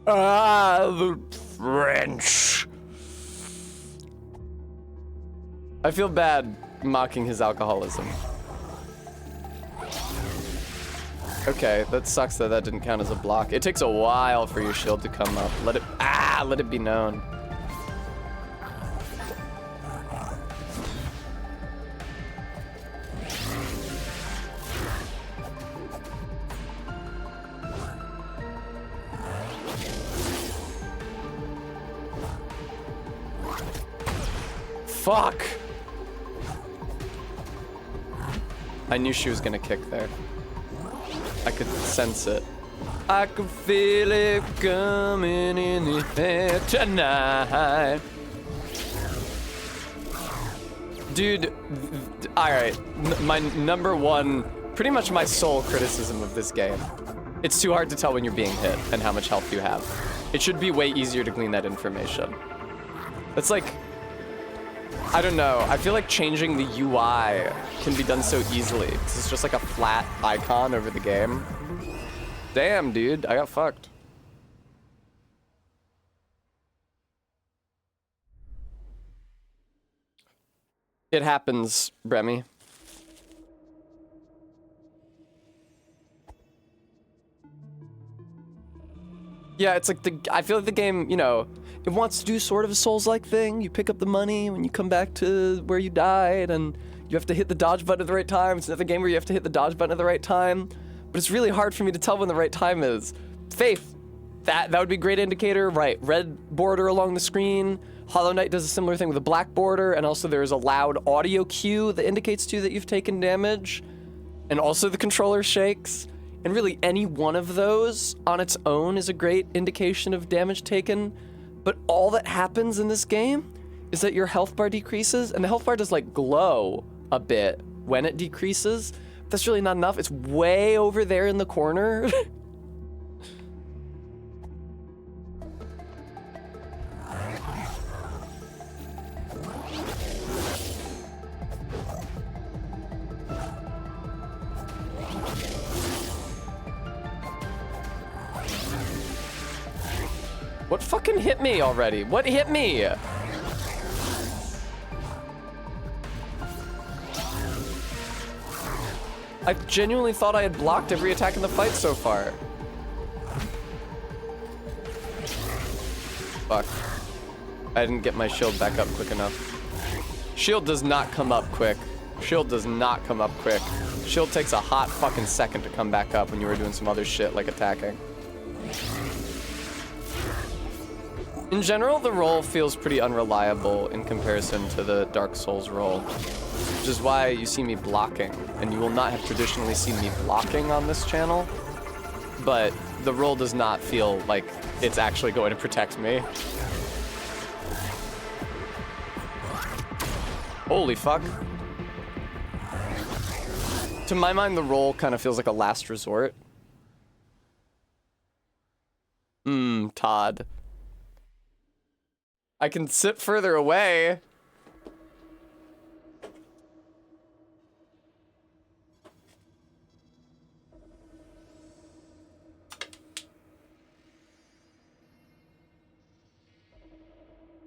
Ah, the French. I feel bad mocking his alcoholism. Okay, that sucks that that didn't count as a block. It takes a while for your shield to come up. Let it be known. Fuck! I knew she was gonna kick there. I could sense it. I could feel it coming in the air tonight. Dude, alright. My number one, pretty much my sole criticism of this game. It's too hard to tell when you're being hit and how much health you have. It should be way easier to glean that information. It's like, I don't know, I feel like changing the UI can be done so easily, because it's just like a flat icon over the game. Damn, dude, I got fucked. It happens, Bremy. Yeah, it's like I feel like the game, you know, it wants to do sort of a Souls-like thing. You pick up the money when you come back to where you died, and you have to hit the dodge button at the right time. It's another game where you have to hit the dodge button at the right time. But it's really hard for me to tell when the right time is. Faith, that would be a great indicator, right? Red border along the screen. Hollow Knight does a similar thing with a black border, and also there's a loud audio cue that indicates to you that you've taken damage. And also the controller shakes. And really any one of those on its own is a great indication of damage taken. But all that happens in this game is that your health bar decreases, and the health bar does like glow a bit when it decreases. That's really not enough. It's way over there in the corner. What fucking hit me already? What hit me? I genuinely thought I had blocked every attack in the fight so far. Fuck. I didn't get my shield back up quick enough. Shield does not come up quick. Shield does not come up quick. Shield takes a hot fucking second to come back up when you were doing some other shit like attacking. In general, the roll feels pretty unreliable in comparison to the Dark Souls roll, which is why you see me blocking, and you will not have traditionally seen me blocking on this channel, but the roll does not feel like it's actually going to protect me. Holy fuck. To my mind, the roll kind of feels like a last resort. Todd. I can sit further away.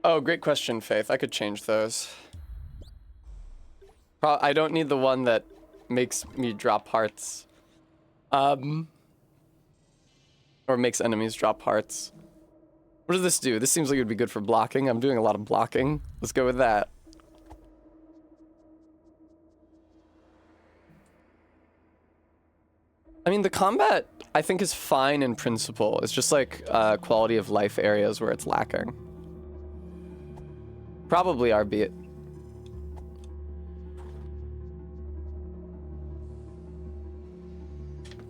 Oh, great question, Faith. I could change those. I don't need the one that makes me drop hearts. Or makes enemies drop hearts. What does this do? This seems like it would be good for blocking. I'm doing a lot of blocking. Let's go with that. I mean, the combat, I think, is fine in principle. It's just like quality of life areas where it's lacking. Probably RB it.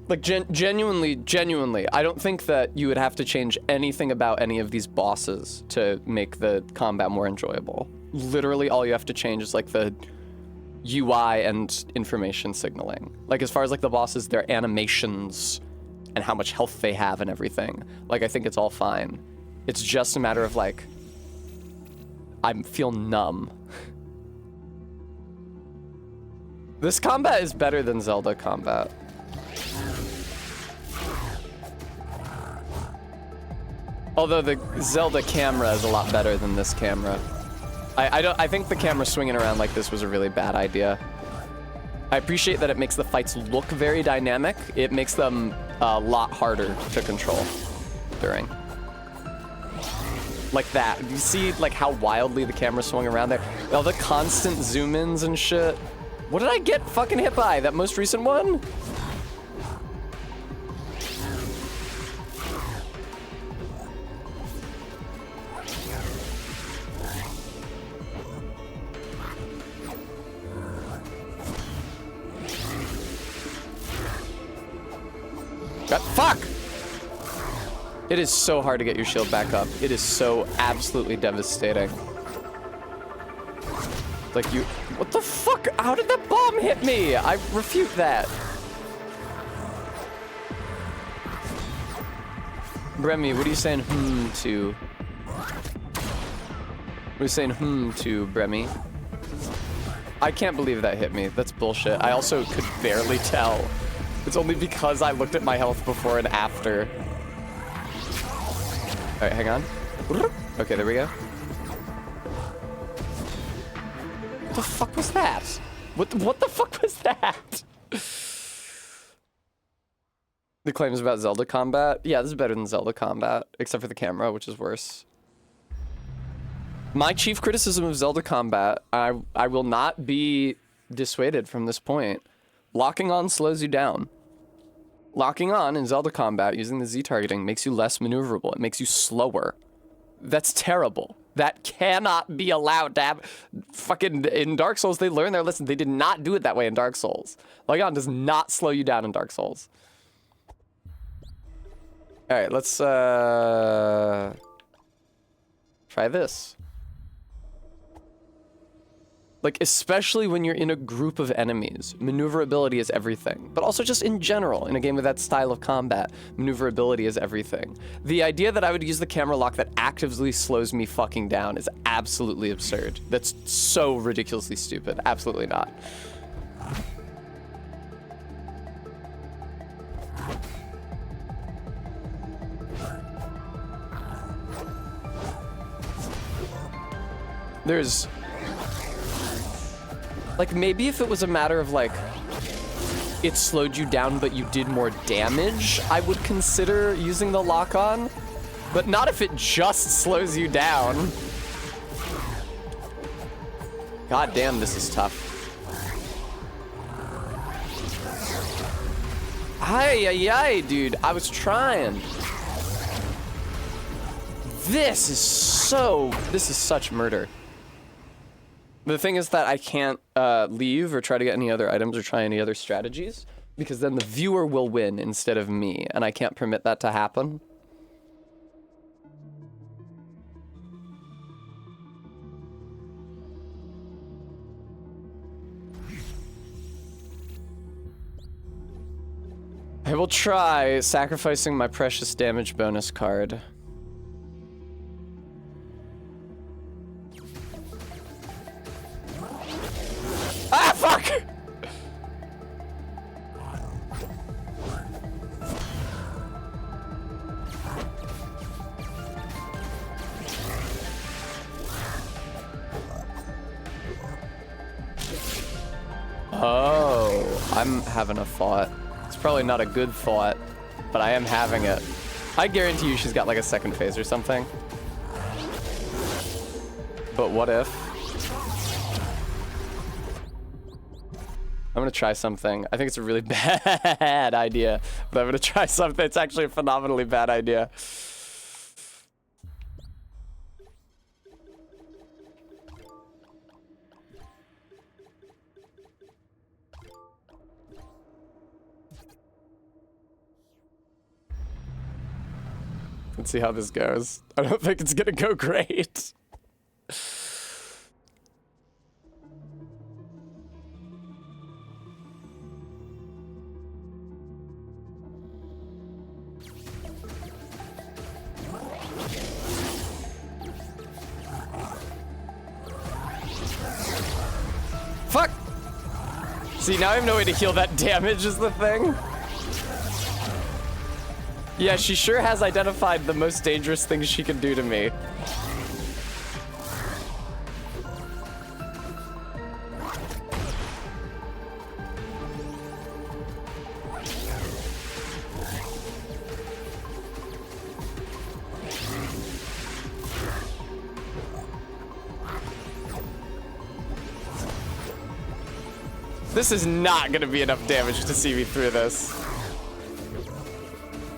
Like, genuinely, I don't think that you would have to change anything about any of these bosses to make the combat more enjoyable. Literally, all you have to change is, like, the UI and information signaling. Like, as far as, like, the bosses, their animations and how much health they have and everything. Like, I think it's all fine. It's just a matter of, like, I feel numb. This combat is better than Zelda combat. Although the Zelda camera is a lot better than this camera. I think the camera swinging around like this was a really bad idea. I appreciate that it makes the fights look very dynamic. It makes them a lot harder to control during. Like that. You see like how wildly the camera swung around there? All the constant zoom-ins and shit. What did I get fucking hit by? That most recent one? God, fuck! It is so hard to get your shield back up. It is so absolutely devastating. Like you... What the fuck? How did that bomb hit me? I refute that. Bremy, what are you saying to? What are you saying to, Bremy? I can't believe that hit me. That's bullshit. I also could barely tell. It's only because I looked at my health before and after. All right, hang on. Okay, there we go. What the fuck was that? What the fuck was that? The claims about Zelda combat? Yeah, this is better than Zelda combat, except for the camera, which is worse. My chief criticism of Zelda combat, I will not be dissuaded from this point. Locking on slows you down. Locking on in Zelda combat using the Z targeting makes you less maneuverable. It makes you slower. That's terrible. That cannot be allowed to have. Fucking in Dark Souls, they learned their lesson. They did not do it that way in Dark Souls. Locking on does not slow you down in Dark Souls. All right, let's try this. Like, especially when you're in a group of enemies, maneuverability is everything. But also just in general, in a game with that style of combat, maneuverability is everything. The idea that I would use the camera lock that actively slows me fucking down is absolutely absurd. That's so ridiculously stupid. Absolutely not. There's... Like, maybe if it was a matter of, like, it slowed you down but you did more damage, I would consider using the lock-on. But not if it just slows you down. God damn, this is tough. Ay, dude. I was trying. This is such murder. The thing is that I can't leave or try to get any other items or try any other strategies, because then the viewer will win instead of me, and I can't permit that to happen. I will try sacrificing my precious damage bonus card. Ah, fuck! Oh, I'm having a thought. It's probably not a good thought, but I am having it. I guarantee you she's got like a second phase or something. But what if? I'm gonna try something. I think it's a really bad idea, but I'm gonna try something. It's actually a phenomenally bad idea. Let's see how this goes. I don't think it's gonna go great. Fuck! See, now I have no way to heal that damage is the thing. Yeah, she sure has identified the most dangerous things she can do to me. This is not gonna be enough damage to see me through this.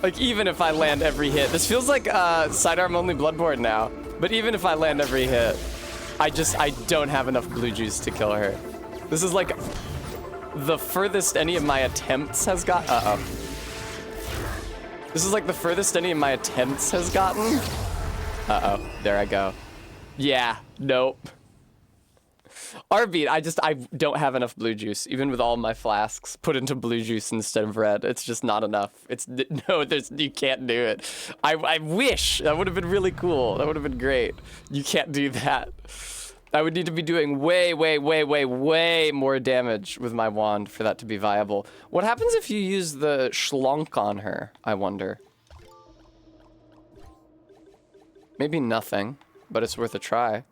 Like, even if I land every hit. This feels like sidearm only Bloodborne now. But even if I land every hit, I don't have enough blue juice to kill her. This is like the furthest any of my attempts has got. Uh-oh. This is like the furthest any of my attempts has gotten. Uh-oh. There I go. Yeah. Nope. Arbeat, I don't have enough blue juice, even with all my flasks put into blue juice instead of red. It's just not enough. You can't do it. I wish. That would have been really cool. That would have been great. You can't do that. I would need to be doing way more damage with my wand for that to be viable. What happens if you use the schlonk on her, I wonder? Maybe nothing, but it's worth a try.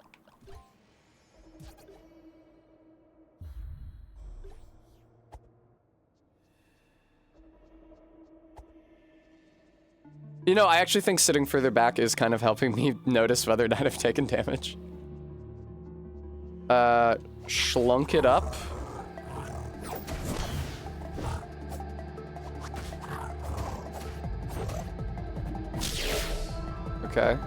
You know, I actually think sitting further back is kind of helping me notice whether or not I've taken damage. Schlunk it up. Okay.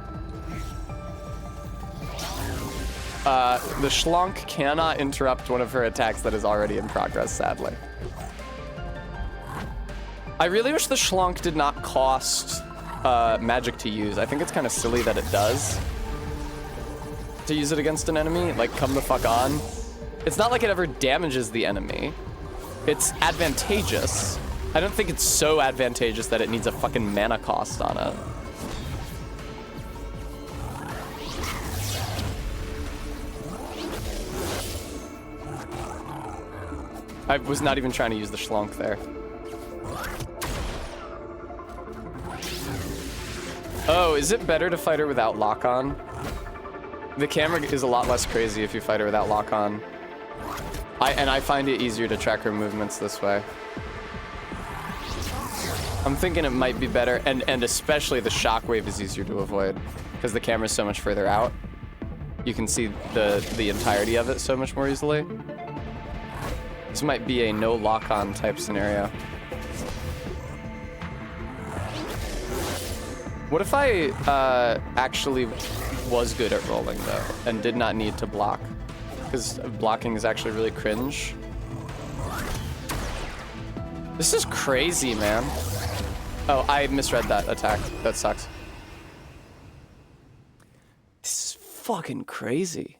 The schlonk cannot interrupt one of her attacks that is already in progress, sadly. I really wish the schlonk did not cost magic to use. I think it's kind of silly that it does. To use it against an enemy, like, come the fuck on. It's not like it ever damages the enemy. It's advantageous. I don't think it's so advantageous that it needs a fucking mana cost on it. I was not even trying to use the schlonk there. Oh, is it better to fight her without lock-on? The camera is a lot less crazy if you fight her without lock on. I find it easier to track her movements this way. I'm thinking it might be better, and especially the shockwave is easier to avoid because the camera's so much further out. You can see the entirety of it so much more easily. This might be a no lock-on type scenario. What if I actually was good at rolling though and did not need to block? Because blocking is actually really cringe. This is crazy, man. Oh, I misread that attack. That sucks. This is fucking crazy.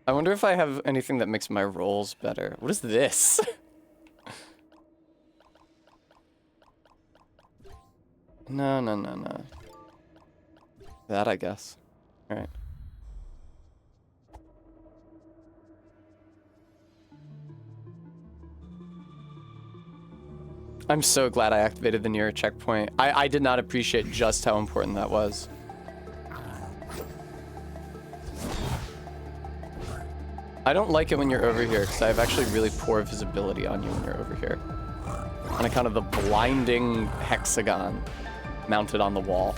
I wonder if I have anything that makes my rolls better. What is this? No. That, I guess. All right. I'm so glad I activated the nearer checkpoint. I did not appreciate just how important that was. I don't like it when you're over here because I have actually really poor visibility on you when you're over here. On account of the blinding hexagon mounted on the wall.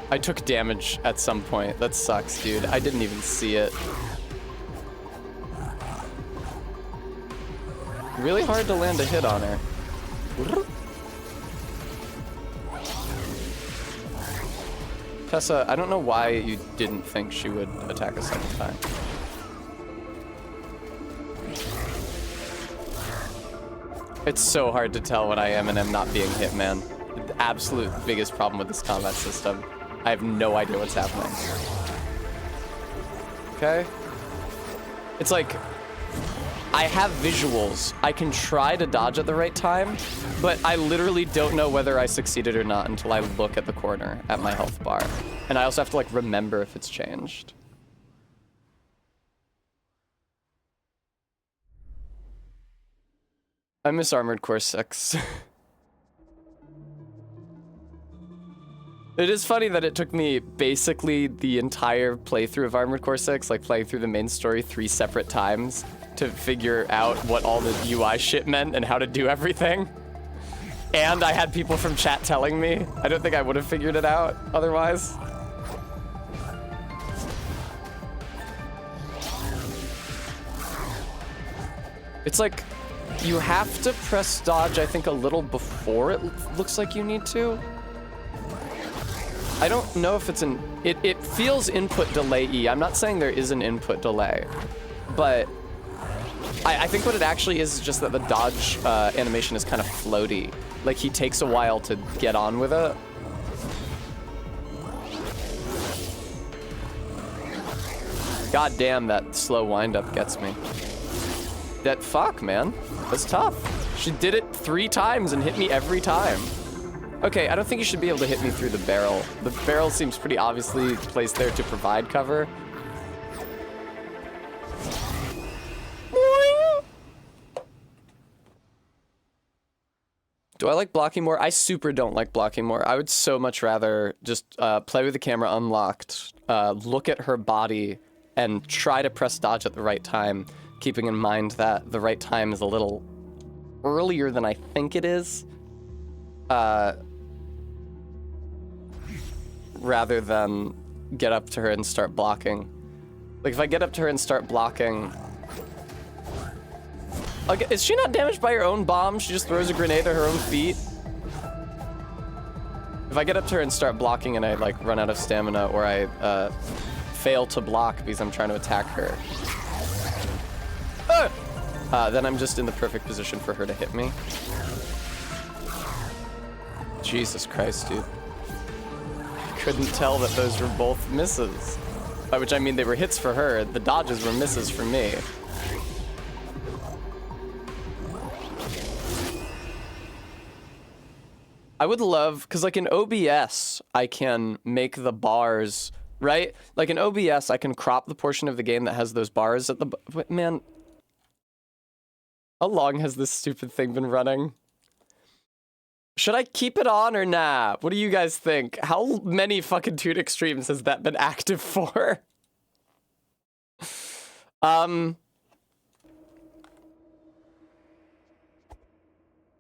I took damage at some point. That sucks, dude. I didn't even see it. Really hard to land a hit on her. Tessa, I don't know why you didn't think she would attack a second time. It's so hard to tell when I am and am not being hit, man. The absolute biggest problem with this combat system. I have no idea what's happening. Okay. It's like, I have visuals. I can try to dodge at the right time, but I literally don't know whether I succeeded or not until I look at the corner at my health bar. And I also have to like remember if it's changed. I miss Armored Core 6. It is funny that it took me basically the entire playthrough of Armored Core 6, like playing through the main story 3 separate times, to figure out what all the UI shit meant and how to do everything. And I had people from chat telling me. I don't think I would have figured it out otherwise. It's like, you have to press dodge, I think, a little before it looks like you need to. I don't know if it's an... It feels input delay-y. I'm not saying there is an input delay, but I think what it actually is just that the dodge animation is kind of floaty. Like, he takes a while to get on with it. God damn, that slow wind-up gets me. That fuck, man. That's tough. She did it 3 times and hit me every time. Okay, I don't think you should be able to hit me through the barrel. The barrel seems pretty obviously placed there to provide cover. Do I like blocking more? I super don't like blocking more. I would so much rather just play with the camera unlocked, look at her body, and try to press dodge at the right time, keeping in mind that the right time is a little earlier than I think it is. Rather than get up to her and start blocking. Like, if I get up to her and start blocking... Like, is she not damaged by her own bomb? She just throws a grenade at her own feet? If I get up to her and start blocking and I, like, run out of stamina, or I, fail to block because I'm trying to attack her, then I'm just in the perfect position for her to hit me. Jesus Christ, dude. Couldn't tell that those were both misses. By which I mean they were hits for her, the dodges were misses for me. I would love, because like in OBS, I can make the bars, right? Like in OBS, I can crop the portion of the game that has those bars at the, man. How long has this stupid thing been running? Should I keep it on or nah? What do you guys think? How many fucking Tunic streams has that been active for?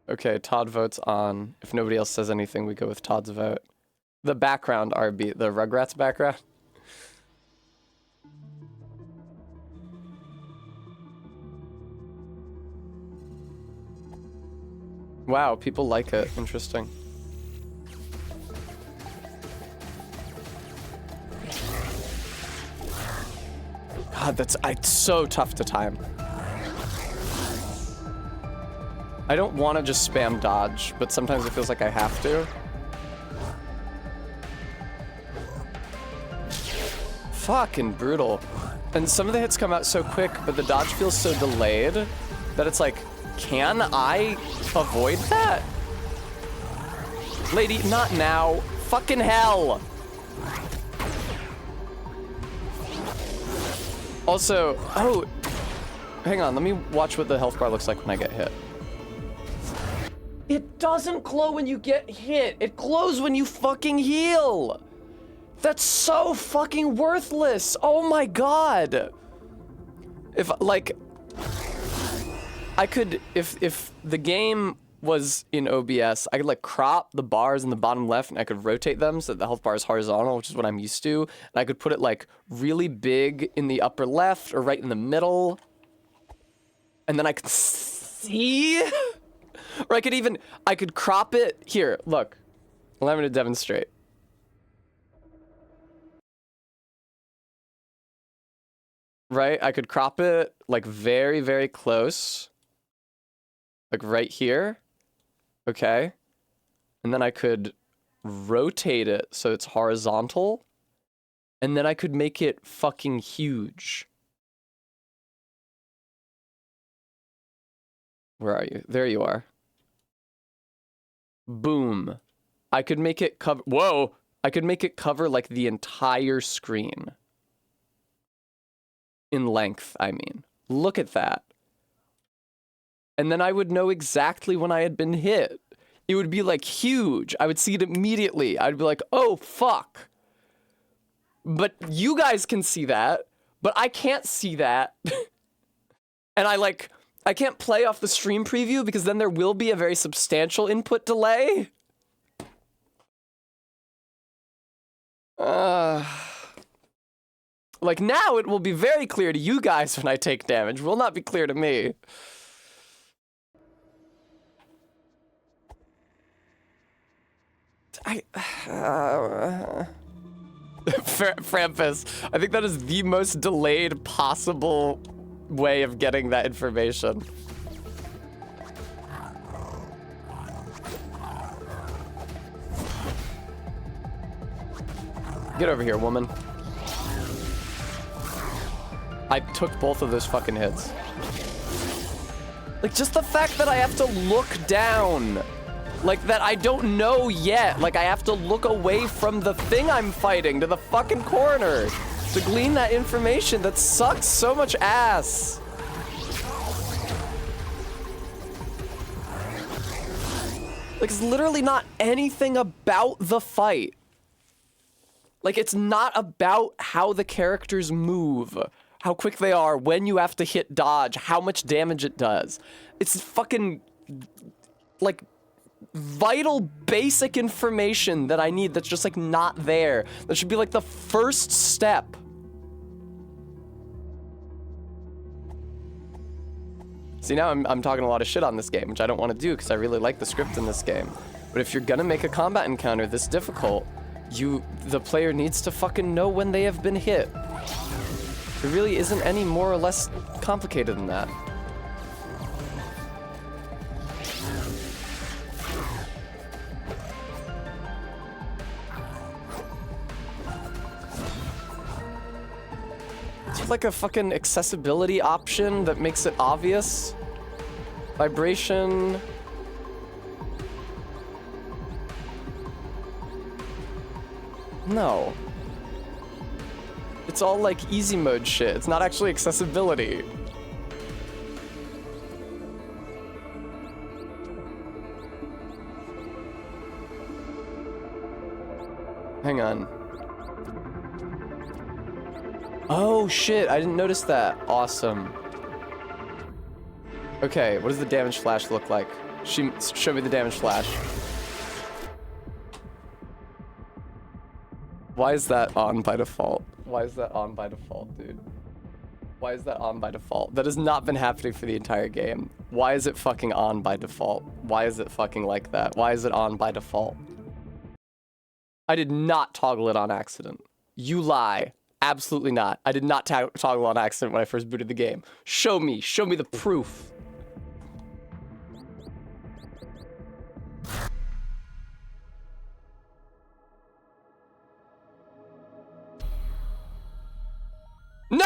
Okay, Todd votes on. If nobody else says anything, we go with Todd's vote. The background RB, the Rugrats background. Wow, people like it. Interesting. God, it's so tough to time. I don't want to just spam dodge, but sometimes it feels like I have to. Fucking brutal. And some of the hits come out so quick, but the dodge feels so delayed that it's like, can I avoid that? Lady, not now. Fucking hell. Also, oh, hang on, let me watch what the health bar looks like when I get hit. It doesn't glow when you get hit. It glows when you fucking heal. That's so fucking worthless. Oh my god. If, like, I could, if the game was in OBS, I could like crop the bars in the bottom left and I could rotate them so that the health bar is horizontal, which is what I'm used to. And I could put it like really big in the upper left or right in the middle. And then I could see, or I could crop it. Here, look, allow me to demonstrate. Right, I could crop it like very, very close. Like right here, okay? And then I could rotate it so it's horizontal. And then I could make it fucking huge. Where are you? There you are. Boom. I could make it cover, whoa! I could make it cover like the entire screen. In length, I mean. Look at that. And then I would know exactly when I had been hit. It would be like huge. I would see it immediately. I'd be like, oh, fuck. But you guys can see that, but I can't see that. And I can't play off the stream preview because then there will be a very substantial input delay. Like now it will be very clear to you guys when I take damage. It will not be clear to me. Frampus, I think that is the most delayed possible way of getting that information. Get over here, woman. I took both of those fucking hits. Like, just the fact that I have to look down. Like, that I don't know yet. Like, I have to look away from the thing I'm fighting to the fucking corner to glean that information. That sucks so much ass. Like, it's literally not anything about the fight. Like, it's not about how the characters move, how quick they are, when you have to hit dodge, how much damage it does. It's fucking, like, vital, basic information that I need that's just, like, not there. That should be, like, the first step. See, now I'm talking a lot of shit on this game, which I don't want to do because I really like the script in this game. But if you're gonna make a combat encounter this difficult, the player needs to fucking know when they have been hit. It really isn't any more or less complicated than that. Is there like a fucking accessibility option that makes it obvious? Vibration. No. It's all like easy mode shit. It's not actually accessibility. Hang on. Oh shit, I didn't notice that. Awesome. Okay, what does the damage flash look like? Show me the damage flash. Why is that on by default? Why is that on by default, dude? Why is that on by default? That has not been happening for the entire game. Why is it fucking on by default? Why is it fucking like that? Why is it on by default? I did not toggle it on accident. You lie. Absolutely not. I did not toggle on accident when I first booted the game. Show me the proof. No!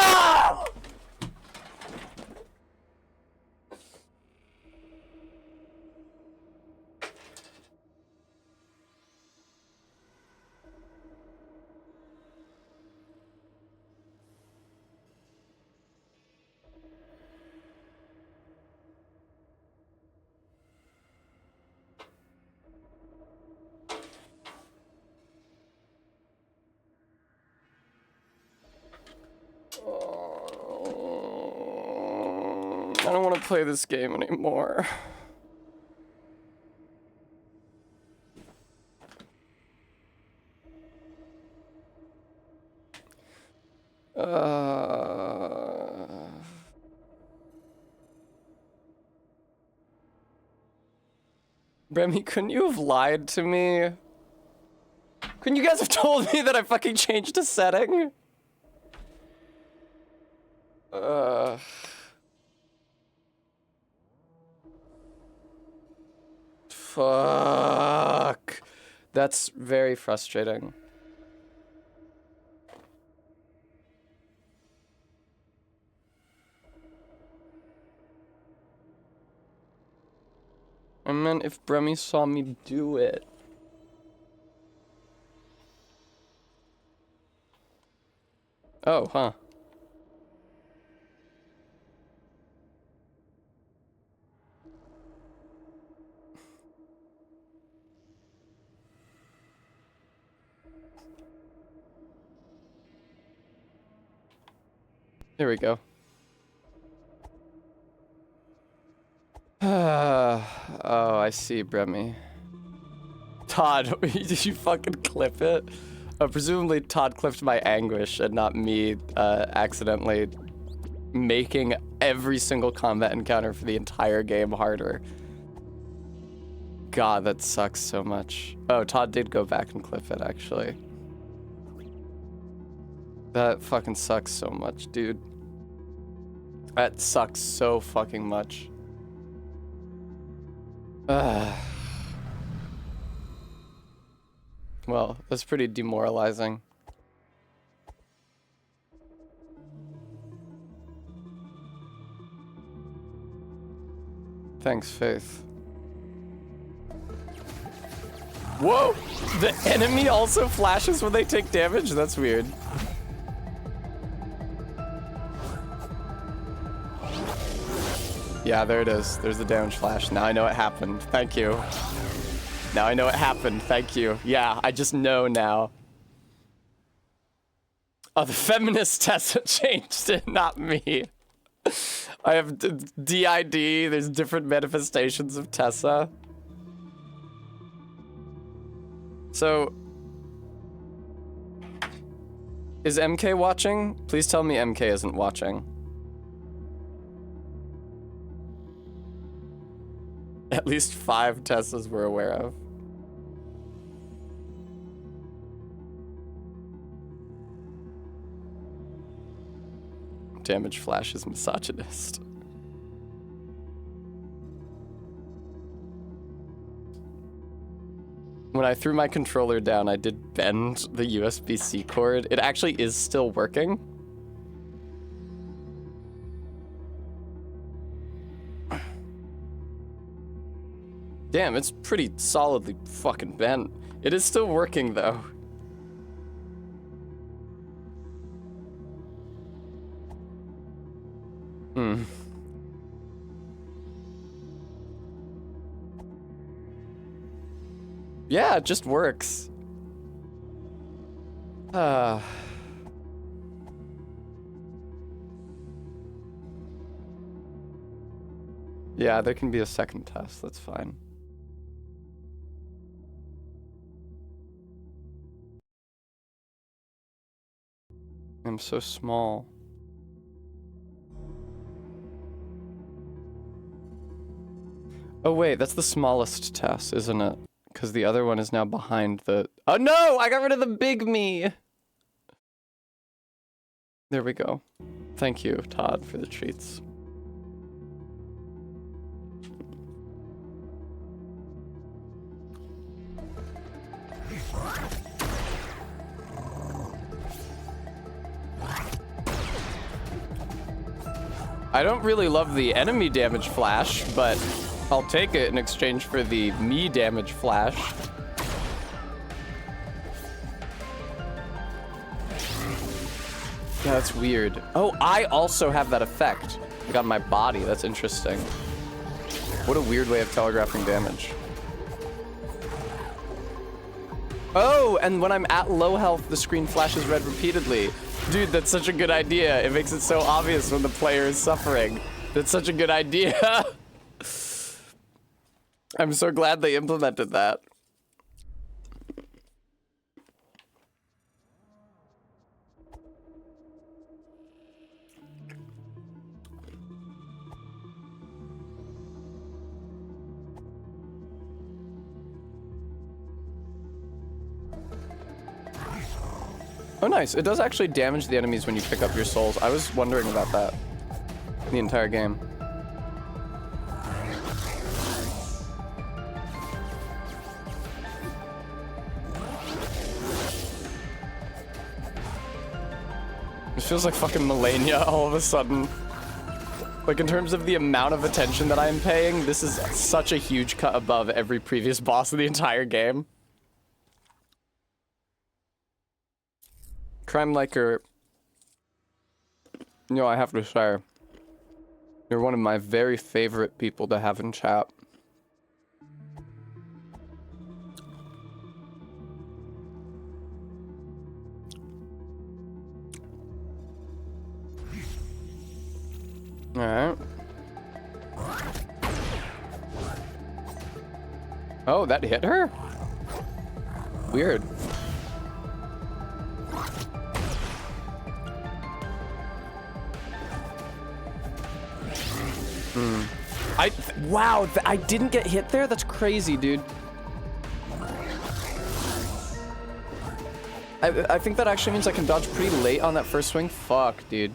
I don't want to play this game anymore. Remy, couldn't you have lied to me? Couldn't you guys have told me that I fucking changed a setting? Fuck. That's very frustrating. I meant if Bremy saw me do it. Oh, huh. There we go. Oh, I see, Bremy. Todd, did you fucking clip it? Presumably Todd clipped my anguish and not me accidentally making every single combat encounter for the entire game harder. God, that sucks so much. Oh, Todd did go back and clip it, actually. That fucking sucks so much, dude. That sucks so fucking much. Well, that's pretty demoralizing. Thanks, Faith. Whoa! The enemy also flashes when they take damage? That's weird. Yeah, there it is. There's the damage flash. Now I know it happened. Thank you. Now I know it happened. Thank you. Yeah, I just know now. Oh, the feminist Tessa changed it, not me. I have DID. There's different manifestations of Tessa. So, is MK watching? Please tell me MK isn't watching. At least 5 Tessas we're aware of. Damage Flash is misogynist. When I threw my controller down, I did bend the USB-C cord. It actually is still working. Damn, it's pretty solidly fucking bent. It is still working, though. Hmm. Yeah, it just works. Yeah, there can be a second test, that's fine. I'm so small. Oh wait, that's the smallest test, isn't it? Because the other one is now behind the... Oh no! I got rid of the big me! There we go. Thank you, Todd, for the treats. I don't really love the enemy damage flash, but I'll take it in exchange for the me damage flash. Yeah, that's weird. Oh, I also have that effect. Like on my body, that's interesting. What a weird way of telegraphing damage. Oh, and when I'm at low health, the screen flashes red repeatedly. Dude, that's such a good idea. It makes it so obvious when the player is suffering. That's such a good idea. I'm so glad they implemented that. Oh, nice. It does actually damage the enemies when you pick up your souls. I was wondering about that the entire game. It feels like fucking Melania all of a sudden. Like, in terms of the amount of attention that I am paying, this is such a huge cut above every previous boss of the entire game. Crime Liker, you know, I have to say, you're one of my very favorite people to have in chat. Alright. Oh, that hit her? Weird. Wow, I didn't get hit there? That's crazy, dude. I think that actually means I can dodge pretty late on that first swing. Fuck, dude.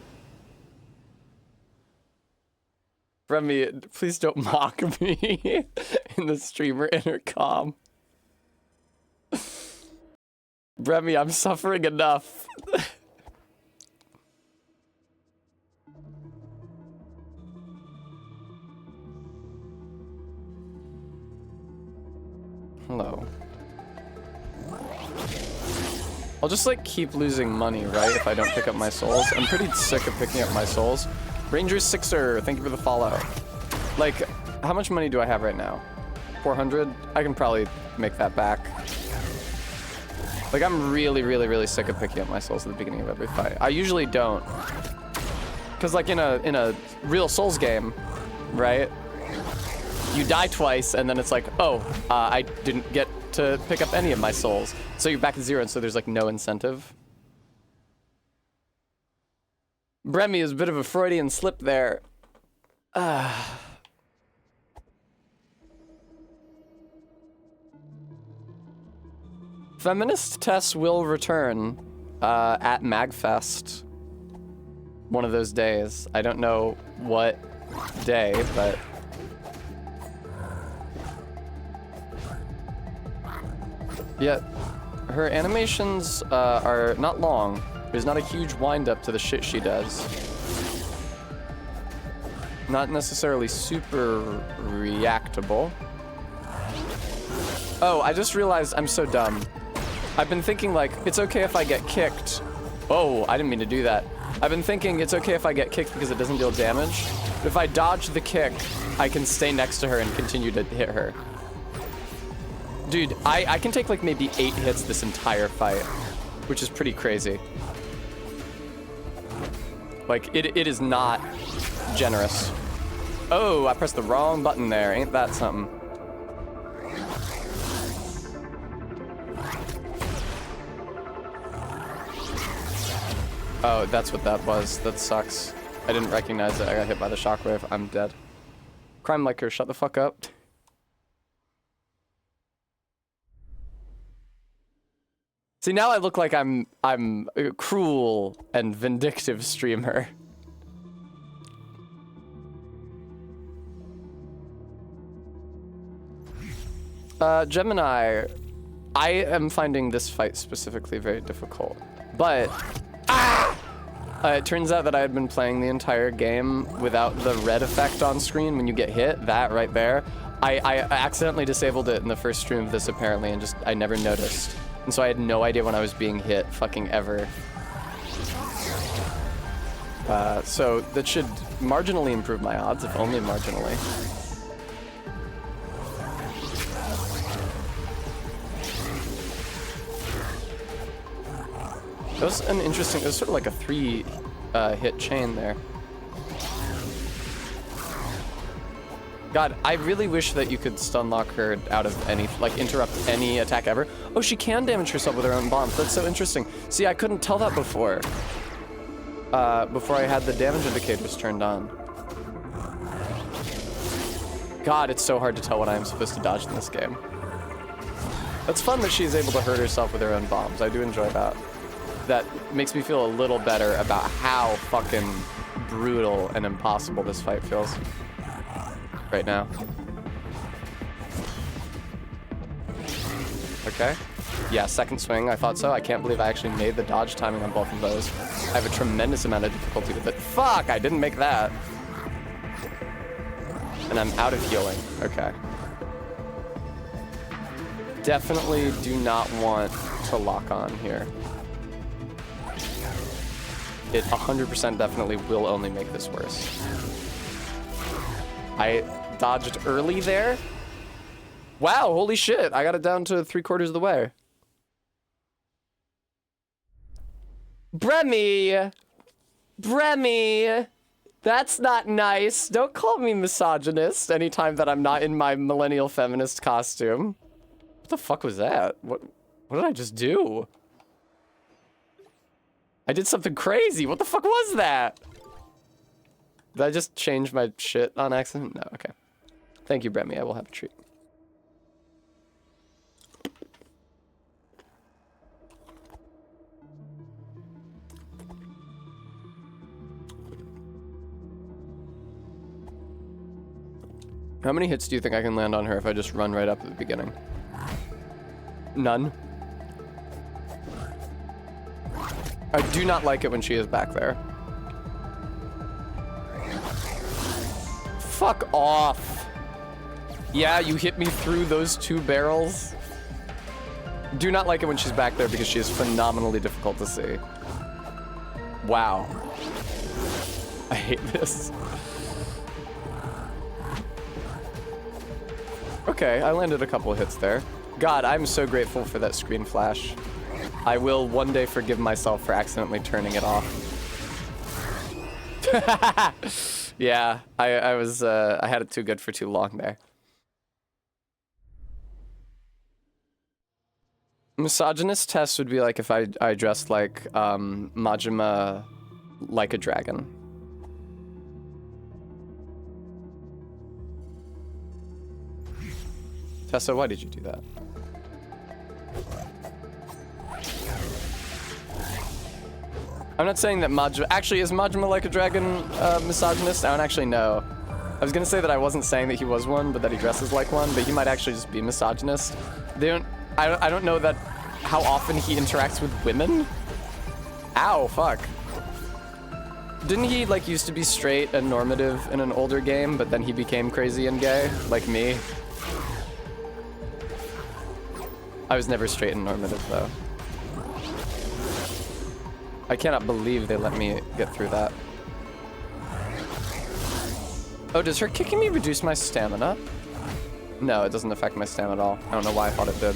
Remy, please don't mock me in the streamer intercom. Remy, I'm suffering enough. Hello. I'll just like keep losing money, right? If I don't pick up my souls. I'm pretty sick of picking up my souls. Ranger Sixer, thank you for the follow. Like, how much money do I have right now? 400? I can probably make that back. Like, I'm really, really, really sick of picking up my souls at the beginning of every fight. I usually don't. Cause like in a real Souls game, right? You die twice, and then it's like, oh, I didn't get to pick up any of my souls. So you're back at 0, and so there's like no incentive. Bremy is a bit of a Freudian slip there. Feminist Tess will return at MagFest one of those days. I don't know what day, but... yeah, her animations are not long. There's not a huge wind-up to the shit she does. Not necessarily super reactable. Oh, I just realized I'm so dumb. I've been thinking like, it's okay if I get kicked. Oh, I didn't mean to do that. I've been thinking it's okay if I get kicked because it doesn't deal damage. But if I dodge the kick, I can stay next to her and continue to hit her. Dude, I can take like maybe 8 hits this entire fight, which is pretty crazy. Like, it is not generous. Oh, I pressed the wrong button there. Ain't that something? Oh, that's what that was. That sucks. I didn't recognize it. I got hit by the shockwave. I'm dead. Crime liker, shut the fuck up. See, now I look like I'm a cruel and vindictive streamer. Gemini, I am finding this fight specifically very difficult, but it turns out that I had been playing the entire game without the red effect on screen when you get hit, that right there. I accidentally disabled it in the first stream of this apparently, and I never noticed. And so I had no idea when I was being hit fucking ever. So that should marginally improve my odds, if only marginally. That was an interesting, it was sort of like a 3 hit chain there. God, I really wish that you could stun lock her out of any, like interrupt any attack ever. Oh, she can damage herself with her own bombs. That's so interesting. See, I couldn't tell that before. Before I had the damage indicators turned on. God, it's so hard to tell what I'm supposed to dodge in this game. It's fun that she's able to hurt herself with her own bombs. I do enjoy that. That makes me feel a little better about how fucking brutal and impossible this fight feels right now. Okay. Yeah, second swing, I thought so. I can't believe I actually made the dodge timing on both of those. I have a tremendous amount of difficulty with it. Fuck, I didn't make that. And I'm out of healing. Okay. Definitely do not want to lock on here. It 100% definitely will only make this worse. I dodged early there. Wow, holy shit. I got it down to 3/4 of the way. Bremy! Bremy! That's not nice. Don't call me misogynist anytime that I'm not in my millennial feminist costume. What the fuck was that? What did I just do? I did something crazy. What the fuck was that? Did I just change my shit on accident? No, okay. Thank you, Bremy. I will have a treat. How many hits do you think I can land on her if I just run right up at the beginning? None. I do not like it when she is back there. Fuck off. Yeah, you hit me through those 2 barrels. Do not like it when she's back there because she is phenomenally difficult to see. Wow. I hate this. Okay, I landed a couple of hits there. God, I'm so grateful for that screen flash. I will one day forgive myself for accidentally turning it off. Yeah, I had it too good for too long there. Misogynist test would be like if I dressed like Majima like a dragon. Tessa, why did you do that? I'm not saying that Majima... Actually, is Majima like a dragon misogynist? I don't actually know. I was gonna say that I wasn't saying that he was one, but that he dresses like one, but he might actually just be misogynist. I don't know that how often he interacts with women. Ow, fuck. Didn't he like used to be straight and normative in an older game, but then he became crazy and gay, like me? I was never straight and normative though. I cannot believe they let me get through that. Oh, does her kicking me reduce my stamina? No, it doesn't affect my stamina at all. I don't know why I thought it did.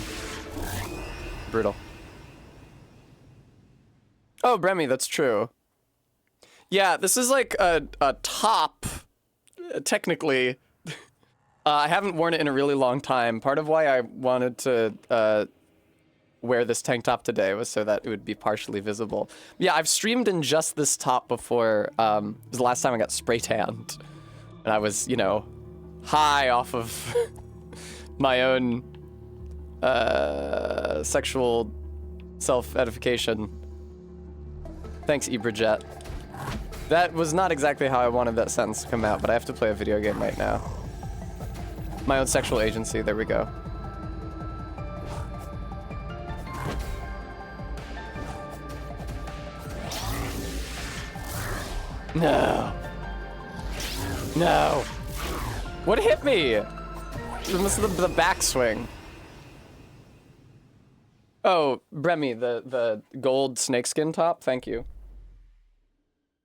Brutal. Oh, Bremy, that's true. Yeah, this is like a top, technically. I haven't worn it in a really long time. Part of why I wanted to wear this tank top today was so that it would be partially visible. Yeah, I've streamed in just this top before. It was the last time I got spray tanned. And I was, you know, high off of my own sexual self-edification. Thanks, Ibrajet. That was not exactly how I wanted that sentence to come out, but I have to play a video game right now. My own sexual agency, there we go. No. No. What hit me? It was the backswing. Oh, Bremy, the gold snakeskin top, thank you.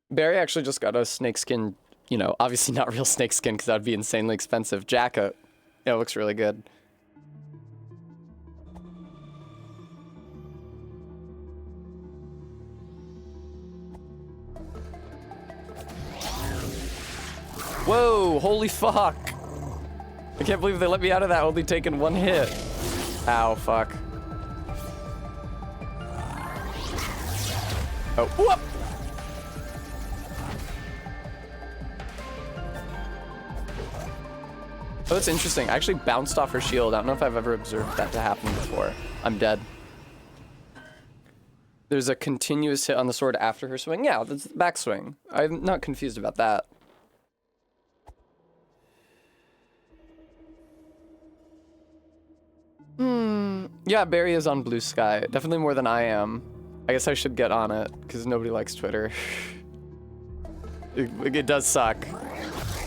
Barry actually just got a snakeskin, you know, obviously not real snakeskin because that would be insanely expensive, jacket. Yeah, it looks really good. Whoa, holy fuck. I can't believe they let me out of that only taking one hit. Ow, fuck. Oh, whoop! Oh, that's interesting. I actually bounced off her shield. I don't know if I've ever observed that to happen before. I'm dead. There's a continuous hit on the sword after her swing. Yeah, that's the backswing. I'm not confused about that. Yeah, Barry is on Blue Sky. Definitely more than I am. I guess I should get on it, because nobody likes Twitter. It does suck.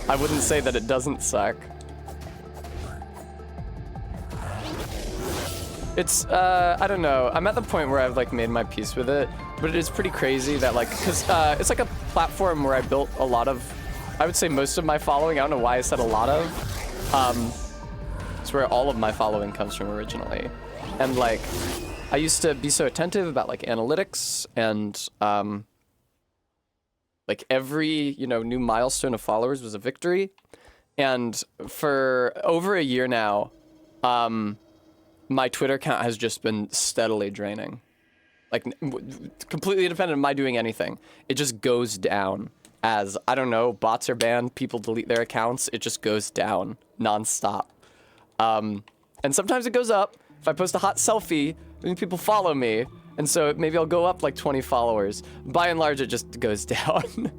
I wouldn't say that it doesn't suck. It's, I don't know. I'm at the point where I've, like, made my peace with it. But it is pretty crazy that, like, because it's like a platform where I built a lot of, I would say most of my following. I don't know why I said a lot of. It's where all of my following comes from originally. And, like, I used to be so attentive about, like, analytics and, like, every, you know, new milestone of followers was a victory. And for over a year now, my Twitter account has just been steadily draining. Like, completely independent of my doing anything. It just goes down as, I don't know, bots are banned, people delete their accounts, it just goes down nonstop. And sometimes it goes up. If I post a hot selfie, then people follow me. And so maybe I'll go up like 20 followers. By and large, it just goes down.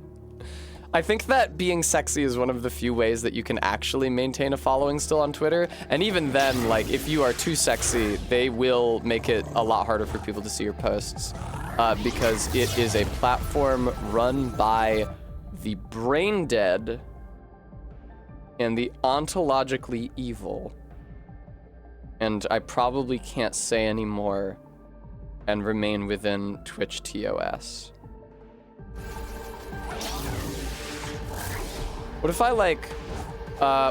I think that being sexy is one of the few ways that you can actually maintain a following still on Twitter. And even then, like, if you are too sexy, they will make it a lot harder for people to see your posts. Because it is a platform run by the brain dead and the ontologically evil. And I probably can't say any more and remain within Twitch TOS. What if I, like,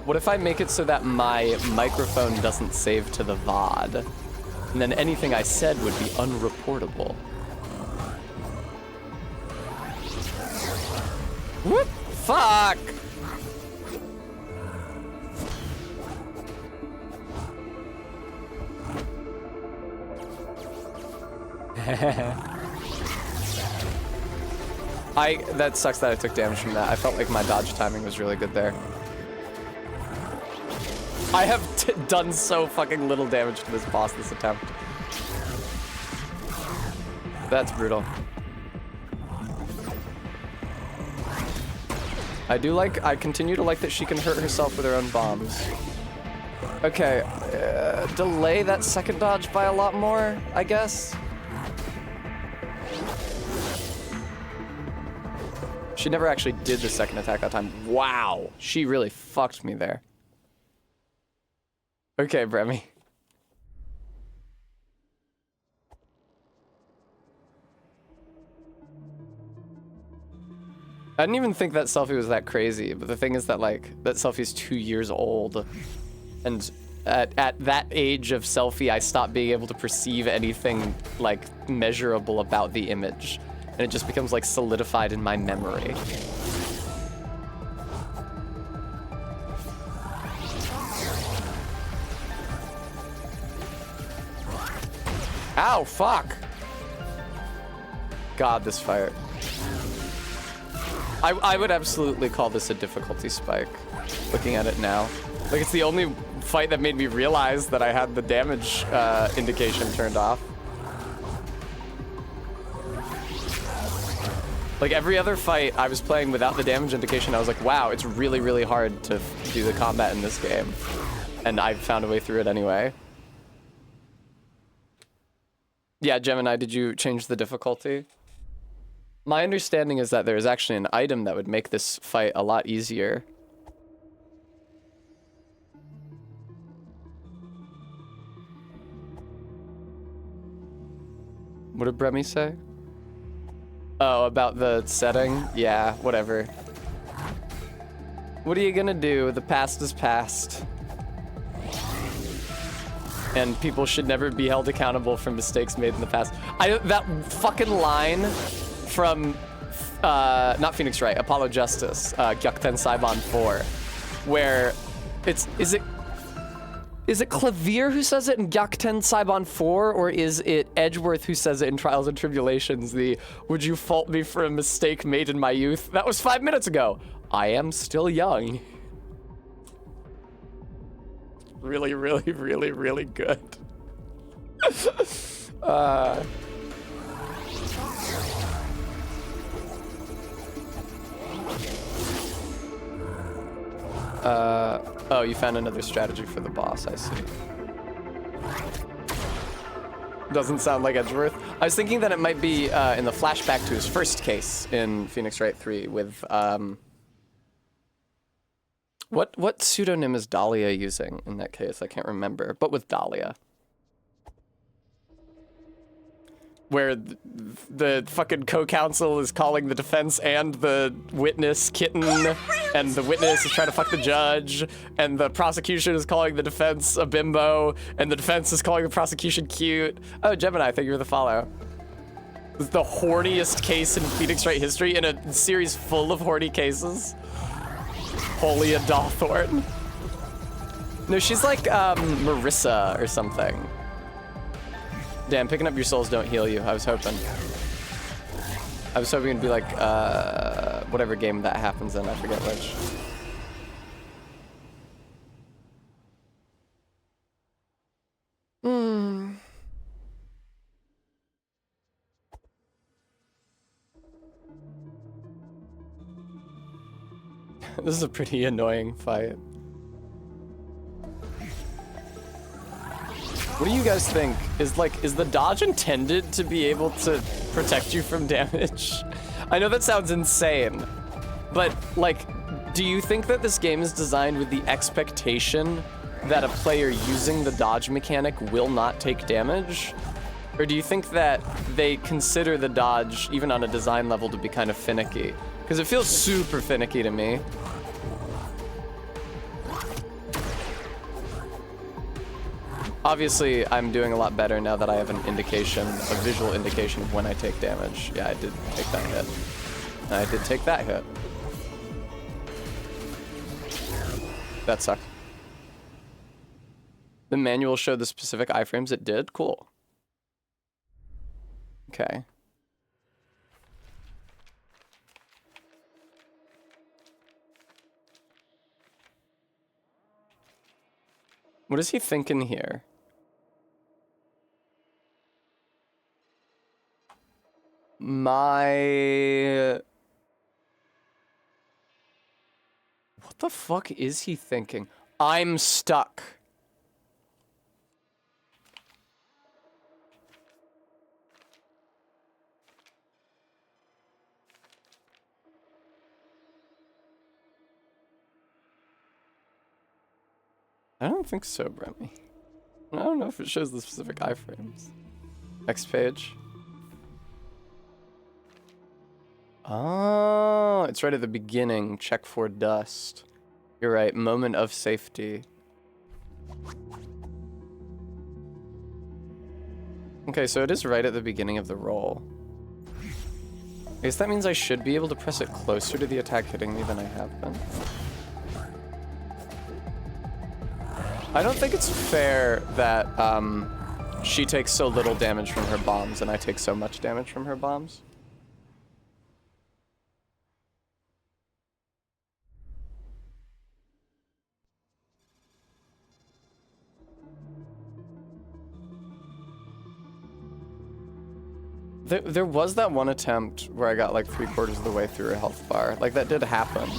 what if I make it so that my microphone doesn't save to the VOD? And then anything I said would be unreportable. Whoop! Fuck! That sucks that I took damage from that. I felt like my dodge timing was really good there. I have done so fucking little damage to this boss this attempt. That's brutal. I continue to like that she can hurt herself with her own bombs. Okay, delay that second dodge by a lot more, I guess. She never actually did the second attack that time. Wow, she really fucked me there. Okay, Bremy. I didn't even think that selfie was that crazy, but the thing is that like that selfie's 2 years old, and at that age of selfie, I stopped being able to perceive anything like measurable about the image, and it just becomes like solidified in my memory. Ow, fuck. God, this fight. I would absolutely call this a difficulty spike, looking at it now. Like, it's the only fight that made me realize that I had the damage indication turned off. Like, every other fight I was playing without the damage indication, I was like, wow, it's really, really hard to do the combat in this game. And I found a way through it anyway. Yeah, Gemini, did you change the difficulty? My understanding is that there's actually an item that would make this fight a lot easier. What did Bremy say? Oh, about the setting? Yeah, whatever. What are you gonna do? The past is past. And people should never be held accountable for mistakes made in the past. That fucking line from, not Phoenix Wright, Apollo Justice, Gyakuten Saiban 4, where is it Clavier who says it in Gyakuten Saiban 4, or is it Edgeworth who says it in Trials and Tribulations, would you fault me for a mistake made in my youth? That was 5 minutes ago. I am still young. Really, really, really, really good. Oh, you found another strategy for the boss, I see. Doesn't sound like Edgeworth. I was thinking that it might be in the flashback to his first case in Phoenix Wright 3 with, what pseudonym is Dahlia using in that case? I can't remember, but with Dahlia. Where the fucking co-counsel is calling the defense and the witness kitten, and the witness is trying to fuck the judge, and the prosecution is calling the defense a bimbo, and the defense is calling the prosecution cute. Oh, Gemini, thank you for the follow. This is the horniest case in Phoenix Wright history in a series full of horny cases. Holy Adalthorn. No, she's like Marissa or something. Damn, picking up your souls don't heal you. I was hoping it'd be like whatever game that happens in, I forget which. This is a pretty annoying fight. What do you guys think? Is the dodge intended to be able to protect you from damage? I know that sounds insane, but like, do you think that this game is designed with the expectation that a player using the dodge mechanic will not take damage? Or do you think that they consider the dodge, even on a design level, to be kind of finicky? Because it feels super finicky to me. Obviously, I'm doing a lot better now that I have an indication, a visual indication of when I take damage. Yeah, I did take that hit. And I did take that hit. That sucked. The manual showed the specific iframes. It did? Cool. Okay. What is he thinking here? What the fuck is he thinking? I'm stuck. I don't think so, Bremy. I don't know if it shows the specific iframes. Next page. Oh, it's right at the beginning. Check for dust. You're right. Moment of safety. Okay, so it is right at the beginning of the roll. I guess that means I should be able to press it closer to the attack hitting me than I have been. I don't think it's fair that she takes so little damage from her bombs and I take so much damage from her bombs. There was that one attempt where I got like 3/4 of the way through a health bar. Like, that did happen.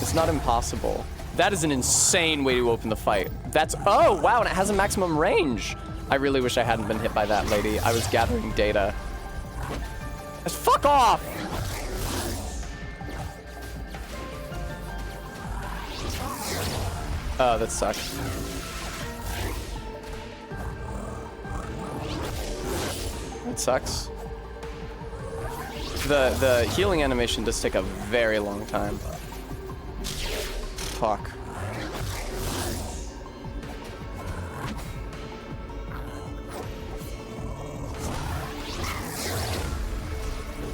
It's not impossible. That is an insane way to open the fight. That's, oh, wow, and it has a maximum range. I really wish I hadn't been hit by that lady. I was gathering data. Fuck off! Oh, that sucks. That sucks. The healing animation does take a very long time. Fuck.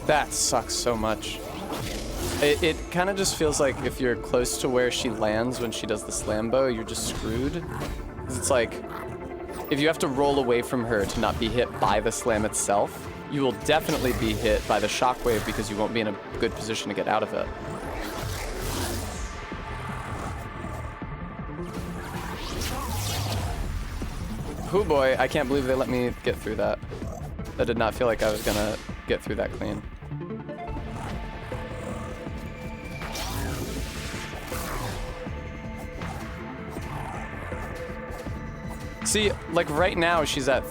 That sucks so much. It kind of just feels like if you're close to where she lands when she does the slambo, you're just screwed. 'Cause it's like, if you have to roll away from her to not be hit by the slam itself, you will definitely be hit by the shockwave because you won't be in a good position to get out of it. Oh boy, I can't believe they let me get through that. That did not feel like I was gonna get through that clean. See, like right now she's at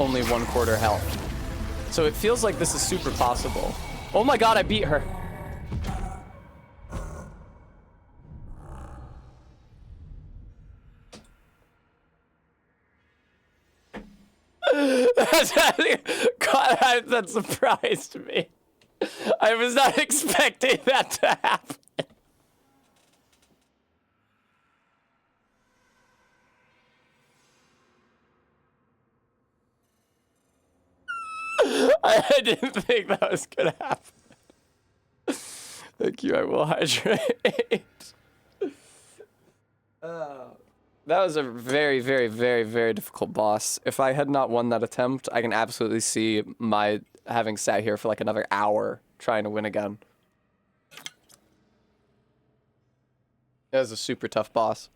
only 1/4 health. So it feels like this is super possible. Oh my god, I beat her. God, that surprised me. I was not expecting that to happen. I didn't think that was gonna happen. Thank you, I will hydrate. That was a very, very, very, very difficult boss. If I had not won that attempt, I can absolutely see my having sat here for like another hour trying to win again. That was a super tough boss.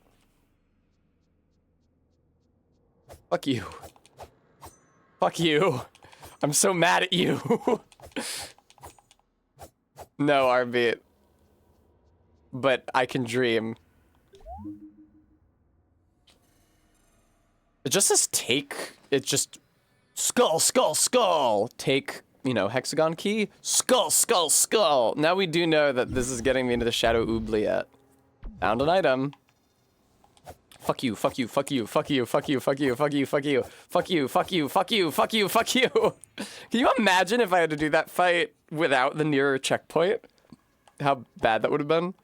Fuck you. Fuck you. I'm so mad at you. No, RB. But I can dream. It just says take. It just skull, skull, skull. Take, you know, hexagon key. Skull, skull, skull. Now we do know that this is getting me into the Shadow Oubliette. Found an item. Fuck you, fuck you, fuck you, fuck you, fuck you, fuck you, fuck you, fuck you, fuck you, fuck you, fuck you, fuck you, fuck you. Can you imagine if I had to do that fight without the nearer checkpoint? How bad that would have been?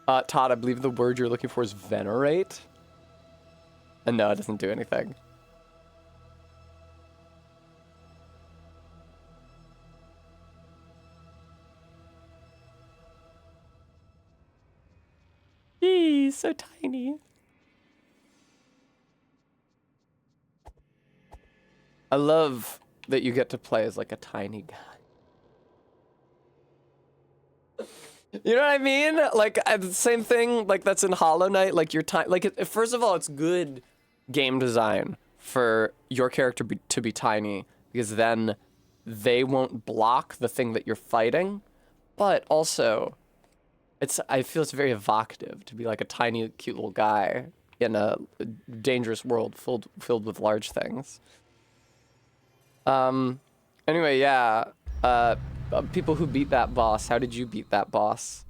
Todd, I believe the word you're looking for is venerate. And no, it doesn't do anything. He's so tiny. I love that you get to play as like a tiny guy. You know what I mean? Like the same thing like that's in Hollow Knight. Like you're tiny. Like first of all, it's good game design for your character to be tiny because then they won't block the thing that you're fighting. But also, I feel it's very evocative to be like a tiny, cute little guy in a dangerous world filled with large things. Anyway, yeah. People who beat that boss, how did you beat that boss?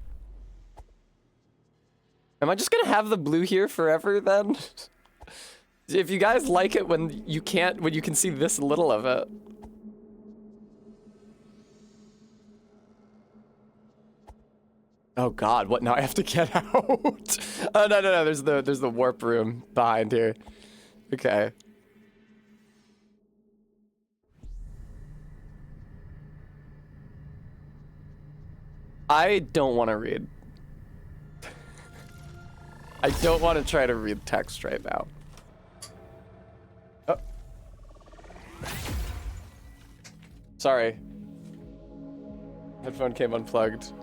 Am I just gonna have the blue here forever then? If you guys like it when you can see this little of it. Oh God, what now? I have to get out. Oh no. There's the warp room behind here. Okay. I don't want to read. I don't want to try to read text right now. Oh. Sorry. Headphone came unplugged.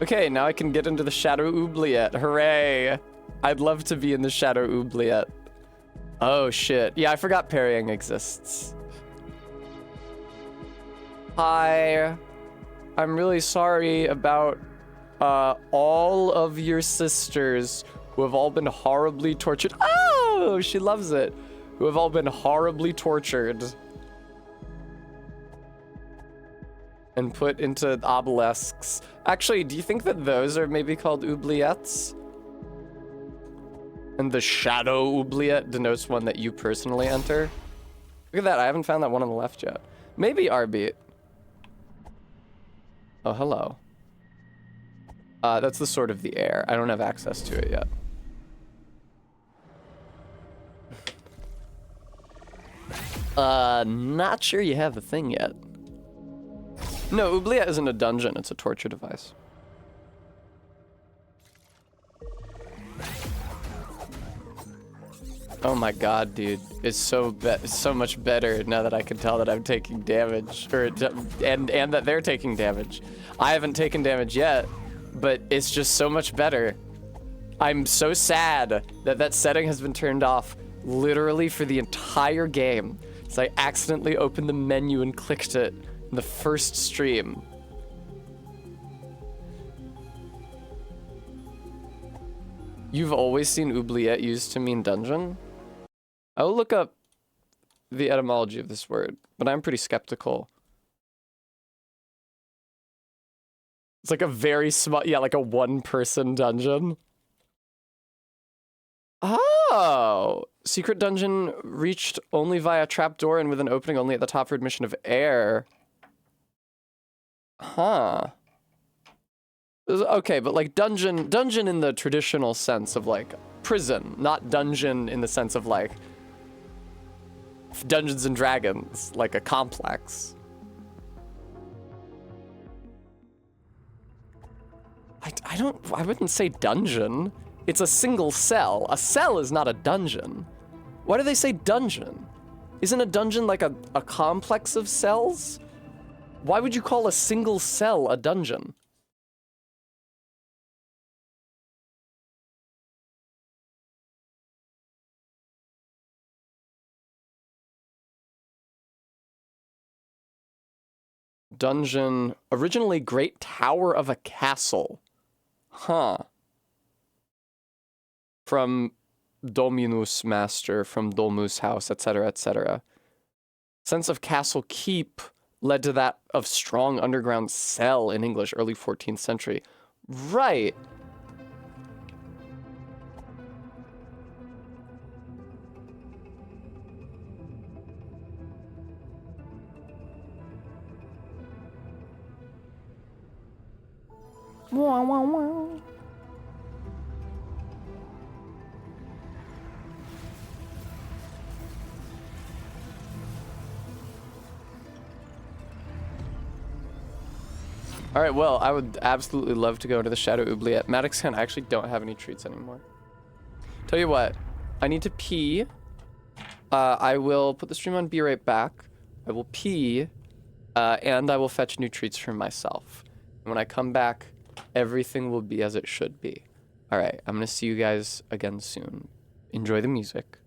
Okay, now I can get into the Shadow Oubliette. Hooray! I'd love to be in the Shadow Oubliette. Oh shit. Yeah, I forgot parrying exists. Hi. I'm really sorry about all of your sisters who have all been horribly tortured. Oh, she loves it. Who have all been horribly tortured and put into obelisks. Actually, do you think that those are maybe called oubliettes? And the Shadow Oubliette denotes one that you personally enter? Look at that, I haven't found that one on the left yet. Maybe Arbeat. Oh, hello. That's the Sword of the Air. I don't have access to it yet. Not sure you have the thing yet. No, Oubliette isn't a dungeon, it's a torture device. Oh my god, dude. It's so much better now that I can tell that I'm taking damage. And that they're taking damage. I haven't taken damage yet, but it's just so much better. I'm so sad that that setting has been turned off literally for the entire game. So I accidentally opened the menu and clicked it in the first stream. You've always seen oubliette used to mean dungeon? I will look up the etymology of this word, but I'm pretty skeptical. It's like a very small, yeah, like a one-person dungeon. Oh! Secret dungeon reached only via trapdoor and with an opening only at the top for admission of air. Huh. Okay, but like dungeon in the traditional sense of like prison, not dungeon in the sense of like Dungeons and Dragons, like a complex. I wouldn't say dungeon. It's a single cell. A cell is not a dungeon. Why do they say dungeon? Isn't a dungeon like a complex of cells? Why would you call a single cell a dungeon? Dungeon, originally Great Tower of a Castle. Huh. From Dominus Master, from Domus House, etc., etc. Sense of castle keep led to that of strong underground cell in English, early 14th century. Right. Wah, wah, wah. All right, well, I would absolutely love to go into the Shadow Oubliette. Maddox, I actually don't have any treats anymore. Tell you what, I need to pee. I will put the stream on, be right back. I will pee, and I will fetch new treats for myself. And when I come back, everything will be as it should be. All right, I'm gonna see you guys again soon. Enjoy the music.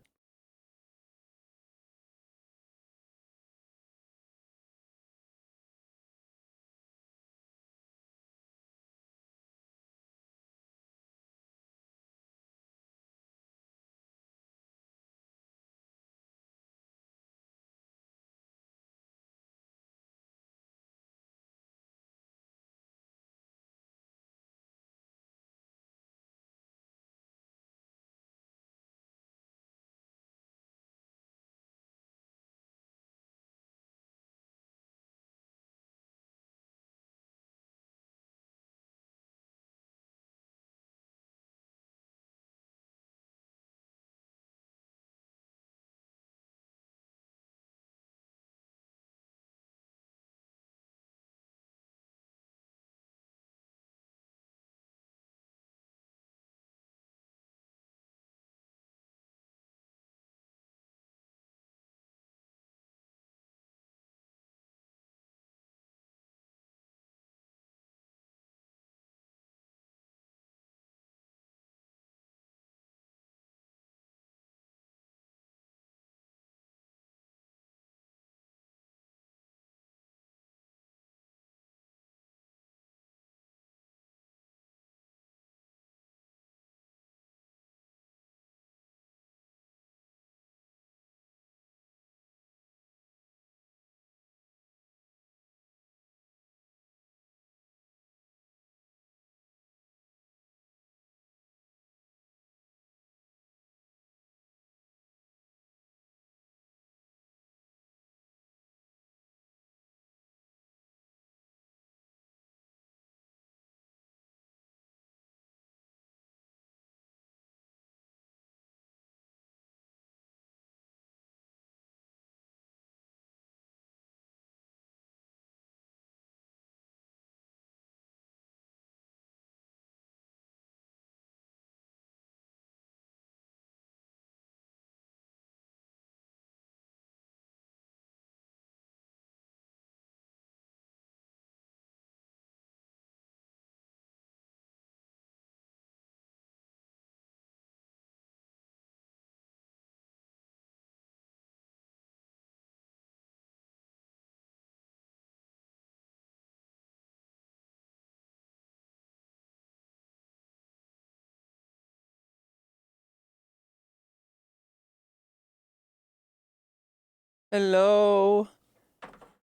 Hello.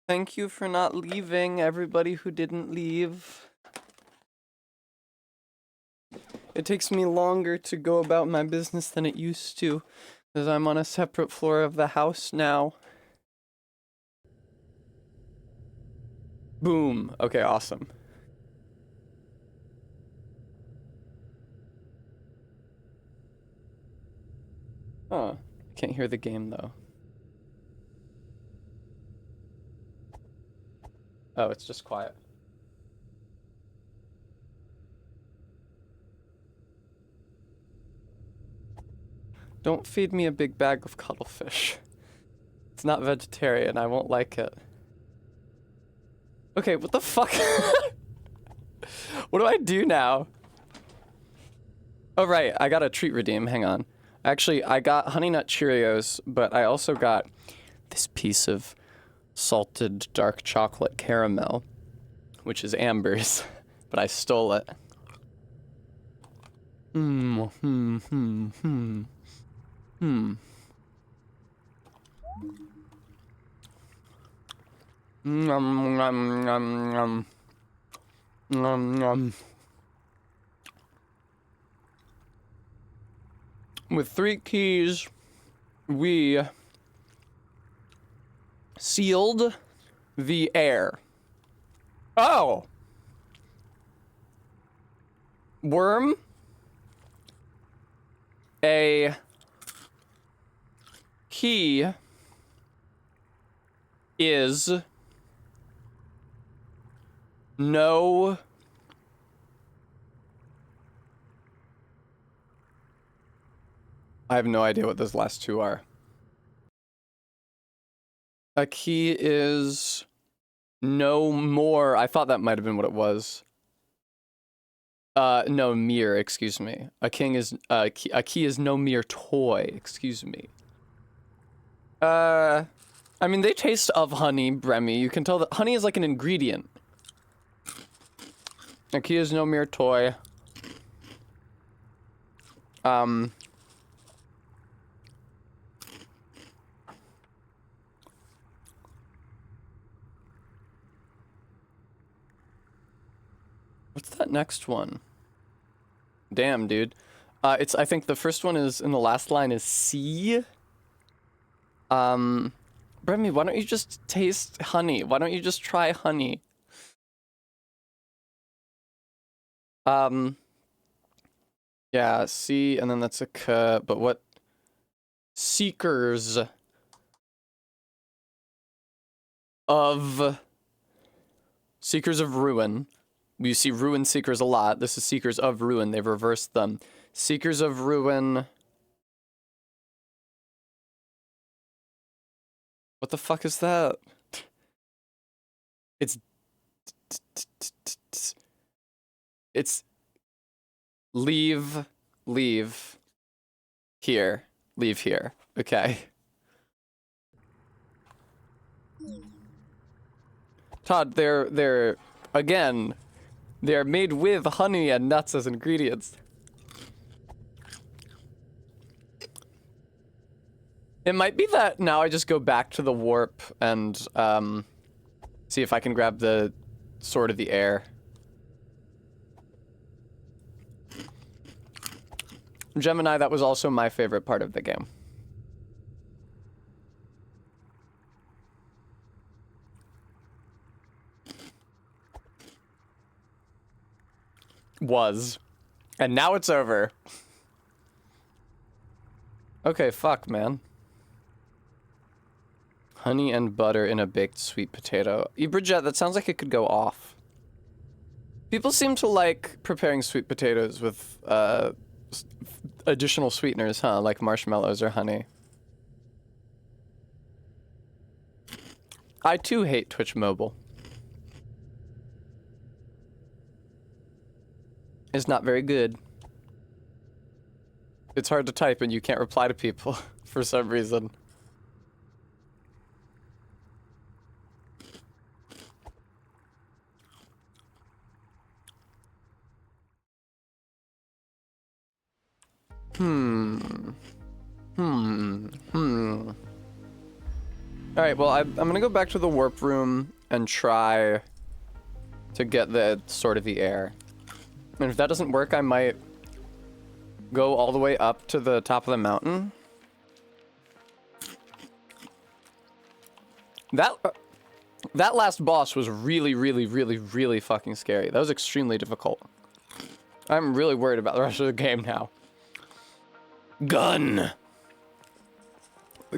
Thank you for not leaving, everybody who didn't leave. It takes me longer to go about my business than it used to, because I'm on a separate floor of the house now. Boom. Okay, awesome. Huh. I can't hear the game, though. Oh, it's just quiet. Don't feed me a big bag of cuttlefish. It's not vegetarian. I won't like it. Okay, what the fuck? What do I do now? Oh, right. I got a treat redeem. Hang on. Actually, I got Honey Nut Cheerios, but I also got this piece of salted dark chocolate caramel, which is Amber's, but I stole it. Nom, nom, nom, nom. Nom, nom. With 3 keys, we sealed the air. Oh! Worm. A key is no I have no idea what those last 2 are. A key is no more. I thought that might have been what it was. No, mere, excuse me. A key is no mere toy, excuse me. I mean, they taste of honey, Bremy. You can tell that honey is like an ingredient. A key is no mere toy. What's that next one? Damn, dude. I think the first one is, in the last line is C. Bremy, why don't you just taste honey? Why don't you just try honey? Yeah, C, and then that's a K, but what? Seekers of Ruin. You see Ruin Seekers a lot. This is Seekers of Ruin. They've reversed them. Seekers of Ruin. What the fuck is that? It's leave here. Leave here. Okay. Todd, they're again, they're made with honey and nuts as ingredients. It might be that now I just go back to the warp and see if I can grab the Sword of the Air. Gemini, that was also my favorite part of the game. Was. And now it's over. Okay, fuck, man. Honey and butter in a baked sweet potato. Bridget, that sounds like it could go off. People seem to like preparing sweet potatoes with additional sweeteners, huh? Like marshmallows or honey. I too hate Twitch Mobile. It's not very good. It's hard to type and you can't reply to people for some reason. All right, well, I'm gonna go back to the warp room and try to get the Sword of the Air. And if that doesn't work, I might go all the way up to the top of the mountain. That last boss was really, really, really, really fucking scary. That was extremely difficult. I'm really worried about the rest of the game now. Gun!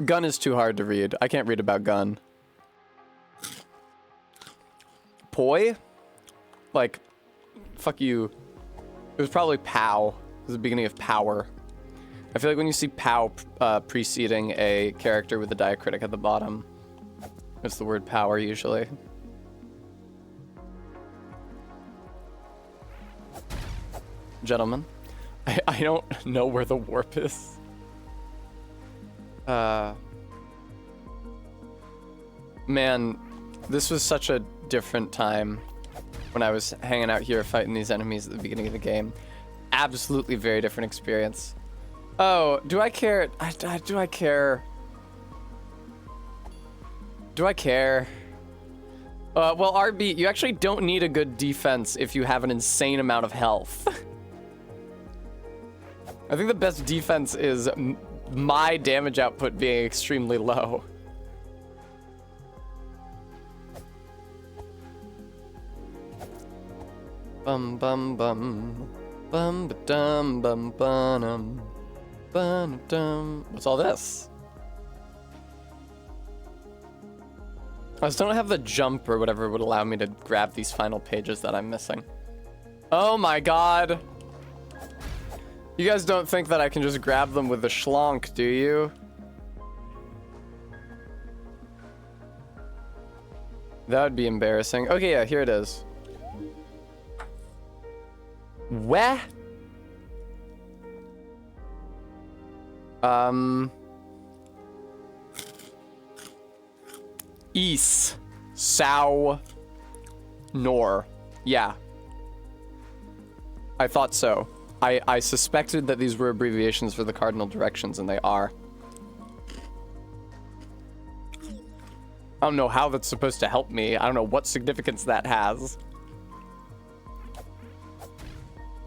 Gun is too hard to read. I can't read about gun. Poi? Like, fuck you. It was probably POW. It was the beginning of power. I feel like when you see POW preceding a character with a diacritic at the bottom, it's the word power usually. Gentlemen, I don't know where the warp is. Man, this was such a different time when I was hanging out here fighting these enemies at the beginning of the game. Absolutely very different experience. Oh, do I care? Do I care? Do I care? Well, RB, you actually don't need a good defense if you have an insane amount of health. I think the best defense is my damage output being extremely low. Bum bum bum bum ba dum bum bum bum dum. What's all this? I still don't have the jump or whatever would allow me to grab these final pages that I'm missing. Oh my god. You guys don't think that I can just grab them with the schlonk, do you? That would be embarrassing. Okay, yeah, here it is. Where? East, Sow, Nor. Yeah. I thought so. I suspected that these were abbreviations for the cardinal directions, and they are. I don't know how that's supposed to help me. I don't know what significance that has.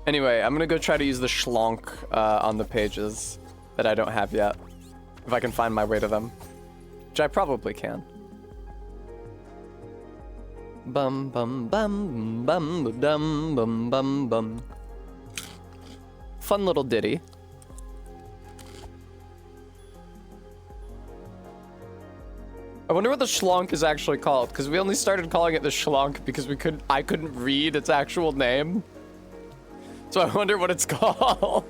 Anyway, I'm gonna go try to use the schlonk on the pages that I don't have yet. If I can find my way to them. Which I probably can. Bum bum bum bum dum bum bum bum. Fun little ditty. I wonder what the schlonk is actually called, because we only started calling it the schlonk because I couldn't read its actual name. So I wonder what it's called.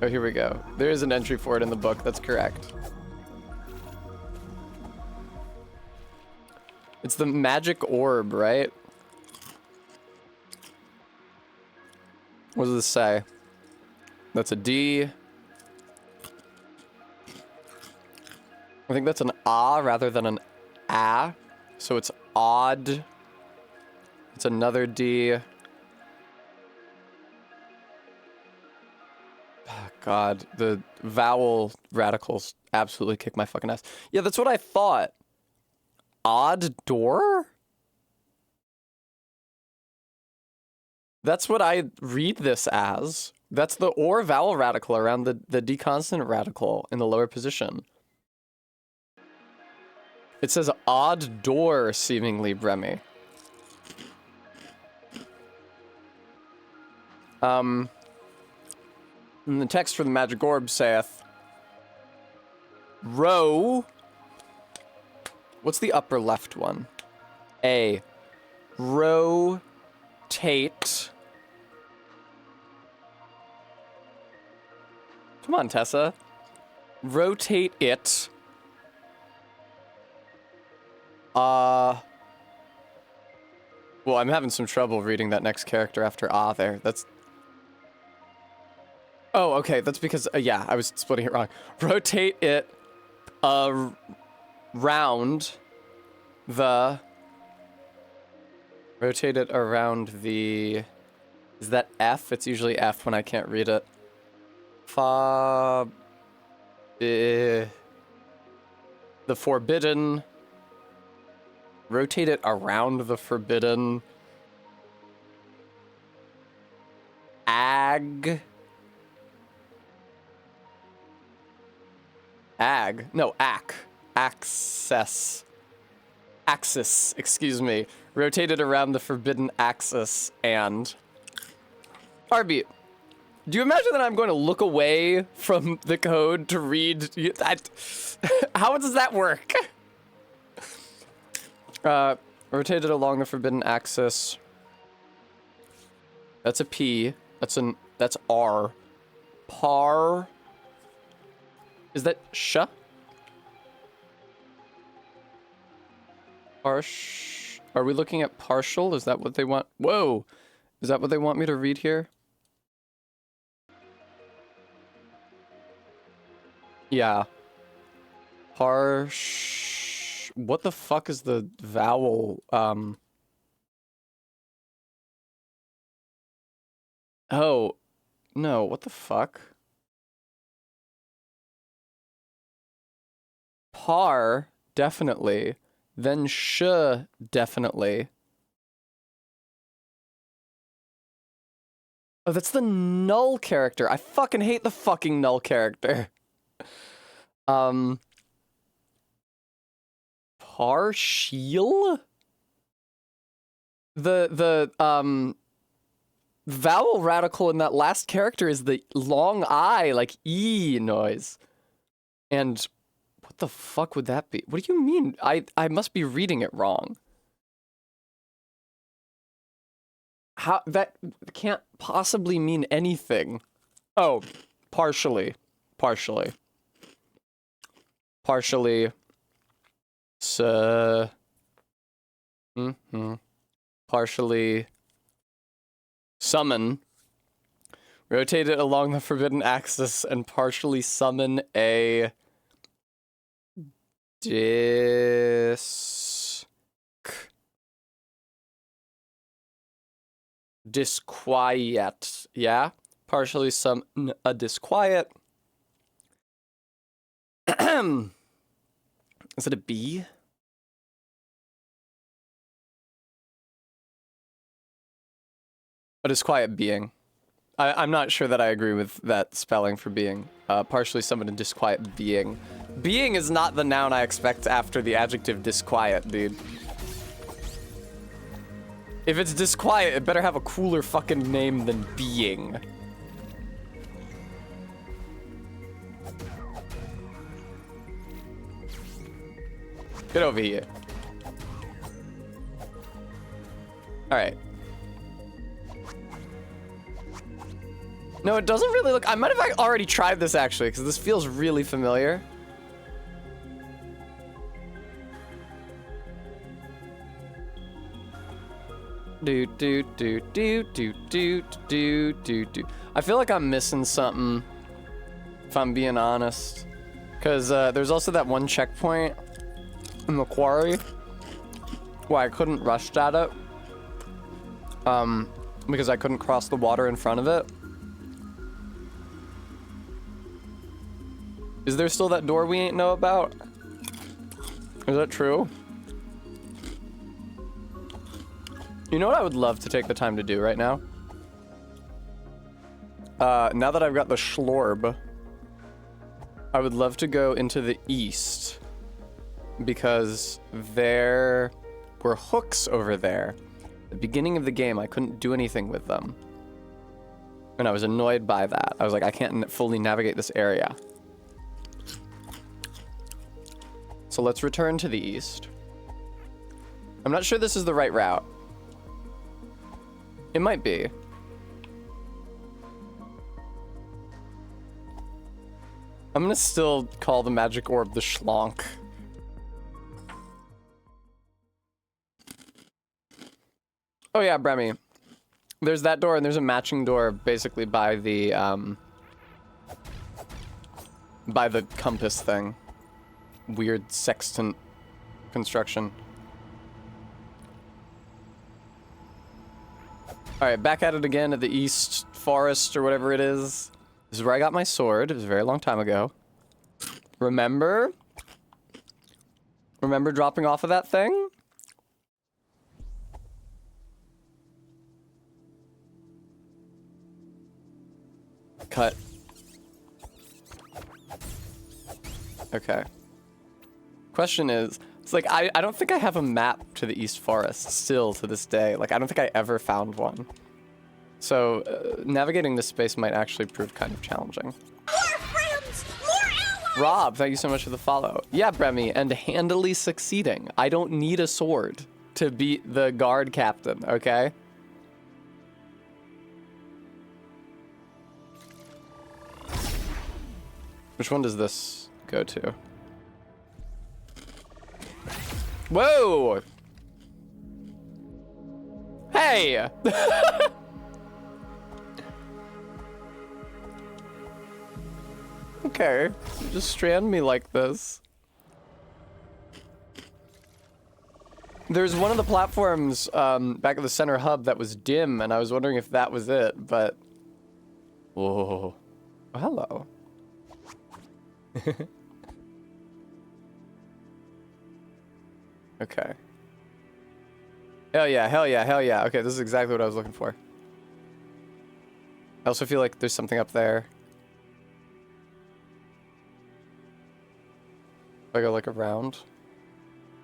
Oh, here we go. There is an entry for it in the book, that's correct. It's the magic orb, right? What does this say? That's a D. I think that's an A rather than an A. So it's odd. It's another D. Oh, God, the vowel radicals absolutely kick my fucking ass. Yeah, that's what I thought. Odd door? That's what I read this as. That's the or vowel radical around the D consonant radical in the lower position. It says odd door, seemingly, Bremy. And the text for the magic orb saith, row. What's the upper left one? A. Rotate. Come on, Tessa. Rotate it. Well, I'm having some trouble reading that next character after there. That's... Oh, okay. That's because, yeah, I was splitting it wrong. Rotate it round the... Rotate it around the... Is that F? It's usually F when I can't read it. Fa... The forbidden. Rotate it around the forbidden. Ag. Ag. No, ac. Access. Axis, excuse me. Rotate it around the forbidden axis and... Arby, do you imagine that I'm going to look away from the code to read that? How does that work? Rotate it along the forbidden axis. That's a P. That's R. Par. Is that sh? Are we looking at partial? Is that what they want? Whoa! Is that what they want me to read here? Yeah. Harsh. What the fuck is the vowel? Oh. No, what the fuck? Par, definitely. Then sh, definitely. Oh, that's the null character. I fucking hate the fucking null character. Partial? The vowel radical in that last character is the long I, like E noise. And what the fuck would that be? What do you mean? I must be reading it wrong. How that can't possibly mean anything. Oh, partially. Partially. Partially summon. Rotate it along the forbidden axis and partially summon a disquiet. Yeah? Partially summon a disquiet. Is it a B? A disquiet being. I'm not sure that I agree with that spelling for being. Partially summon a disquiet being. Being is not the noun I expect after the adjective disquiet, dude. If it's disquiet, it better have a cooler fucking name than being. Get over here. Alright. No, it doesn't really look... I might have already tried this, actually, because this feels really familiar. Do. I feel like I'm missing something, if I'm being honest. Because there's also that one checkpoint in the quarry where I couldn't rush at it. Because I couldn't cross the water in front of it. Is there still that door we ain't know about? Is that true? You know what I would love to take the time to do right now? Now that I've got the schlorb, I would love to go into the east. Because there were hooks over there. At the beginning of the game, I couldn't do anything with them. And I was annoyed by that. I was like, I can't fully navigate this area. So let's return to the east. I'm not sure this is the right route. It might be. I'm gonna still call the magic orb the schlonk. Oh yeah, Bremy. There's that door and there's a matching door basically by the compass thing. Weird sextant construction. All right, back at it again at the East Forest or whatever it is. This is where I got my sword. It was a very long time ago. Remember? Remember dropping off of that thing? Cut. Okay. Question is, it's like, I don't think I have a map to the East Forest still to this day. Like, I don't think I ever found one. So, navigating this space might actually prove kind of challenging. More friends! More allies! Rob, thank you so much for the follow. Yeah, Bremy, and handily succeeding. I don't need a sword to beat the guard captain, okay? Which one does this go to? Whoa! Hey! Okay, you just strand me like this. There's one of the platforms back at the center hub that was dim, and I was wondering if that was it, but... Whoa. Oh, hello. Okay. Hell yeah, hell yeah, hell yeah. Okay, this is exactly what I was looking for. I also feel like there's something up there. If I go look around.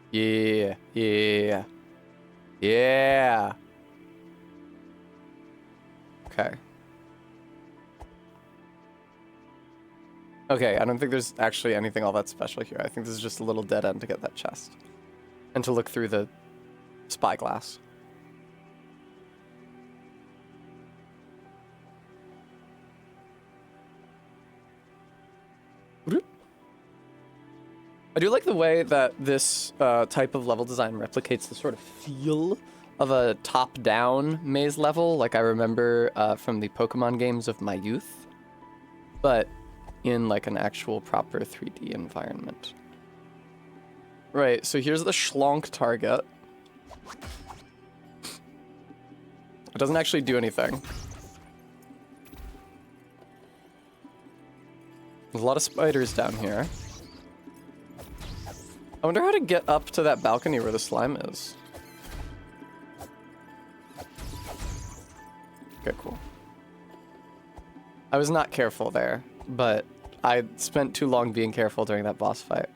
Yeah, yeah, yeah. Okay. Okay, I don't think there's actually anything all that special here. I think this is just a little dead end to get that chest. And to look through the spyglass. I do like the way that this type of level design replicates the sort of feel of a top-down maze level, like I remember from the Pokemon games of my youth, but in like an actual proper 3D environment. Right, so here's the schlonk target. It doesn't actually do anything. There's a lot of spiders down here. I wonder how to get up to that balcony where the slime is. Okay, cool. I was not careful there, but I spent too long being careful during that boss fight.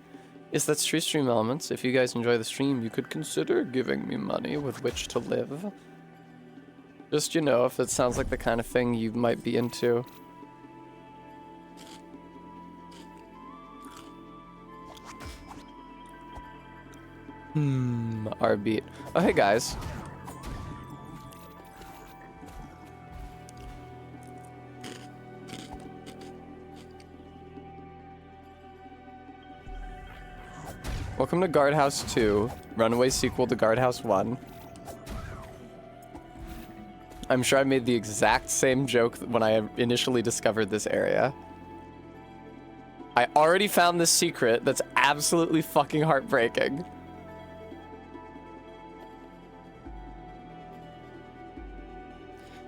Yes, that's true, Stream Elements. If you guys enjoy the stream, you could consider giving me money with which to live. Just, you know, if it sounds like the kind of thing you might be into. R beat. Oh, hey guys. Welcome to Guardhouse 2, runaway sequel to Guardhouse 1. I'm sure I made the exact same joke when I initially discovered this area. I already found this secret that's absolutely fucking heartbreaking.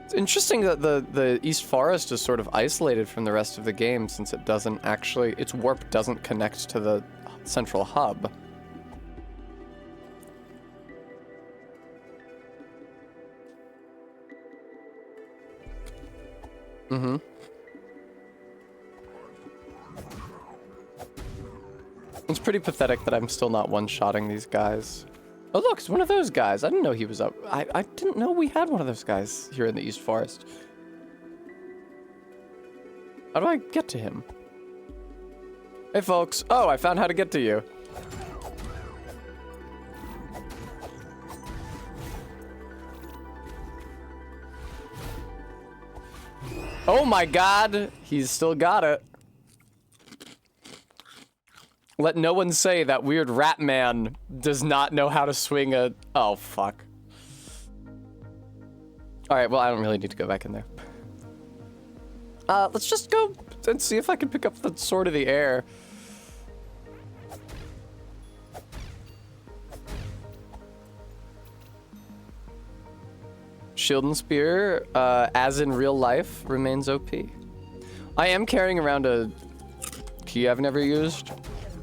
It's interesting that the East Forest is sort of isolated from the rest of the game since it doesn't actually, its warp doesn't connect to the central hub. Mm-hmm. It's pretty pathetic that I'm still not one-shotting these guys. Oh look, it's one of those guys. I didn't know he was up. I didn't know we had one of those guys here in the East Forest. How do I get to him? Hey folks. Oh, I found how to get to you. Oh my god! He's still got it. Let no one say that weird rat man does not know how to swing a... Oh, fuck. Alright, well, I don't really need to go back in there. Let's just go and see if I can pick up the Sword of the Air. shield and spear, as in real life, remains OP. I am carrying around a key I've never used.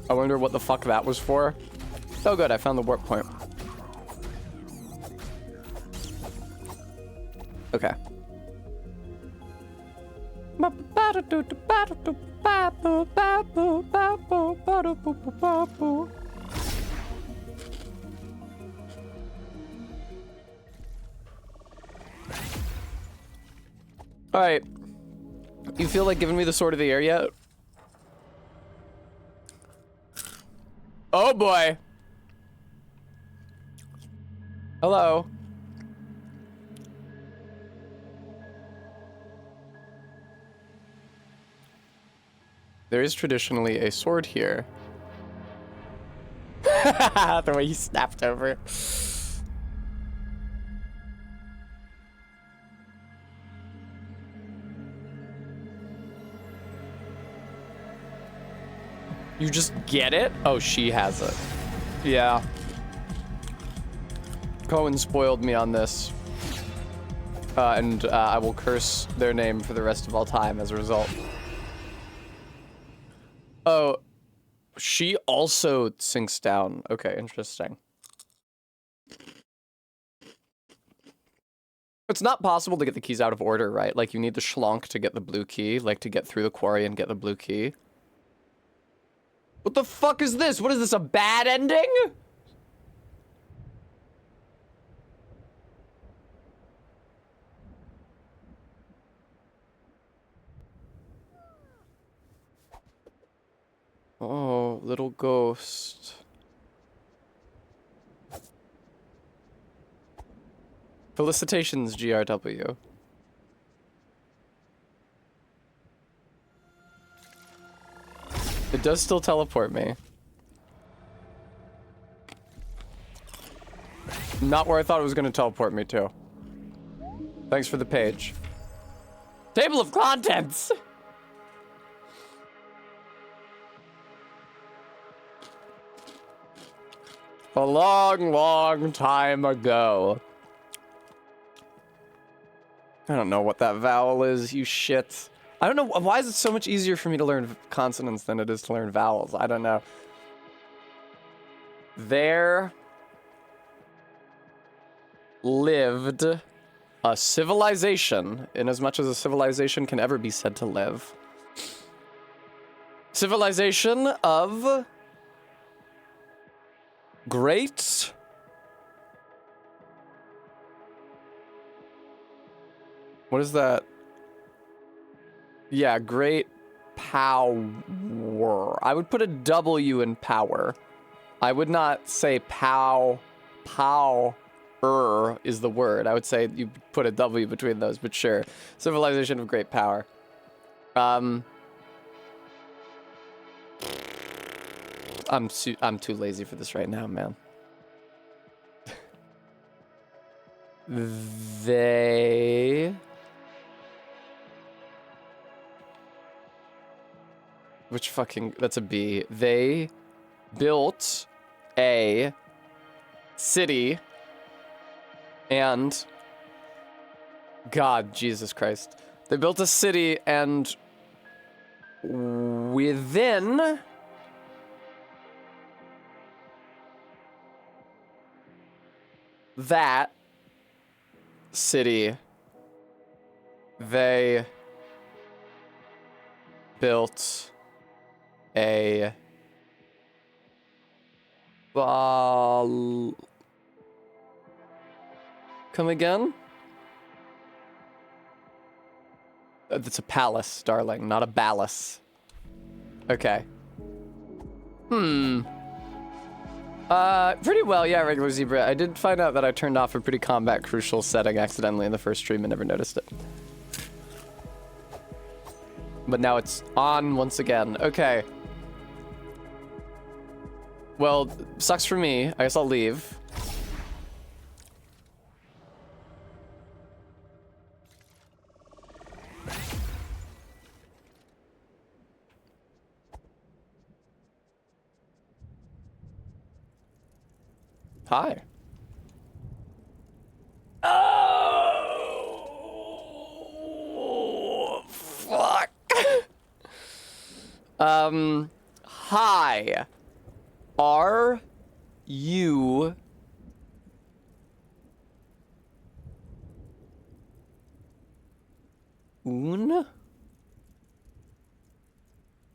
I wonder what the fuck that was for. Oh good, I found the warp point. Okay. All right. You feel like giving me the sword of the air yet? Oh boy. Hello. There is traditionally a sword here. The way he snapped over. You just get it? Oh, she has it. Yeah. Cohen spoiled me on this. And I will curse their name for the rest of all time as a result. Oh, she also sinks down. Okay, interesting. It's not possible to get the keys out of order, right? Like, you need the schlonk to get the blue key, like to get through the quarry and get the blue key. What the fuck is this? What is this, a bad ending? Oh, little ghost. Felicitations, GRW. It does still teleport me. Not where I thought it was going to teleport me to. Thanks for the page. Table of contents! A long, long time ago. I don't know what that vowel is, you shit. I don't know, why is it so much easier for me to learn consonants than it is to learn vowels? I don't know. There lived a civilization, in as much as a civilization can ever be said to live. Civilization of great what is that? Yeah, great power. I would put a W in power. I would not say pow is the word. I would say you put a W between those, but sure. Civilization of great power. I'm too lazy for this right now, man. They which fucking that's a B. They built a city and God, Jesus Christ. They built a city and within that city they built a come again? It's a palace, darling, not a ballast. Okay. Pretty well, yeah, regular zebra. I did find out that I turned off a pretty combat crucial setting accidentally in the first stream and never noticed it. But now it's on once again. Okay. Well, sucks for me. I guess I'll leave. Hi. Oh! Hi. Are you un?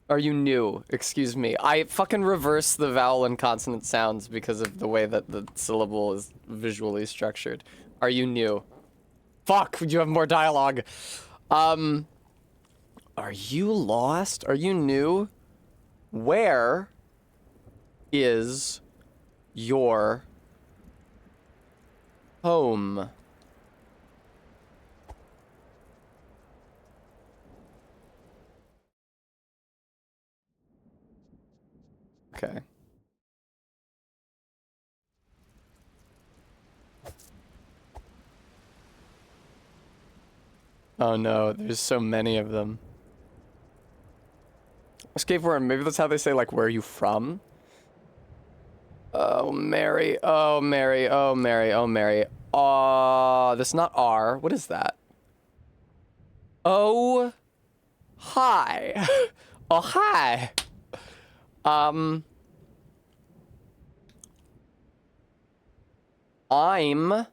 Are you new? Excuse me. I fucking reverse the vowel and consonant sounds because of the way that the syllable is visually structured. Are you new? Fuck, you have more dialogue. Are you lost? Are you new? Where is your home? Okay. Oh no, there's so many of them. Escape word, maybe that's how they say, like, where are you from? Oh, Mary. Oh, Mary. Oh, Mary. Oh, Mary. That's not R. What is that? Oh, hi. Oh, hi. I'm...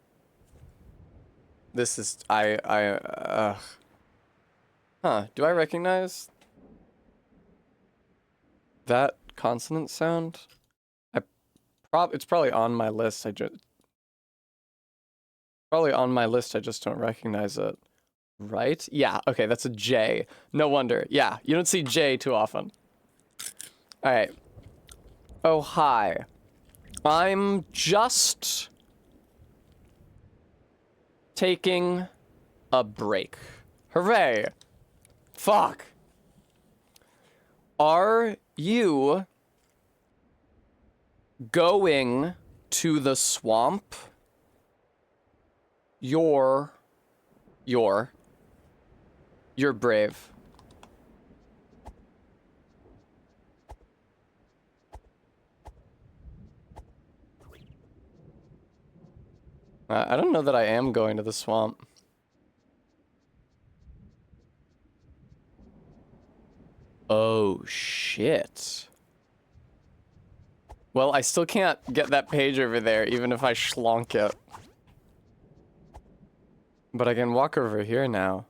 This is... Huh. Do I recognize that consonant sound? It's probably on my list. Probably on my list. I just don't recognize it. Right? Yeah. Okay. That's a J. No wonder. Yeah. You don't see J too often. All right. Oh, hi. I'm just taking a break. Hooray. Fuck. Are you going to the swamp? You're brave. I don't know that I am going to the swamp. Oh, shit. Well, I still can't get that page over there, even if I schlonk it. But I can walk over here now.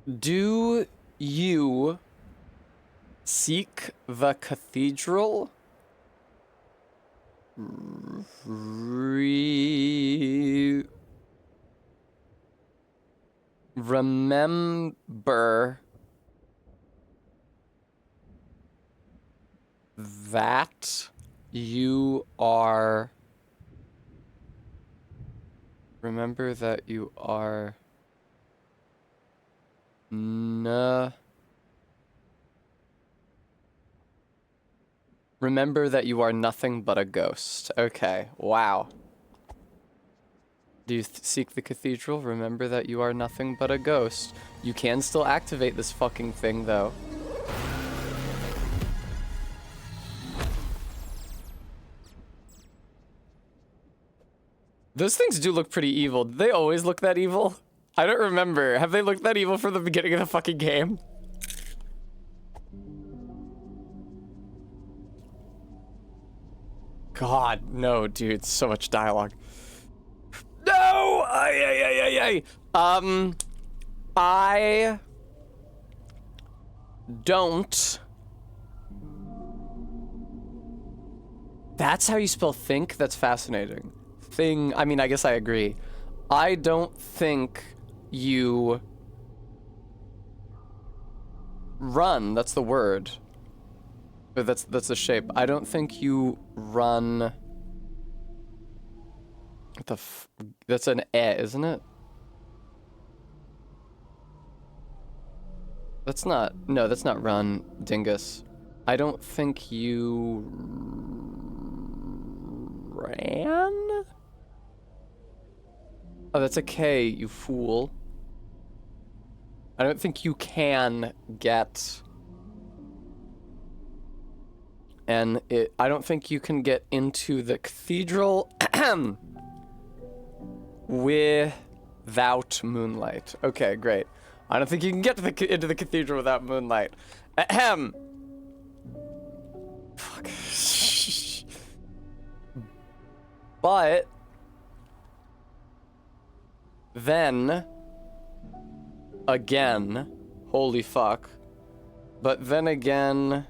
Do you seek the cathedral? Remember that you are... Remember that you are... Remember that you are nothing but a ghost. Okay, wow. Do you seek the cathedral? Remember that you are nothing but a ghost. You can still activate this fucking thing, though. Those things do look pretty evil. Did they always look that evil? I don't remember. Have they looked that evil from the beginning of the fucking game? God, no, dude. So much dialogue. No! I don't... That's how you spell think? That's fascinating. I mean, I guess I agree. I don't think you run. That's the word. But that's the shape. I don't think you run. What the that's an isn't it? That's not. No, that's not run, dingus. I don't think you ran? Oh, that's a K, you fool. I don't think you can get... And I don't think you can get into the cathedral without moonlight. Okay, great. I don't think you can get to into the cathedral without moonlight. Ahem. Fuck. But then again, holy fuck. But then again,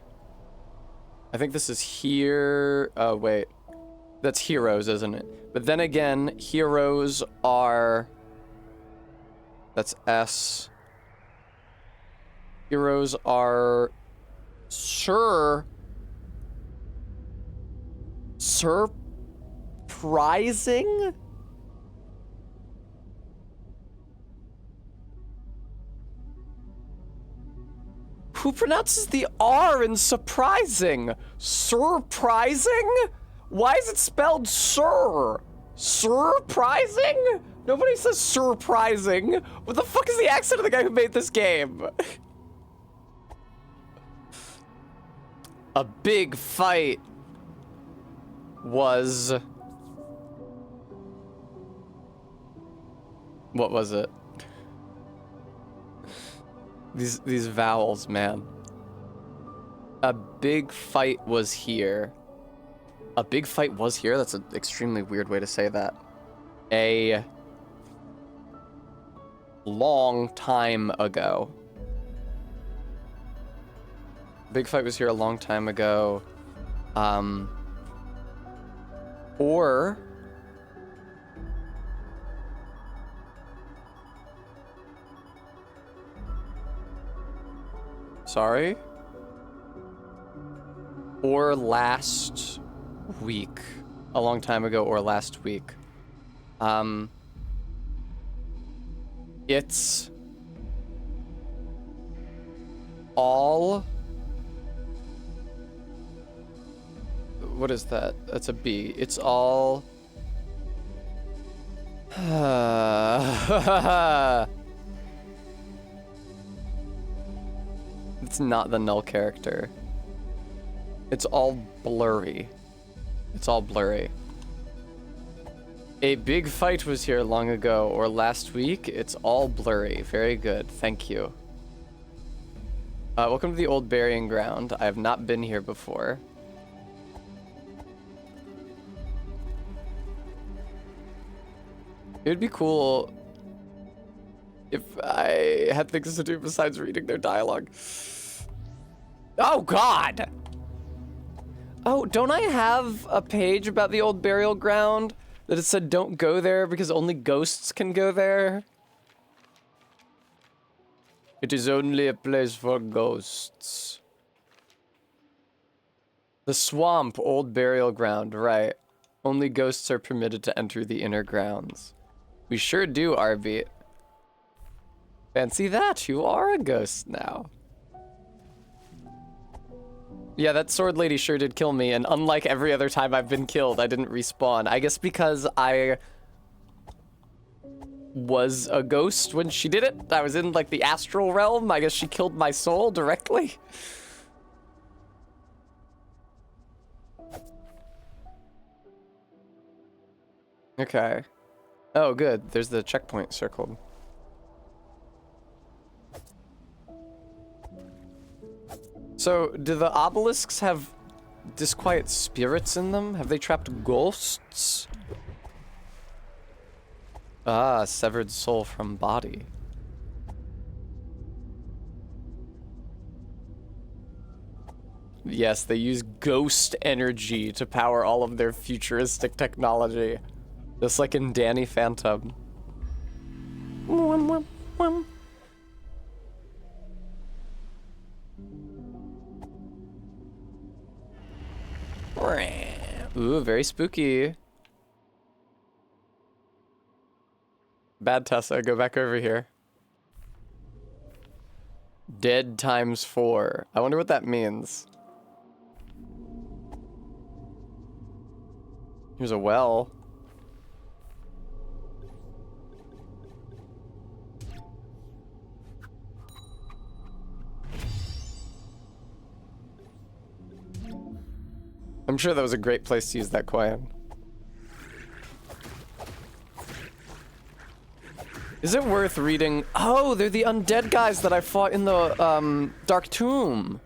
I think this is here. Oh, wait. That's heroes, isn't it? But then again, heroes are... That's S. Heroes are... Surprising? Who pronounces the R in surprising? Surprising? Why is it spelled sir? Surprising? Nobody says surprising. What the fuck is the accent of the guy who made this game? A big fight was... What was it? These vowels, man. A big fight was here. A big fight was here? That's an extremely weird way to say that. A long time ago. Big fight was here a long time ago. Or... Sorry? Or last week. A long time ago or last week. It's all... What is that? That's a B. It's all... It's not the null character. It's all blurry. It's all blurry. A big fight was here long ago or last week. It's all blurry. Very good. Thank you. Welcome to the old burying ground. I have not been here before. It would be cool if I had things to do besides reading their dialogue. Oh, God! Oh, don't I have a page about the old burial ground that it said don't go there because only ghosts can go there? It is only a place for ghosts. The swamp, old burial ground, right. Only ghosts are permitted to enter the inner grounds. We sure do, RB. Fancy that, you are a ghost now. Yeah, that sword lady sure did kill me, and unlike every other time I've been killed, I didn't respawn. I guess because I was a ghost when she did it. I was in, like, the astral realm. I guess she killed my soul directly. Okay. Oh, good. There's the checkpoint circled. So, do the obelisks have disquiet spirits in them? Have they trapped ghosts? Ah, severed soul from body. Yes, they use ghost energy to power all of their futuristic technology. Just like in Danny Phantom. Ooh, very spooky. Bad Tessa, go back over here. Dead times 4. I wonder what that means. Here's a well. I'm sure that was a great place to use that coin. Is it worth reading? Oh, they're the undead guys that I fought in the Dark Tomb.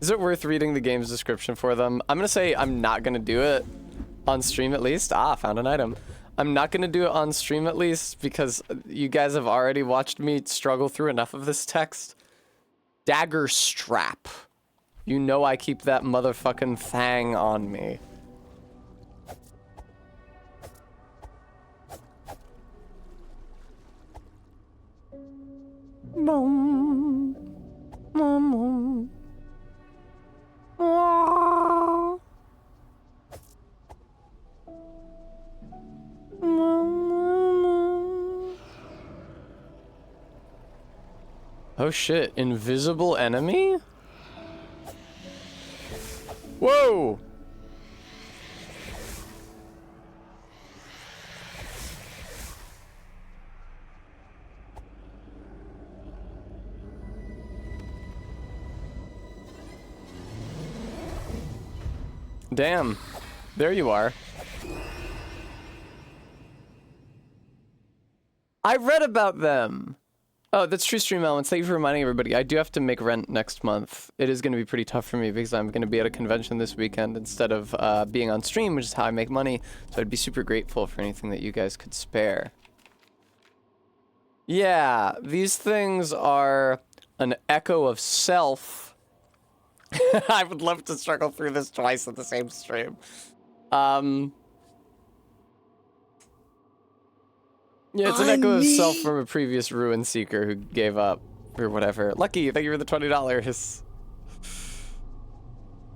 Is it worth reading the game's description for them? I'm gonna say I'm not gonna do it on stream at least. Ah, found an item. I'm not gonna do it on stream at least because you guys have already watched me struggle through enough of this text. Dagger strap. You know I keep that motherfucking thang on me. Boom. Boom. Oh shit, invisible enemy? Whoa! Damn. There you are. I read about them. Oh, that's true, Stream Elements. Thank you for reminding everybody. I do have to make rent next month. It is going to be pretty tough for me because I'm going to be at a convention this weekend instead of being on stream, which is how I make money. So I'd be super grateful for anything that you guys could spare. Yeah, these things are an echo of self. I would love to struggle through this twice at the same stream. Yeah, it's an echo of self from a previous ruin seeker who gave up or whatever. Lucky, thank you for the $20.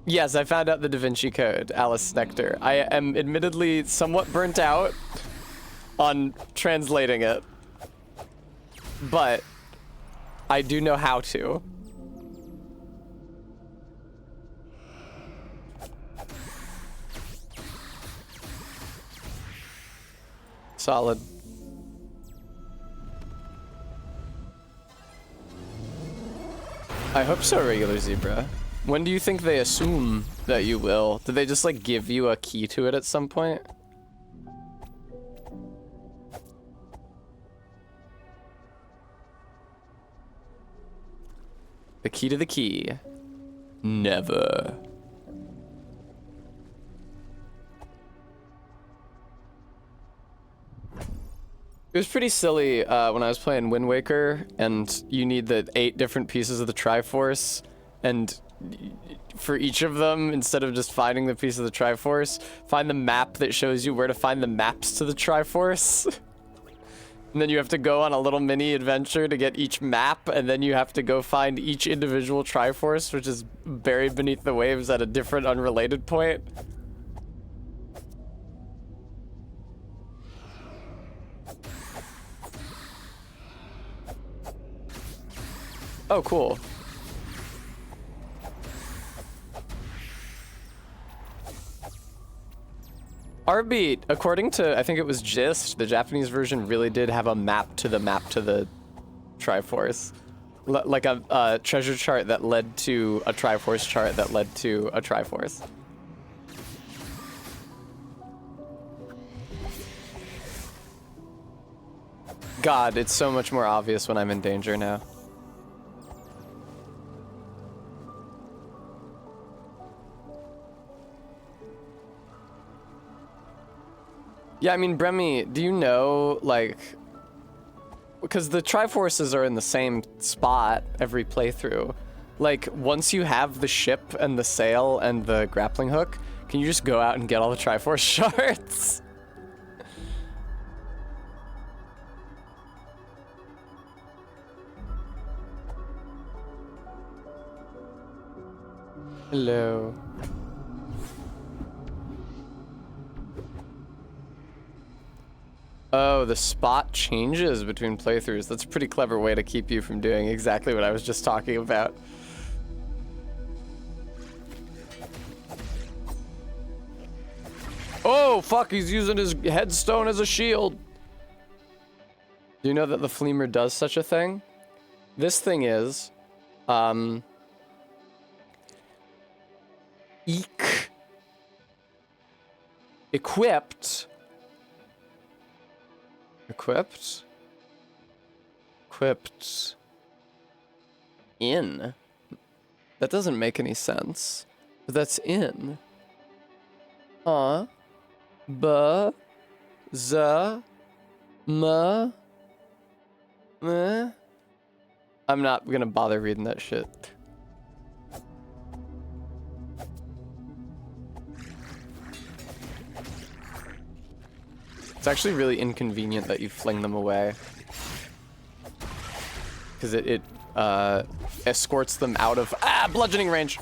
Yes, I found out the Da Vinci Code, Alice Nectar. I am admittedly somewhat burnt out on translating it, but I do know how to. Solid. I hope so, regular zebra. When do you think they assume that you will? Did they just like give you a key to it at some point? The key to the key. Never. It was pretty silly when I was playing Wind Waker, and you need the 8 different pieces of the Triforce, and for each of them, instead of just finding the piece of the Triforce, find the map that shows you where to find the maps to the Triforce. And then you have to go on a little mini adventure to get each map, and then you have to go find each individual Triforce, which is buried beneath the waves at a different unrelated point. Oh, cool. Arbeat, according to, I think it was Gist, the Japanese version really did have a map to the Triforce. Like a treasure chart that led to a Triforce chart that led to a Triforce. God, it's so much more obvious when I'm in danger now. Yeah, I mean, Bremy, do you know, like, because the Triforces are in the same spot every playthrough. Like, once you have the ship and the sail and the grappling hook, can you just go out and get all the Triforce shards? Hello. Oh, the spot changes between playthroughs. That's a pretty clever way to keep you from doing exactly what I was just talking about. Oh, fuck, he's using his headstone as a shield. Do you know that the Fleamer does such a thing? This thing is, equipped Equipped. Equipped. In. That doesn't make any sense. But that's in. B. Z. M. Meh. I'm not gonna bother reading that shit. It's actually really inconvenient that you fling them away. Because it escorts them out of bludgeoning range.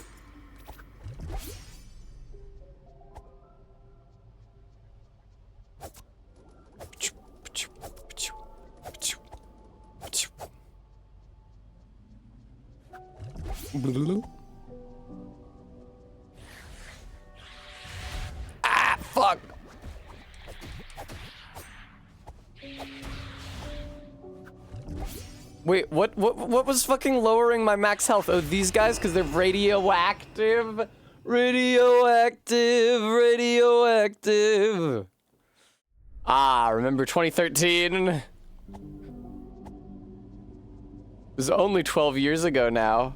Fuck. Wait, what was fucking lowering my max health? Oh, these guys, because they're radioactive. Radioactive. Remember 2013? It was only 12 years ago now.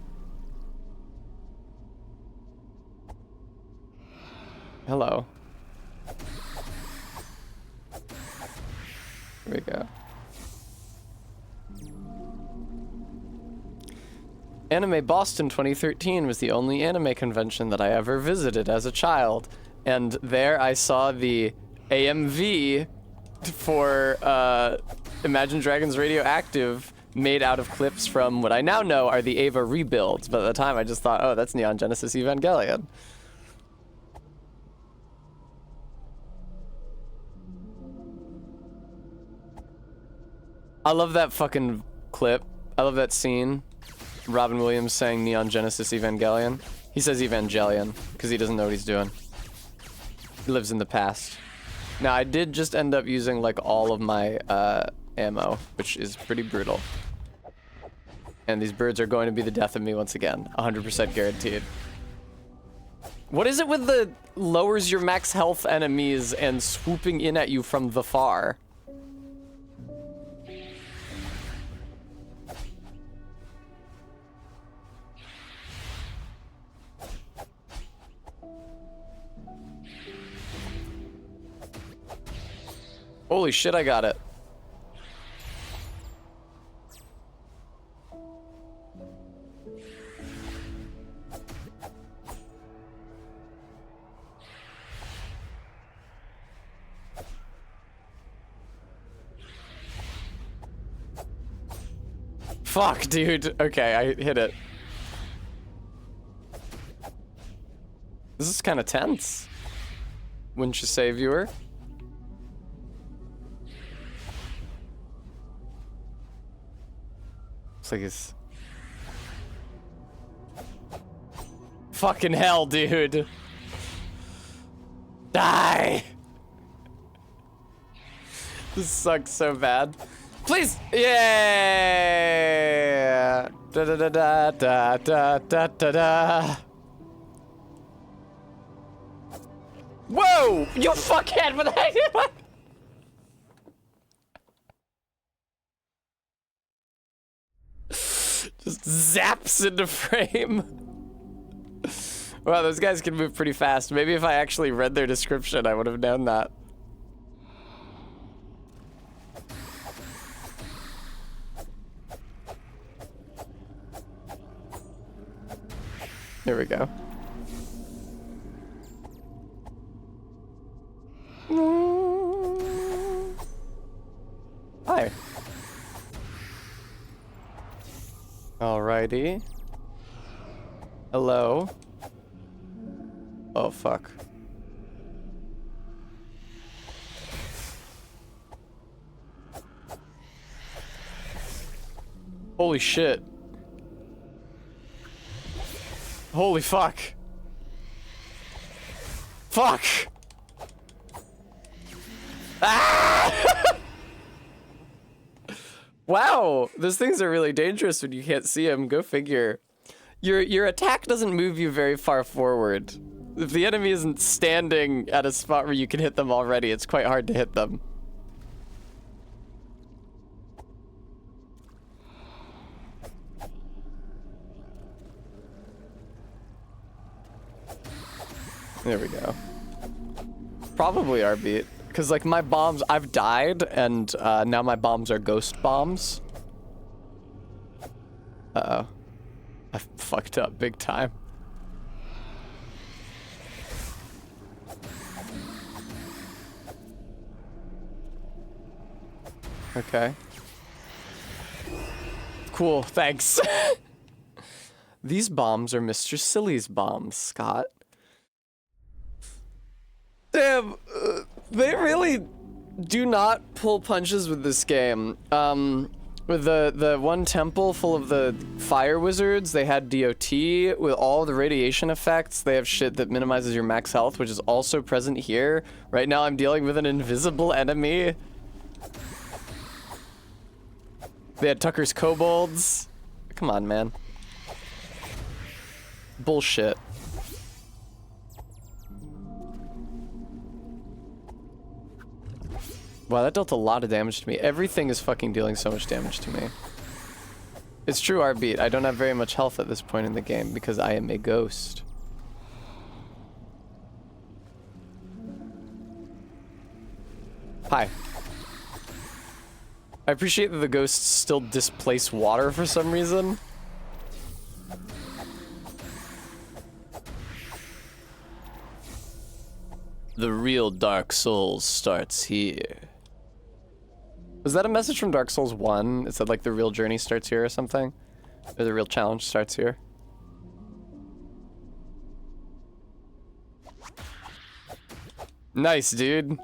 Hello. Here we go. Anime Boston 2013 was the only anime convention that I ever visited as a child. And there I saw the AMV for Imagine Dragons Radioactive made out of clips from what I now know are the Ava rebuilds. But at the time I just thought, oh, that's Neon Genesis Evangelion. I love that fucking clip. I love that scene. Robin Williams saying Neon Genesis Evangelion. He says Evangelion because he doesn't know what he's doing. He lives in the past. Now, I did just end up using like all of my ammo, which is pretty brutal. And these birds are going to be the death of me once again. 100% guaranteed. What is it with the lowers your max health enemies and swooping in at you from the far? Holy shit, I got it. Fuck, dude. Okay, I hit it. This is kind of tense. Wouldn't you say, viewer? Looks like it's... Fucking hell, dude. Die! This sucks so bad. Please! Yeah! Da da da da da da da da da. Whoa! You fuckhead! What the heck? Just zaps into frame. Wow, those guys can move pretty fast. Maybe if I actually read their description, I would have known that. There we go. Hi. Alrighty. Hello. Oh, fuck. Holy shit. Holy fuck. Fuck! Ah! Wow, those things are really dangerous when you can't see them. Go figure. Your attack doesn't move you very far forward. If the enemy isn't standing at a spot where you can hit them already, it's quite hard to hit them. There we go. Probably our beat. Because, like, my bombs, I've died, and now my bombs are ghost bombs. Uh-oh. I fucked up big time. Okay. Cool, thanks. These bombs are Mr. Silly's bombs, Scott. Damn, they really do not pull punches with this game. With the one temple full of the fire wizards, they had DOT. With all the radiation effects, they have shit that minimizes your max health, which is also present here. Right now I'm dealing with an invisible enemy. They had Tucker's kobolds. Come on, man. Bullshit. Wow, that dealt a lot of damage to me. Everything is fucking dealing so much damage to me. It's true, our beat. I don't have very much health at this point in the game because I am a ghost. Hi. I appreciate that the ghosts still displace water for some reason. The real Dark Souls starts here. Was that a message from Dark Souls 1? It said like the real journey starts here or something? Or the real challenge starts here? Nice, dude.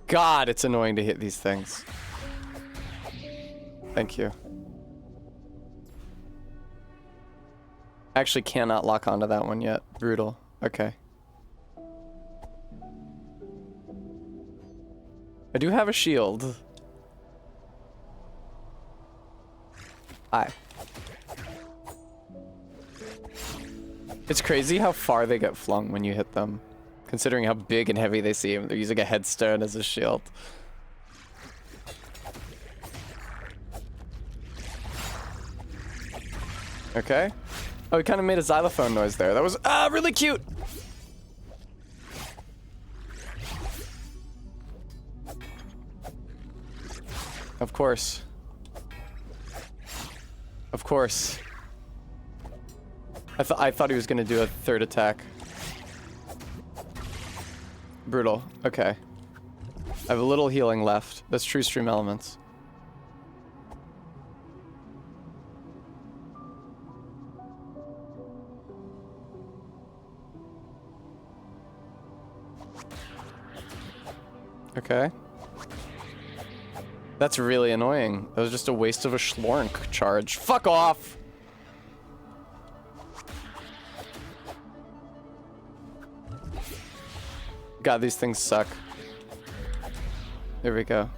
God, it's annoying to hit these things. Thank you. Actually cannot lock onto that one yet. Brutal. Okay. I do have a shield. Hi. It's crazy how far they get flung when you hit them. Considering how big and heavy they seem. They're using a headstone as a shield. Okay. Oh, he kind of made a xylophone noise there. That was really cute. Of course. Of course. I thought he was gonna do a third attack. Brutal. Okay. I have a little healing left. That's true stream elements. Okay. That's really annoying. That was just a waste of a Schlornk charge. Fuck off! God, these things suck. There we go.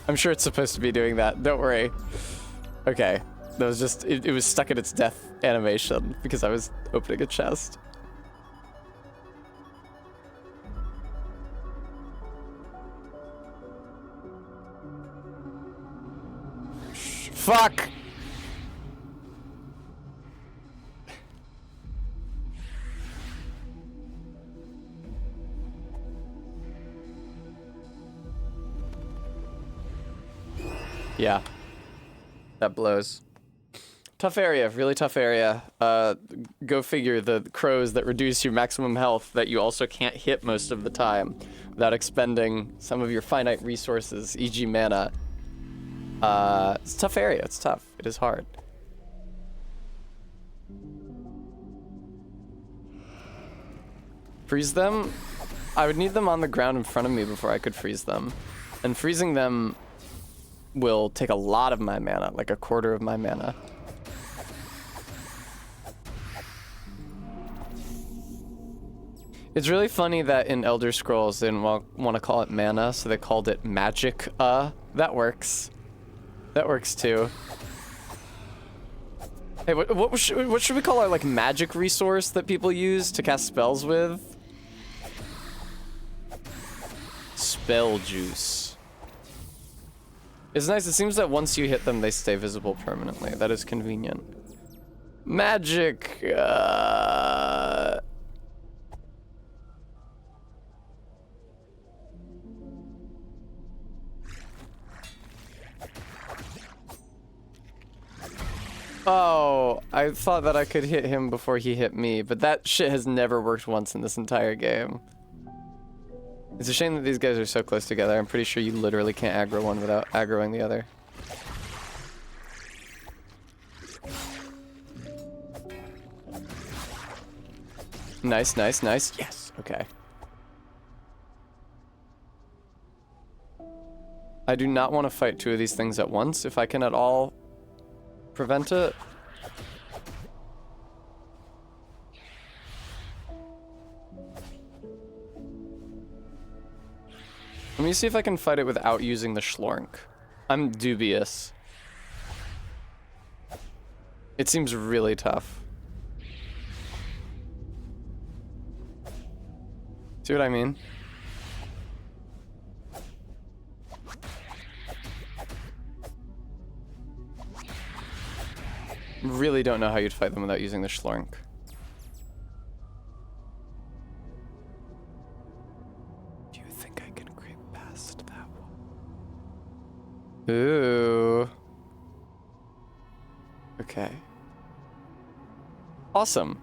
I'm sure it's supposed to be doing that. Don't worry. Okay. That was just... It was stuck in its death animation because I was opening a chest. Fuck! Yeah. That blows. Tough area, really tough area. Go figure, the crows that reduce your maximum health that you also can't hit most of the time without expending some of your finite resources, e.g. mana. It's a tough area, it's tough. It is hard. Freeze them? I would need them on the ground in front of me before I could freeze them. And freezing them will take a lot of my mana, like a quarter of my mana. It's really funny that in Elder Scrolls they didn't want to call it mana, so they called it magic. That works. That works too. Hey, what should we call our like magic resource that people use to cast spells with? Spell juice. It's nice. It seems that once you hit them, they stay visible permanently. That is convenient. Magic. Oh, I thought that I could hit him before he hit me, but that shit has never worked once in this entire game. It's a shame that these guys are so close together. I'm pretty sure you literally can't aggro one without aggroing the other. Nice, nice, nice. Yes, okay. I do not want to fight two of these things at once if I can at all prevent it. Let me see if I can fight it without using the schlork. I'm dubious. It seems really tough. See what I mean? Really don't know how you'd fight them without using the schlork. Do you think I can creep past that one? Ooh. Okay. Awesome.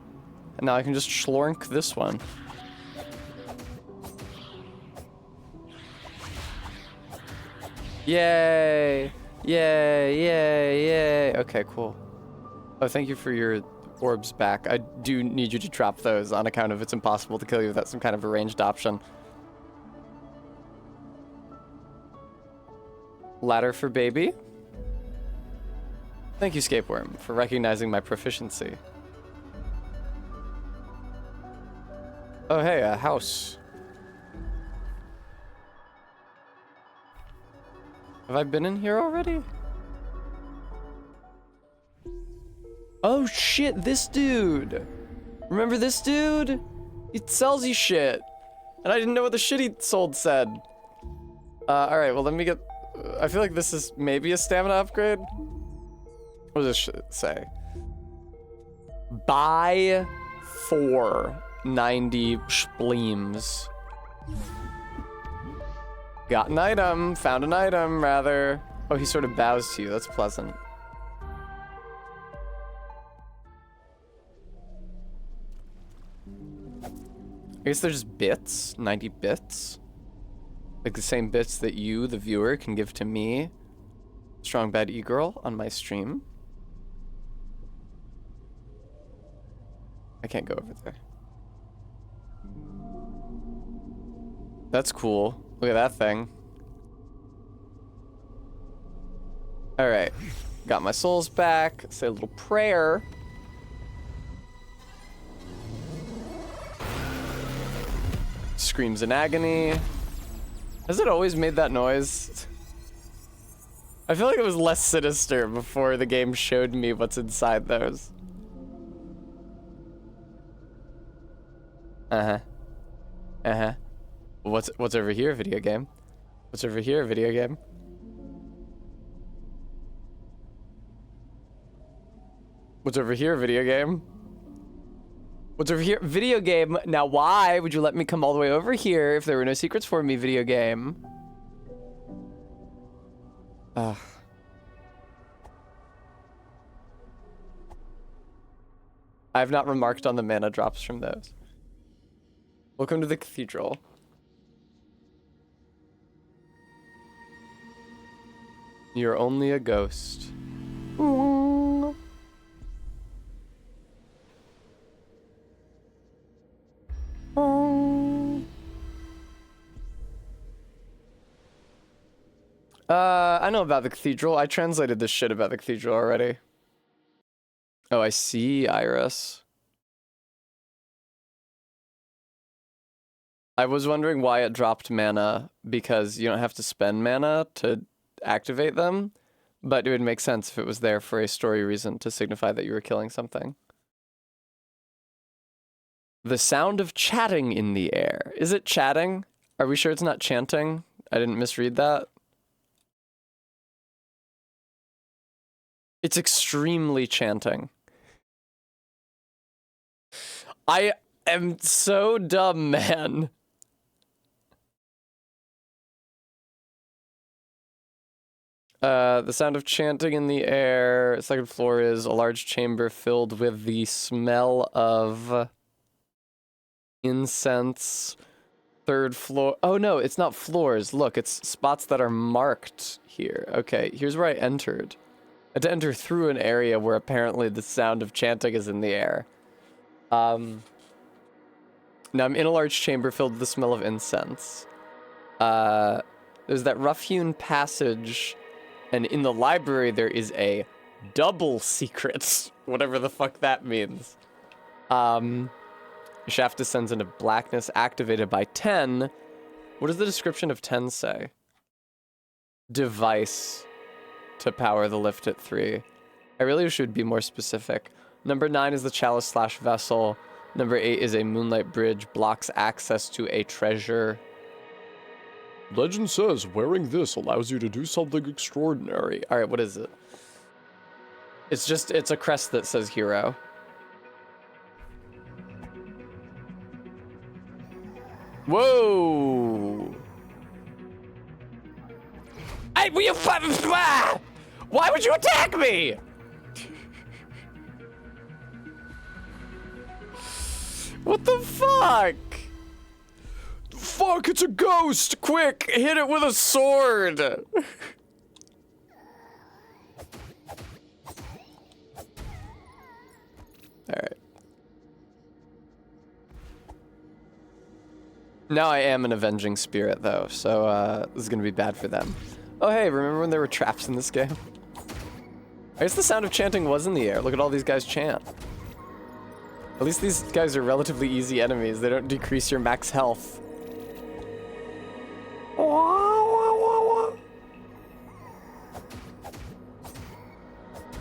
And now I can just schlork this one. Yay! Yay! Yay! Yay! Okay, cool. Oh, thank you for your orbs back. I do need you to drop those on account of it's impossible to kill you without some kind of a ranged option. Ladder for baby. Thank you, Scapeworm, for recognizing my proficiency. Oh, hey, a house. Have I been in here already? Oh shit, this dude! Remember this dude? He sells you shit. And I didn't know what the shit he sold said. Alright, well let me get... I feel like this is maybe a stamina upgrade? What does this shit say? Buy 490 spleems. Got an item. Found an item, rather. Oh, he sort of bows to you. That's pleasant. I guess there's bits. 90 bits. Like the same bits that you, the viewer, can give to me, Strong Bad E-Girl, on my stream. I can't go over there. That's cool. Look at that thing. Alright. Got my souls back. Say a little prayer. Screams in agony. Has it always made that noise? I feel like it was less sinister before the game showed me what's inside those. Uh-huh. Uh-huh. What's over here, video game? What's over here, video game? What's over here, video game? What's over here? Video game. Now, why would you let me come all the way over here if there were no secrets for me, video game? Ugh. I have not remarked on the mana drops from those. Welcome to the cathedral. You're only a ghost. I know about the cathedral. I translated this shit about the cathedral already. Oh, I see, Iris. I was wondering why it dropped mana, because you don't have to spend mana to activate them, but it would make sense if it was there for a story reason to signify that you were killing something. The sound of chatting in the air. Is it chatting? Are we sure it's not chanting? I didn't misread that. It's extremely chanting. I am so dumb, man. The sound of chanting in the air. Second floor is a large chamber filled with the smell of incense. Third floor. Oh no, it's not floors. Look, it's spots that are marked here. Okay, here's where I entered. I had to enter through an area where apparently the sound of chanting is in the air. Now I'm in a large chamber filled with the smell of incense. There's that rough-hewn passage, and in the library there is a double secret, whatever the fuck that means. The shaft descends into blackness, activated by 10. What does the description of 10 say? Device to power the lift at 3. I really should be more specific. Number 9 is the chalice/vessel. Number 8 is a moonlight bridge, blocks access to a treasure. Legend says wearing this allows you to do something extraordinary. All right, what is it? It's a crest that says hero. Whoa! Why would you attack me? What the fuck? Fuck, it's a ghost! Quick, hit it with a sword! Alright. Now I am an avenging spirit, though, so this is gonna be bad for them. Oh hey, remember when there were traps in this game? I guess the sound of chanting was in the air. Look at all these guys chant. At least these guys are relatively easy enemies. They don't decrease your max health.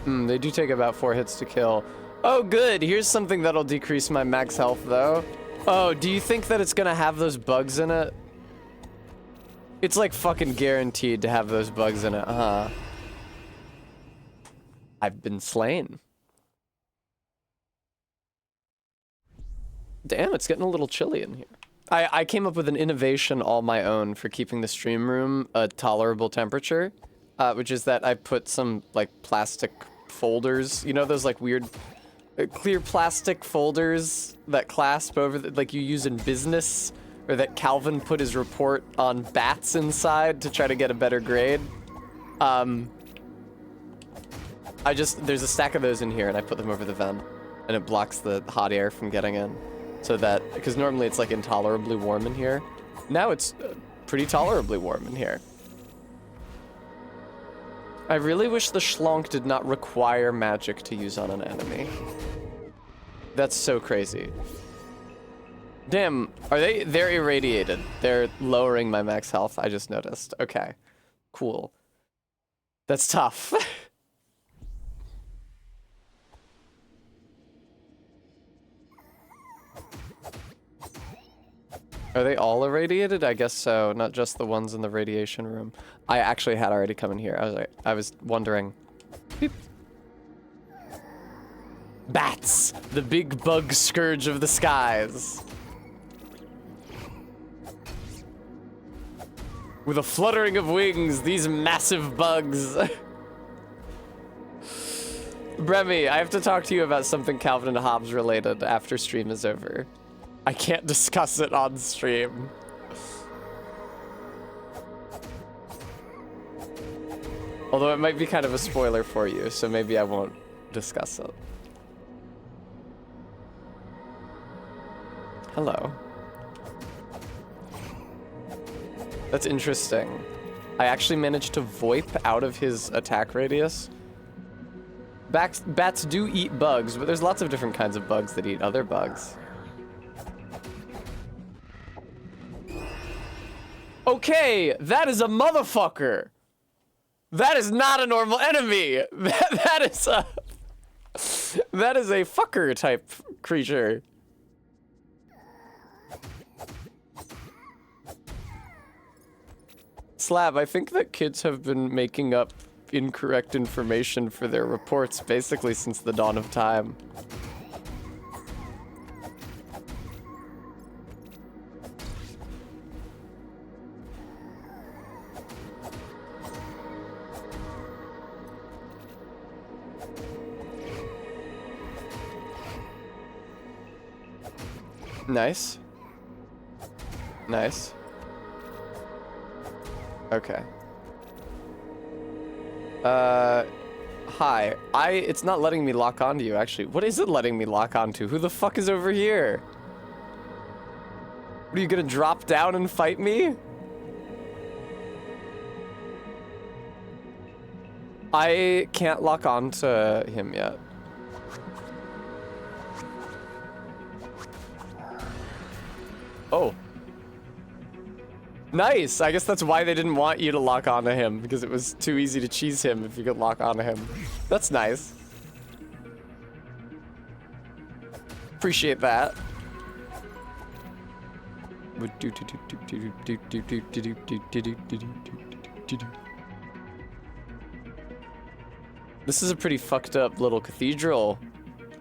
They do take about 4 hits to kill. Oh good, here's something that'll decrease my max health, though. Oh, do you think that it's gonna have those bugs in it? It's like fucking guaranteed to have those bugs in it, huh? I've been slain. Damn, it's getting a little chilly in here. I came up with an innovation all my own for keeping the stream room a tolerable temperature, which is that I put some, like, plastic folders, you know those, like, weird clear plastic folders that clasp over, like you use in business, or that Calvin put his report on bats inside to try to get a better grade. There's a stack of those in here and I put them over the vent and it blocks the hot air from getting in. So that, because normally it's like intolerably warm in here. Now it's pretty tolerably warm in here. I really wish the schlonk did not require magic to use on an enemy. That's so crazy. Damn, they're irradiated. They're lowering my max health, I just noticed. Okay, cool. That's tough. Are they all irradiated? I guess so, not just the ones in the radiation room. I actually had already come in here. I was wondering. Beep. Bats, the big bug scourge of the skies. With a fluttering of wings, these massive bugs. Bremy, I have to talk to you about something Calvin and Hobbes related after stream is over. I can't discuss it on stream. Although it might be kind of a spoiler for you, so maybe I won't discuss it. Hello. That's interesting. I actually managed to VoIP out of his attack radius. Bats do eat bugs, but there's lots of different kinds of bugs that eat other bugs. Okay, that is a motherfucker. That is not a normal enemy. That is a fucker type creature. Slab, I think that kids have been making up incorrect information for their reports basically since the dawn of time. Nice. Nice. Okay. Hi. It's not letting me lock onto you, actually. What is it letting me lock onto? Who the fuck is over here? What, are you gonna drop down and fight me? I can't lock onto him yet. Oh. Nice! I guess that's why they didn't want you to lock onto him, because it was too easy to cheese him if you could lock onto him. That's nice. Appreciate that. This is a pretty fucked up little cathedral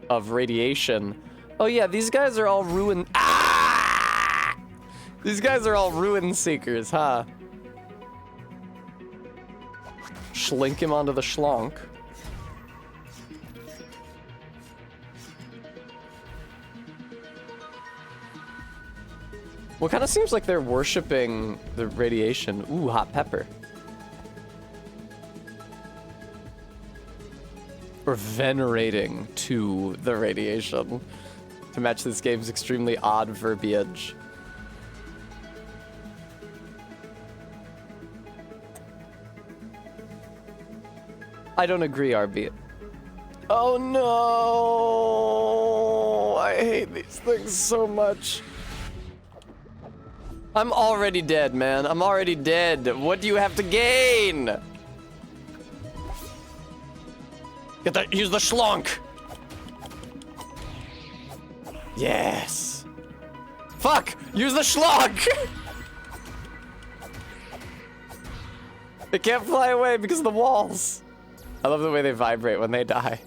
of radiation. Oh yeah, these guys are all ruined. Ah! These guys are all ruin seekers, huh? Schlink him onto the schlonk. Well, it kind of seems like they're worshipping the radiation. Ooh, hot pepper. Or venerating to the radiation. To match this game's extremely odd verbiage. I don't agree, RB. Oh no! I hate these things so much. I'm already dead, man. I'm already dead. What do you have to gain? Use the schlonk. Yes. Fuck! Use the schlonk! They can't fly away because of the walls. I love the way they vibrate when they die.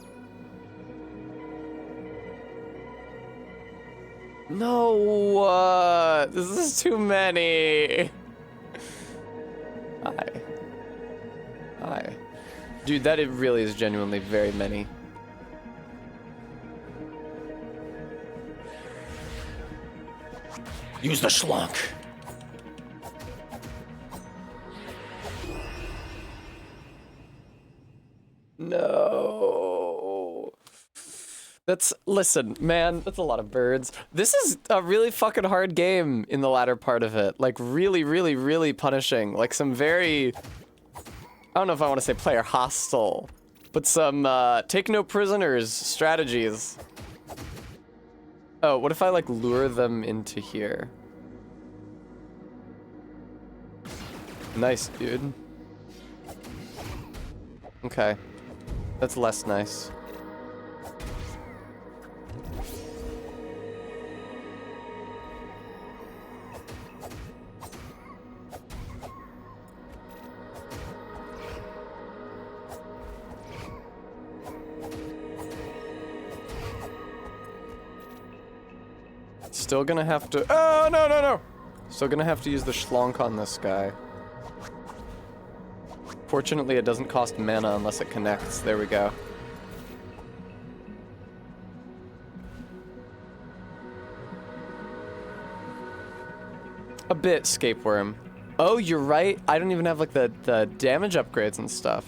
No, this is too many. Hi. Dude, that it really is genuinely very many. Use the schlonk. No. Listen, man, that's a lot of birds. This is a really fucking hard game in the latter part of it. Like, really, really, really punishing. Like, some very, I don't know if I want to say player hostile, but some, take no prisoners strategies. Oh, what if I, like, lure them into here? Nice, dude. Okay. That's less nice. Still gonna have to, oh, no, no, no! Still gonna have to use the schlonk on this guy. Fortunately, it doesn't cost mana unless it connects. There we go. A bit, Scapeworm. Oh, you're right. I don't even have, like, the damage upgrades and stuff.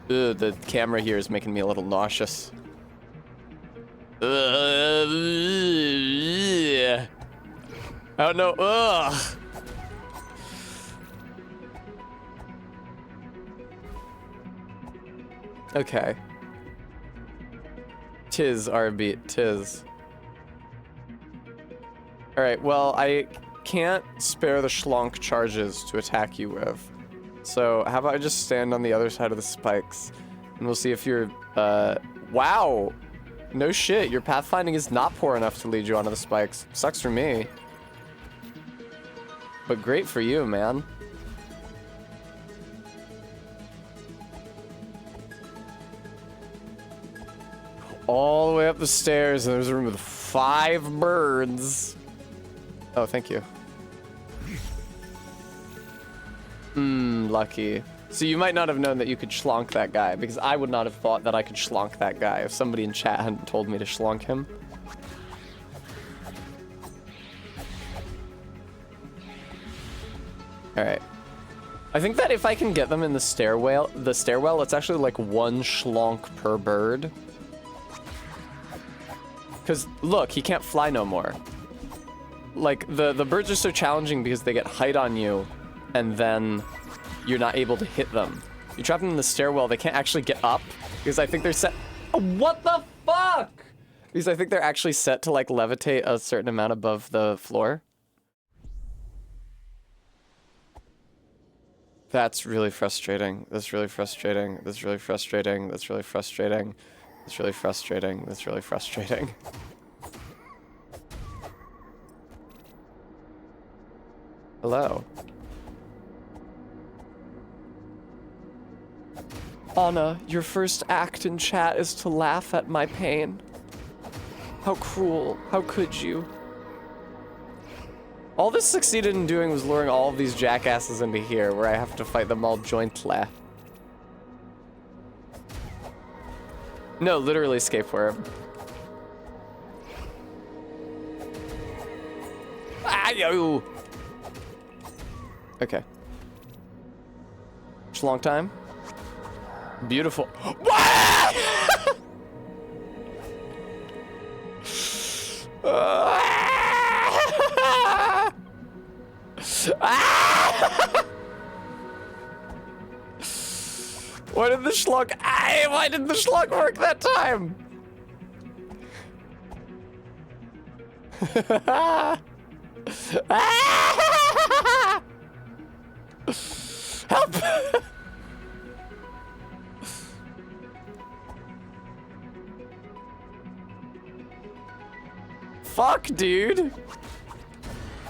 Ugh, the camera here is making me a little nauseous. Oh no, ugh. Okay. Tis, RB, tis. Alright, well, I can't spare the schlonk charges to attack you with. So, how about I just stand on the other side of the spikes, and we'll see if you're, wow! No shit, your pathfinding is not poor enough to lead you onto the spikes. Sucks for me. But great for you, man. all the way up the stairs, and there's a room with 5 birds. Oh, thank you. Lucky. So you might not have known that you could schlonk that guy, because I would not have thought that I could schlonk that guy if somebody in chat hadn't told me to schlonk him. Alright. I think that if I can get them in the stairwell, it's actually like 1 schlonk per bird. Because, look, he can't fly no more. Like, the birds are so challenging because they get height on you, and then you're not able to hit them. You trap them in the stairwell, they can't actually get up, because I think they're set... Oh, what the fuck?! Because I think they're actually set to, like, levitate a certain amount above the floor. That's really frustrating. That's really frustrating. That's really frustrating. That's really frustrating. That's really frustrating. That's really frustrating. Hello. Anna, your first act in chat is to laugh at my pain. How cruel. How could you? All this succeeded in doing was luring all of these jackasses into here, where I have to fight them all jointly. No, literally skateboard. Ah, yo! Okay. It's a long time. Beautiful. Why did the schlong? Why did the schlong work that time? Help! Fuck, dude.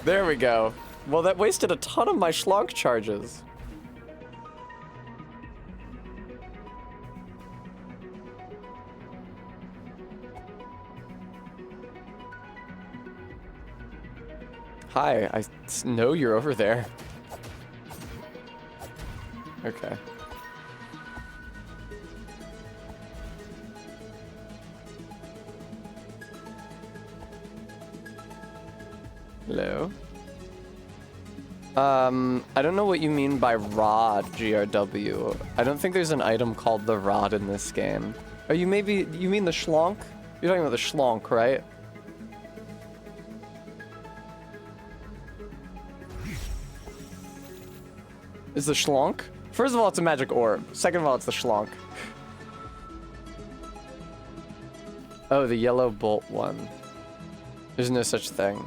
There we go. Well, that wasted a ton of my schlonk charges. Hi, I know you're over there. Okay. Hello? I don't know what you mean by rod, GRW. I don't think there's an item called the rod in this game. Oh, you mean the schlonk? You're talking about the schlonk, right? Is the schlonk? First of all, it's a magic orb. Second of all, it's the schlonk. Oh, the yellow bolt one. There's no such thing.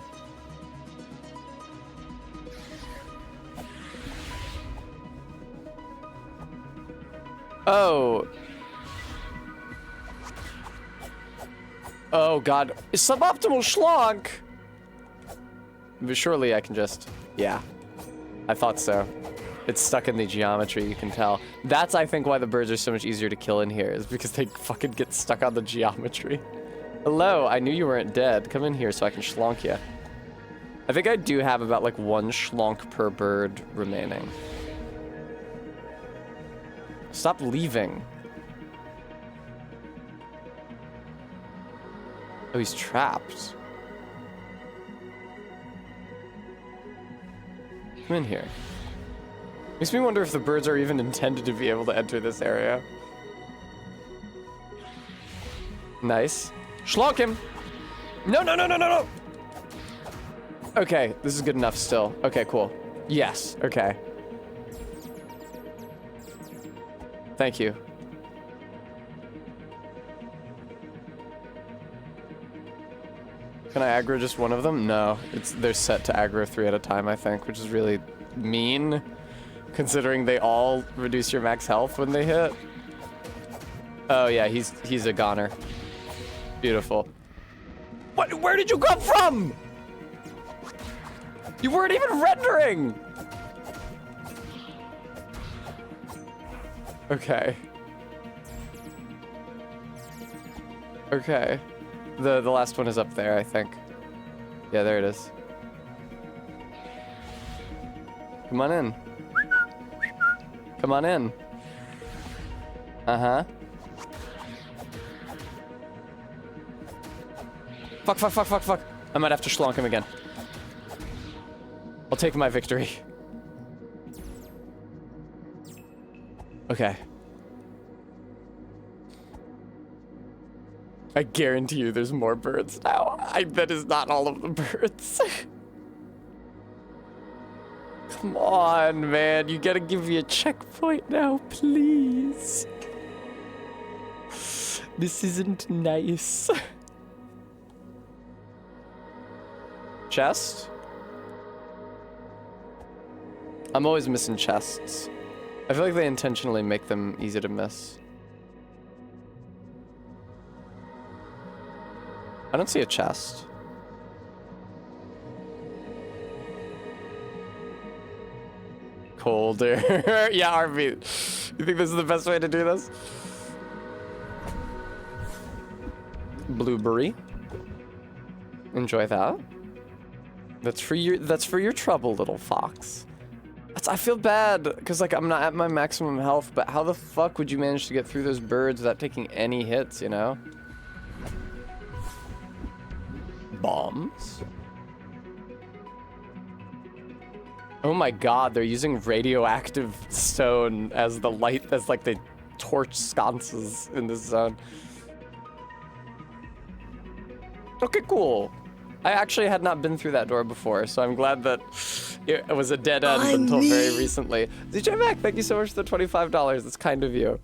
Oh. Oh god. Suboptimal schlonk! But surely I can just... Yeah. I thought so. It's stuck in the geometry, you can tell. That's, I think, why the birds are so much easier to kill in here, is because they fucking get stuck on the geometry. Hello, I knew you weren't dead. Come in here so I can schlonk you. I think I do have about, like, 1 schlonk per bird remaining. Stop leaving. Oh, he's trapped. Come in here. Makes me wonder if the birds are even intended to be able to enter this area. Nice. Schlonk him! No, no, no, no, no, no! Okay, this is good enough still. Okay, cool. Yes, okay. Thank you. Can I aggro just one of them? No, they're set to aggro 3 at a time, I think, which is really mean, considering they all reduce your max health when they hit. Oh yeah, he's a goner. Beautiful. What? Where did you come from? You weren't even rendering. Okay. Okay. The last one is up there, I think. Yeah, there it is. Come on in. Come on in. Uh-huh. Fuck, fuck, fuck, fuck, fuck. I might have to schlonk him again. I'll take my victory. Okay. I guarantee you there's more birds now. That is not all of the birds. Come on, man. You gotta give me a checkpoint now, please. This isn't nice. Chest? I'm always missing chests. I feel like they intentionally make them easy to miss. I don't see a chest. Colder. Yeah, RV. You think this is the best way to do this? Blueberry. Enjoy that. That's for your trouble, little fox. I feel bad because like I'm not at my maximum health, but how the fuck would you manage to get through those birds without taking any hits, you know? Bombs. Oh my god, they're using radioactive stone as the light, as like the torch sconces in this zone. Okay, cool. I actually had not been through that door before, so I'm glad that it was a dead end until very recently. DJ Mac, thank you so much for the $25. That's kind of you.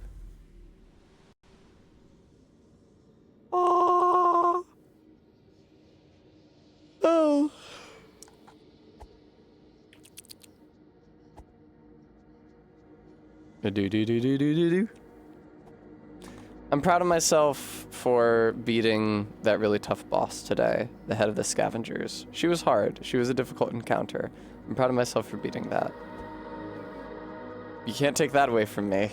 Oh. Oh. Do. I'm proud of myself for beating that really tough boss today, the head of the scavengers. She was hard. She was a difficult encounter. I'm proud of myself for beating that. You can't take that away from me.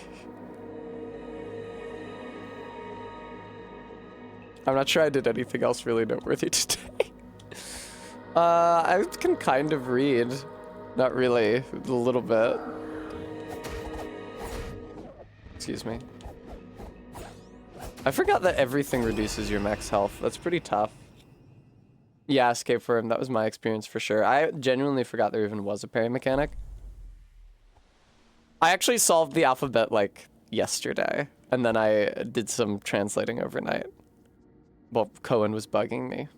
I'm not sure I did anything else really noteworthy today. I can kind of read. Not really, a little bit. Excuse me. I forgot that everything reduces your max health. That's pretty tough. Yeah, escape for him. That was my experience for sure. I genuinely forgot there even was a parry mechanic. I actually solved the alphabet like yesterday, and then I did some translating overnight. Well, Cohen was bugging me.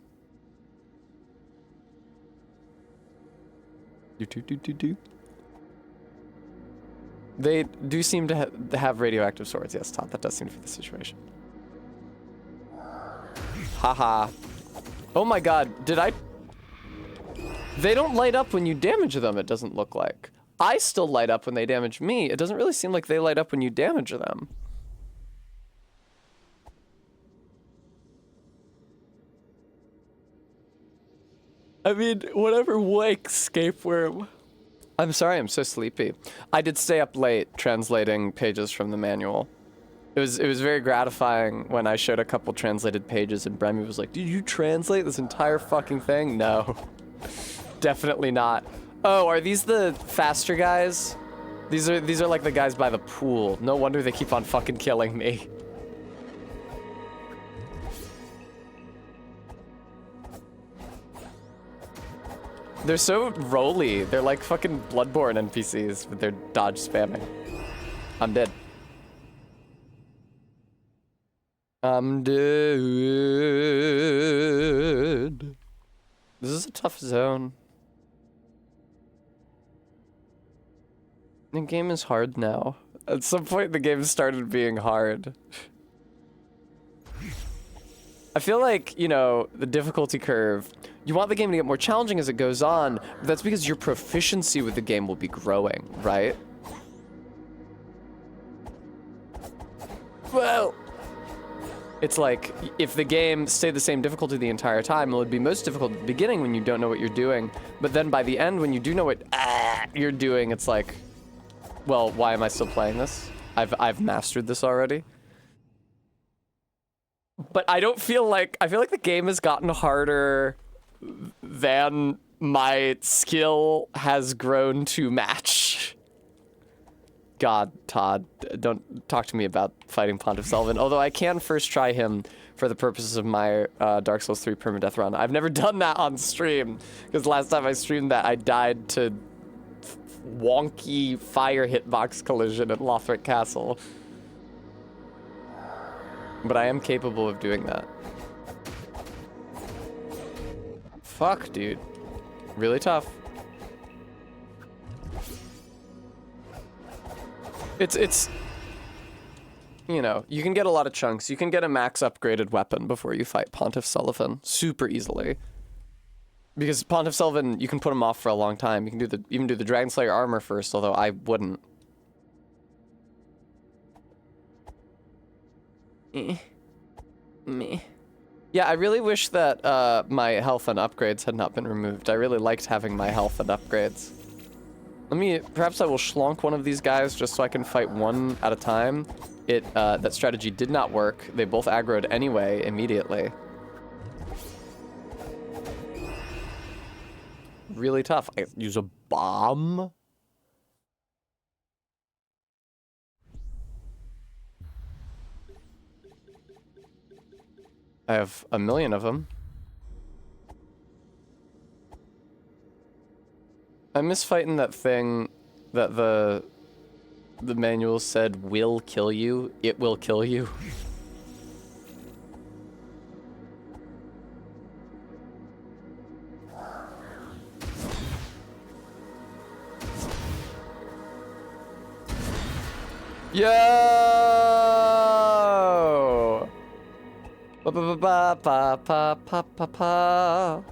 Do. They do seem to have radioactive swords. Yes, Todd, that does seem to be the situation. Haha. Oh my god, did I... They don't light up when you damage them, it doesn't look like. I still light up when they damage me. It doesn't really seem like they light up when you damage them. I mean, whatever wakes, escape worm. I'm sorry, I'm so sleepy. I did stay up late translating pages from the manual. It was very gratifying when I showed a couple translated pages and Bremy was like, "Did you translate this entire fucking thing?" No. Definitely not. Oh, are these the faster guys? These are like the guys by the pool. No wonder they keep on fucking killing me. They're so rolly. They're like fucking Bloodborne NPCs with their dodge spamming. I'm dead. I'm dead. This is a tough zone. The game is hard now. At some point, the game started being hard. I feel like, you know, the difficulty curve, you want the game to get more challenging as it goes on, but that's because your proficiency with the game will be growing, right? Well, it's like, if the game stayed the same difficulty the entire time, it would be most difficult at the beginning when you don't know what you're doing, but then by the end, when you do know what you're doing, it's like, well, why am I still playing this? I've mastered this already. But I don't feel like, I feel like the game has gotten harder than my skill has grown to match. God, Todd, don't talk to me about fighting Pontiff Sullivan, although I can first try him for the purposes of my Dark Souls 3 permadeath run. I've never done that on stream, because last time I streamed that, I died to wonky fire hitbox collision at Lothric Castle. But I am capable of doing that. Fuck, dude. Really tough. It's, you know, you can get a lot of chunks. You can get a max upgraded weapon before you fight Pontiff Sullivan super easily. Because Pontiff Sullivan, you can put him off for a long time. You can even do the Dragon Slayer armor first, although I wouldn't. Me. Yeah, I really wish that my health and upgrades had not been removed. I really liked having my health and upgrades. Perhaps I will schlonk one of these guys just so I can fight one at a time. That strategy did not work. They both aggroed anyway, immediately. Really tough. I use a bomb. I have 1 million of them. I miss fighting that thing that the manual said will kill you. It will kill you. Yo! Ba ba ba ba ba ba ba ba.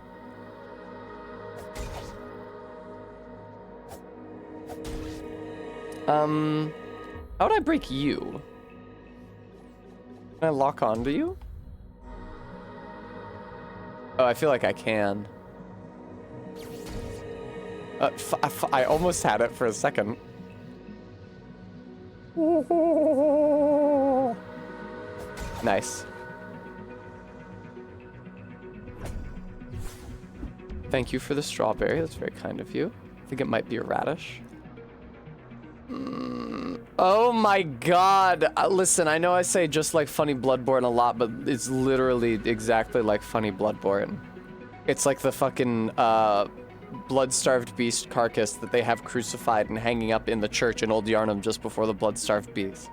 How would I break you? Can I lock onto you? Oh, I feel like I can. I almost had it for a second. Nice. Thank you for the strawberry. That's very kind of you. I think it might be a radish. Oh my god. Listen, I know I say just like Funny Bloodborne a lot, but it's literally exactly like Funny Bloodborne. It's like the fucking blood-starved beast carcass that they have crucified and hanging up in the church in Old Yarnum just before the blood-starved beast.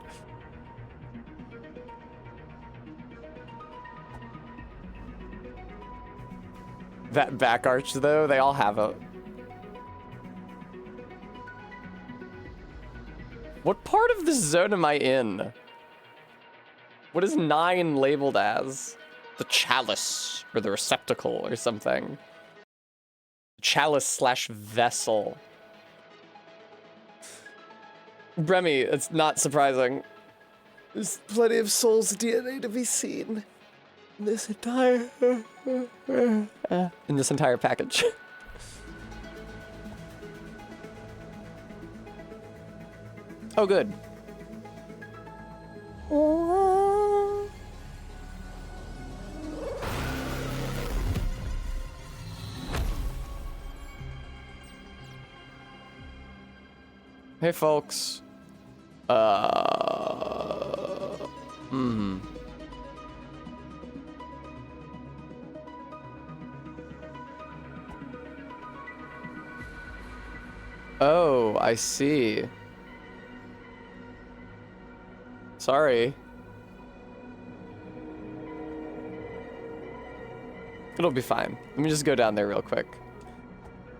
That back arch, though, they all have it. What part of this zone am I in? What is 9 labeled as? The chalice, or the receptacle, or something. Chalice/vessel. Bremy, it's not surprising. There's plenty of Soul's DNA to be seen in this entire package. Oh, good. Hey, folks. Oh, I see. Sorry. It'll be fine. Let me just go down there real quick.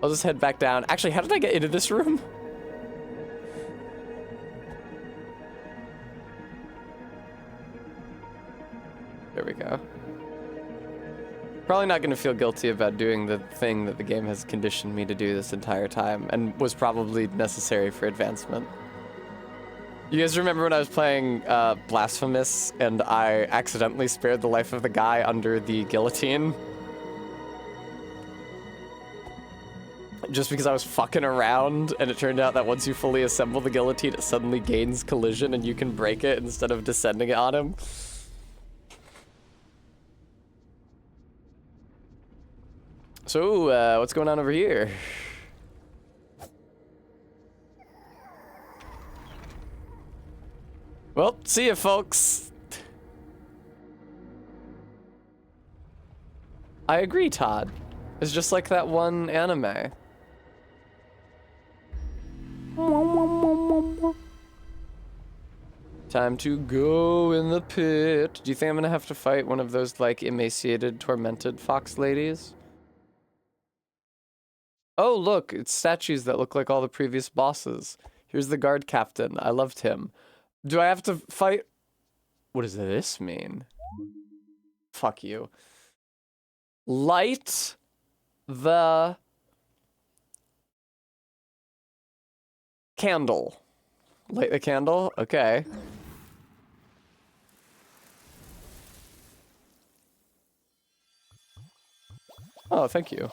I'll just head back down. Actually, how did I get into this room? There we go. Probably not going to feel guilty about doing the thing that the game has conditioned me to do this entire time and was probably necessary for advancement. You guys remember when I was playing Blasphemous and I accidentally spared the life of the guy under the guillotine? Just because I was fucking around, and it turned out that once you fully assemble the guillotine, it suddenly gains collision and you can break it instead of descending it on him. So, what's going on over here? Well, see ya, folks. I agree, Todd. It's just like that one anime. Time to go in the pit. Do you think I'm gonna have to fight one of those, like, emaciated, tormented fox ladies? Oh, look, it's statues that look like all the previous bosses. Here's the guard captain. I loved him. Do I have to fight? What does this mean? Fuck you. Light the candle. Light the candle? Okay. Oh, thank you.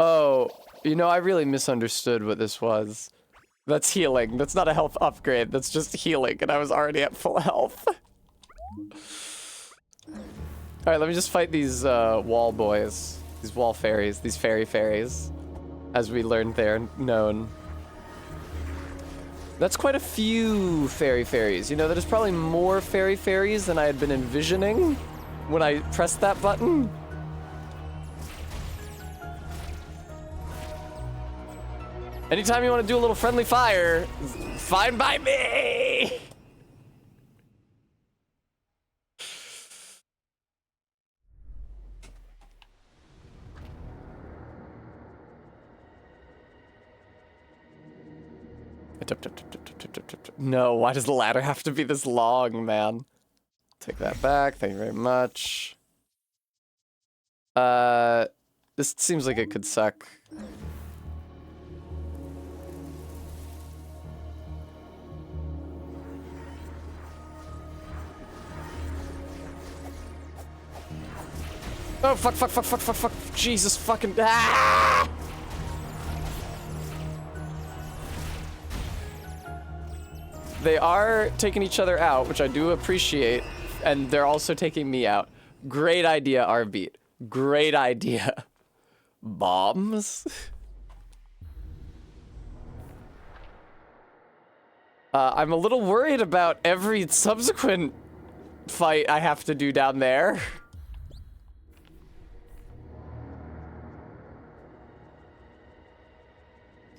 Oh, you know, I really misunderstood what this was. That's healing. That's not a health upgrade. That's just healing, and I was already at full health. Alright, let me just fight these wall boys. These wall fairies. These fairy fairies. As we learned they're known. That's quite a few fairy fairies. You know, there's probably more fairy fairies than I had been envisioning when I pressed that button. Anytime you want to do a little friendly fire, fine by me! No, why does the ladder have to be this long, man? Take that back, thank you very much. This seems like it could suck. Oh, fuck, fuck, fuck, fuck, fuck, fuck. Jesus fucking. Ah! They are taking each other out, which I do appreciate, and they're also taking me out. Great idea, R-Beat. Great idea. Bombs? I'm a little worried about every subsequent fight I have to do down there.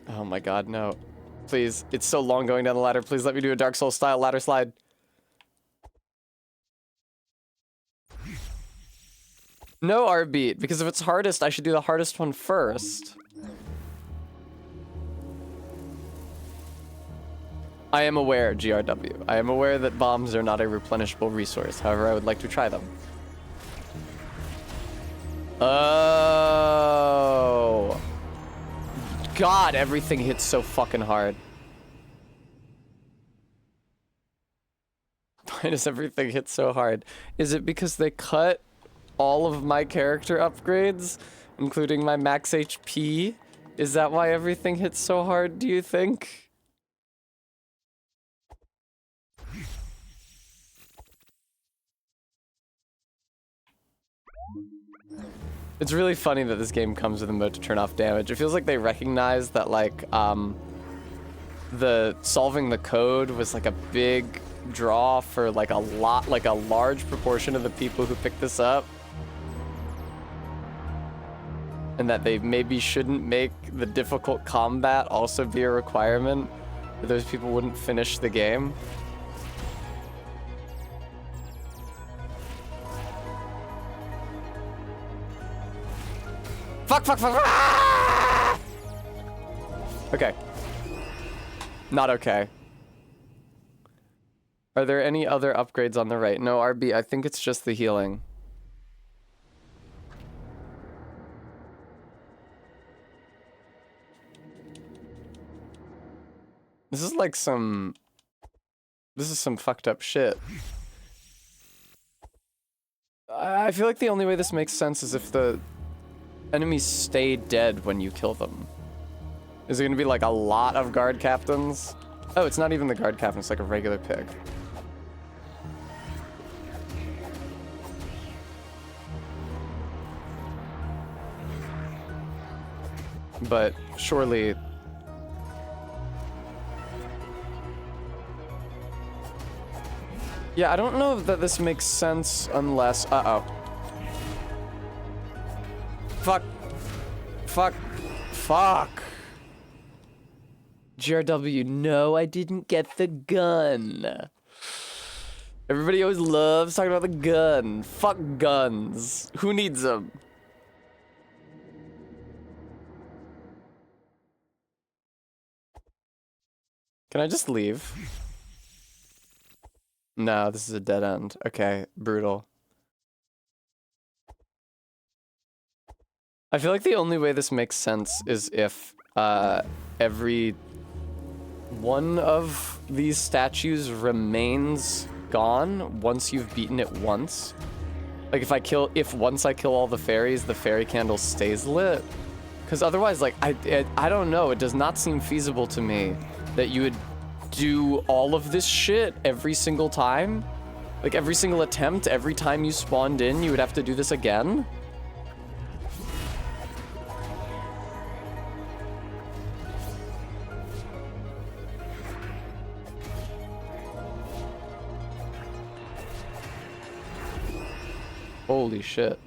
Oh my god, no. Please, it's so long going down the ladder. Please let me do a Dark Souls style ladder slide. No R-Beat, because if it's hardest, I should do the hardest one first. I am aware, GRW. I am aware that bombs are not a replenishable resource. However, I would like to try them. Oh. God, everything hits so fucking hard. Why does everything hit so hard? Is it because they cut all of my character upgrades, including my max HP? Is that why everything hits so hard, do you think? It's really funny that this game comes with a mode to turn off damage. It feels like they recognize that, like, the solving the code was like a big draw for like a large proportion of the people who picked this up. And that they maybe shouldn't make the difficult combat also be a requirement, or those people wouldn't finish the game. Fuck, fuck, fuck. Ah! Okay. Not okay. Are there any other upgrades on the right? No, RB, I think it's just the healing. This is like some... This is some fucked up shit. I feel like the only way this makes sense is if the enemies stay dead when you kill them. Is it gonna be like a lot of guard captains? Oh, it's not even the guard captain, it's like a regular pig. but surely... Yeah, I don't know that this makes sense unless... Uh-oh. Fuck. Fuck. Fuck. GRW, no, I didn't get the gun. Everybody always loves talking about the gun. Fuck guns. Who needs them? Can I just leave? No, this is a dead end. Okay, brutal. I feel like the only way this makes sense is if every one of these statues remains gone once you've beaten it once. Like if once I kill all the fairies, the fairy candle stays lit. Because otherwise, like, I don't know, it does not seem feasible to me that you would do all of this shit every single time. Like every single attempt, every time you spawned in, you would have to do this again. Holy shit.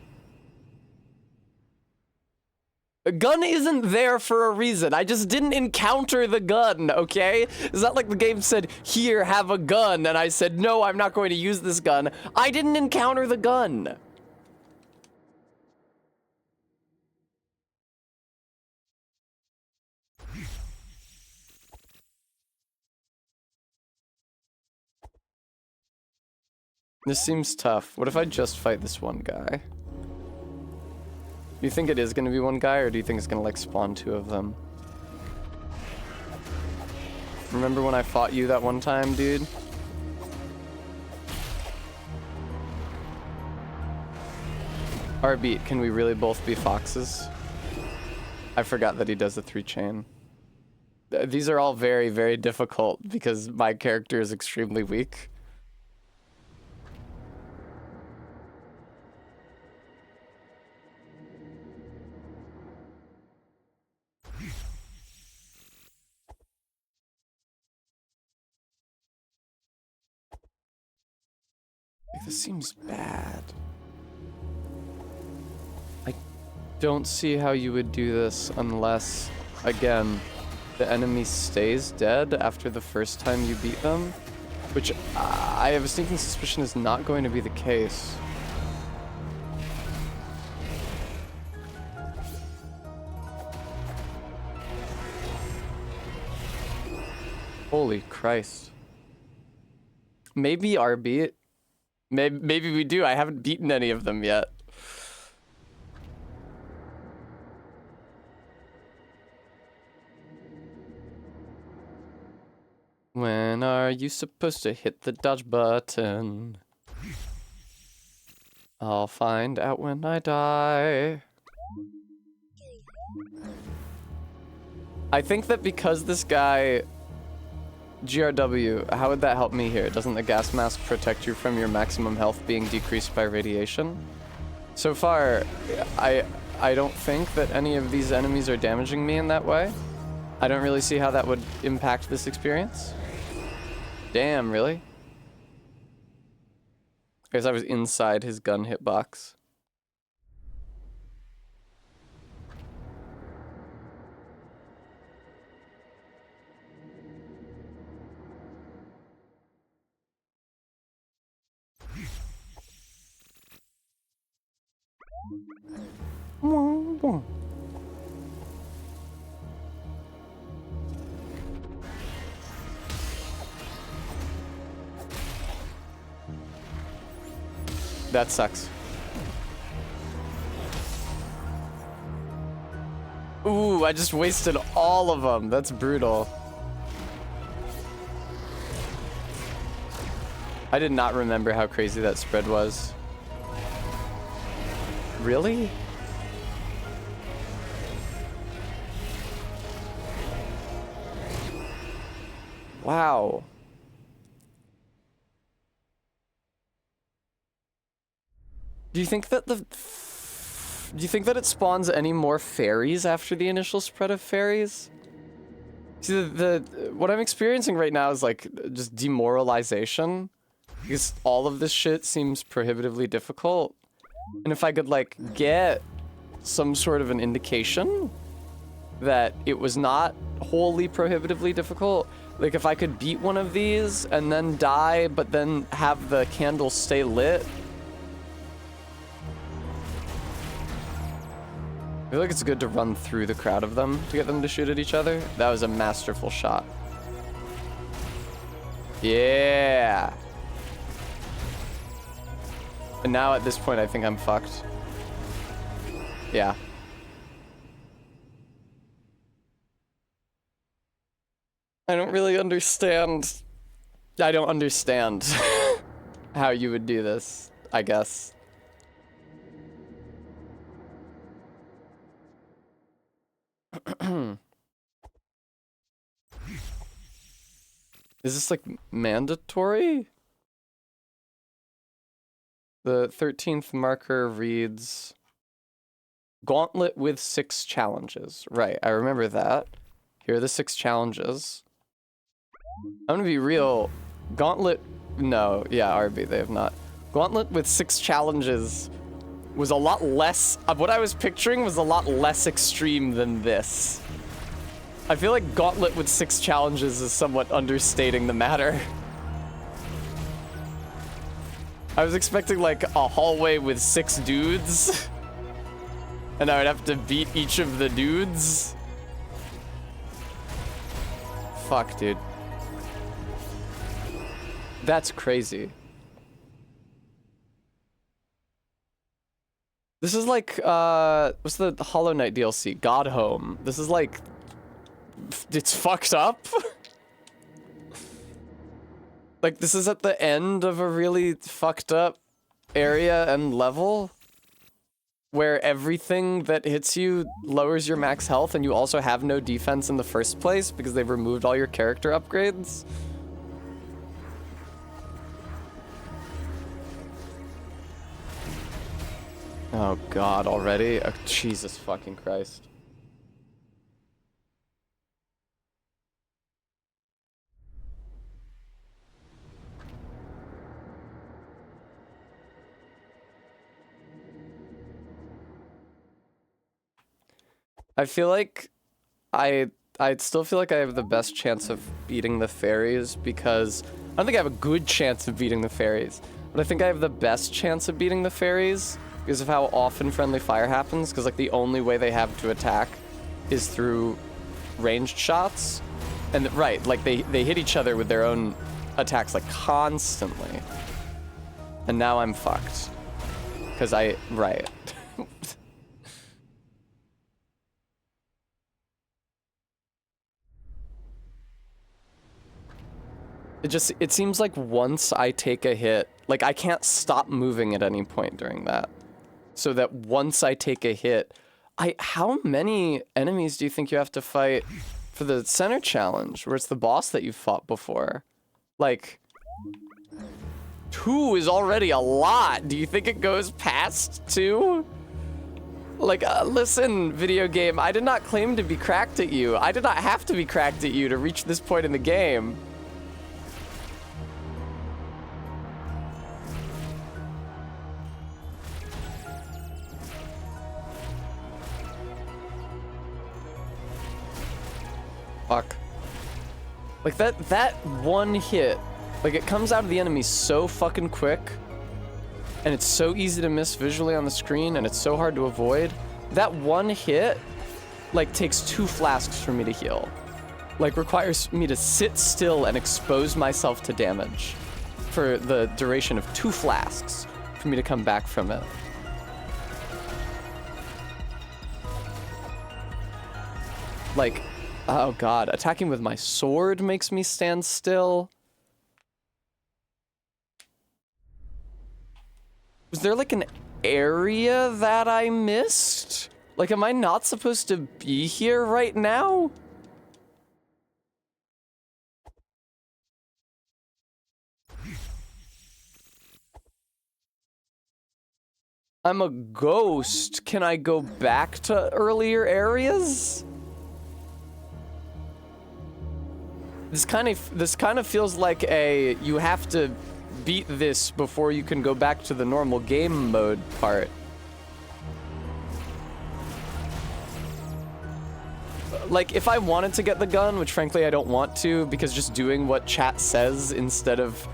The gun isn't there for a reason. I just didn't encounter the gun, okay? It's not like the game said, here, have a gun, and I said, no, I'm not going to use this gun. I didn't encounter the gun. This seems tough. What if I just fight this one guy? Do you think it is going to be one guy, or do you think it's going to, like, spawn two of them? Remember when I fought you that one time, dude? Arbeat, can we really both be foxes? I forgot that he does the 3-chain. These are all very, very difficult because my character is extremely weak. This seems bad. I don't see how you would do this unless, again, the enemy stays dead after the first time you beat them, which I have a sneaking suspicion is not going to be the case. Holy Christ. Maybe RB. Maybe we do. I haven't beaten any of them yet. When are you supposed to hit the dodge button? I'll find out when I die. I think that because this guy... GRW, how would that help me here? Doesn't the gas mask protect you from your maximum health being decreased by radiation? So far, I don't think that any of these enemies are damaging me in that way. I don't really see how that would impact this experience. Damn, really? I guess I was inside his gun hitbox. That sucks. Ooh, I just wasted all of them. That's brutal. I did not remember how crazy that spread was. Really? Wow. Do you think that Do you think that it spawns any more fairies after the initial spread of fairies? See, what I'm experiencing right now is like just demoralization, because all of this shit seems prohibitively difficult. And if I could like get some sort of an indication that it was not wholly prohibitively difficult, like if I could beat one of these and then die, but then have the candle stay lit. I feel like it's good to run through the crowd of them to get them to shoot at each other. That was a masterful shot. Yeah. And now at this point, I think I'm fucked. Yeah. I don't really understand. I don't understand how you would do this, I guess. Is this like mandatory? The 13th marker reads Gauntlet with 6 challenges. Right, I remember that. Here are the 6 challenges. I'm gonna be real. Gauntlet, no, yeah, RB, they have not. Gauntlet with 6 challenges was a lot less, what I was picturing was a lot less extreme than this. I feel like Gauntlet with 6 challenges is somewhat understating the matter. I was expecting like a hallway with 6 dudes, and I would have to beat each of the dudes. Fuck, dude. That's crazy. This is like, what's the Hollow Knight DLC? God Home. This is like, it's fucked up. Like, this is at the end of a really fucked up area and level where everything that hits you lowers your max health and you also have no defense in the first place because they've removed all your character upgrades. Oh god, already? Oh, Jesus fucking Christ. I feel like I still feel like I have the best chance of beating the fairies because I don't think I have a good chance of beating the fairies, but I think I have the best chance of beating the fairies because of how often friendly fire happens, because like the only way they have to attack is through ranged shots. And right, like they hit each other with their own attacks like constantly. And now I'm fucked. Cause right. It seems like once I take a hit, like I can't stop moving at any point during that. So that once I take a hit, how many enemies do you think you have to fight for the center challenge, where it's the boss that you've fought before? Like, 2 is already a lot. Do you think it goes past 2? Like, listen, video game, I did not claim to be cracked at you. I did not have to be cracked at you to reach this point in the game. Fuck. Like that one hit, like it comes out of the enemy so fucking quick, and it's so easy to miss visually on the screen, and it's so hard to avoid. That one hit, like, takes 2 flasks for me to heal. Like, requires me to sit still and expose myself to damage for the duration of 2 flasks for me to come back from it. Like, oh god, attacking with my sword makes me stand still. Was there like an area that I missed? Like, am I not supposed to be here right now? I'm a ghost. Can I go back to earlier areas? This kind of feels like a you have to beat this before you can go back to the normal game mode part. Like, if I wanted to get the gun, which frankly I don't want to, because just doing what chat says instead of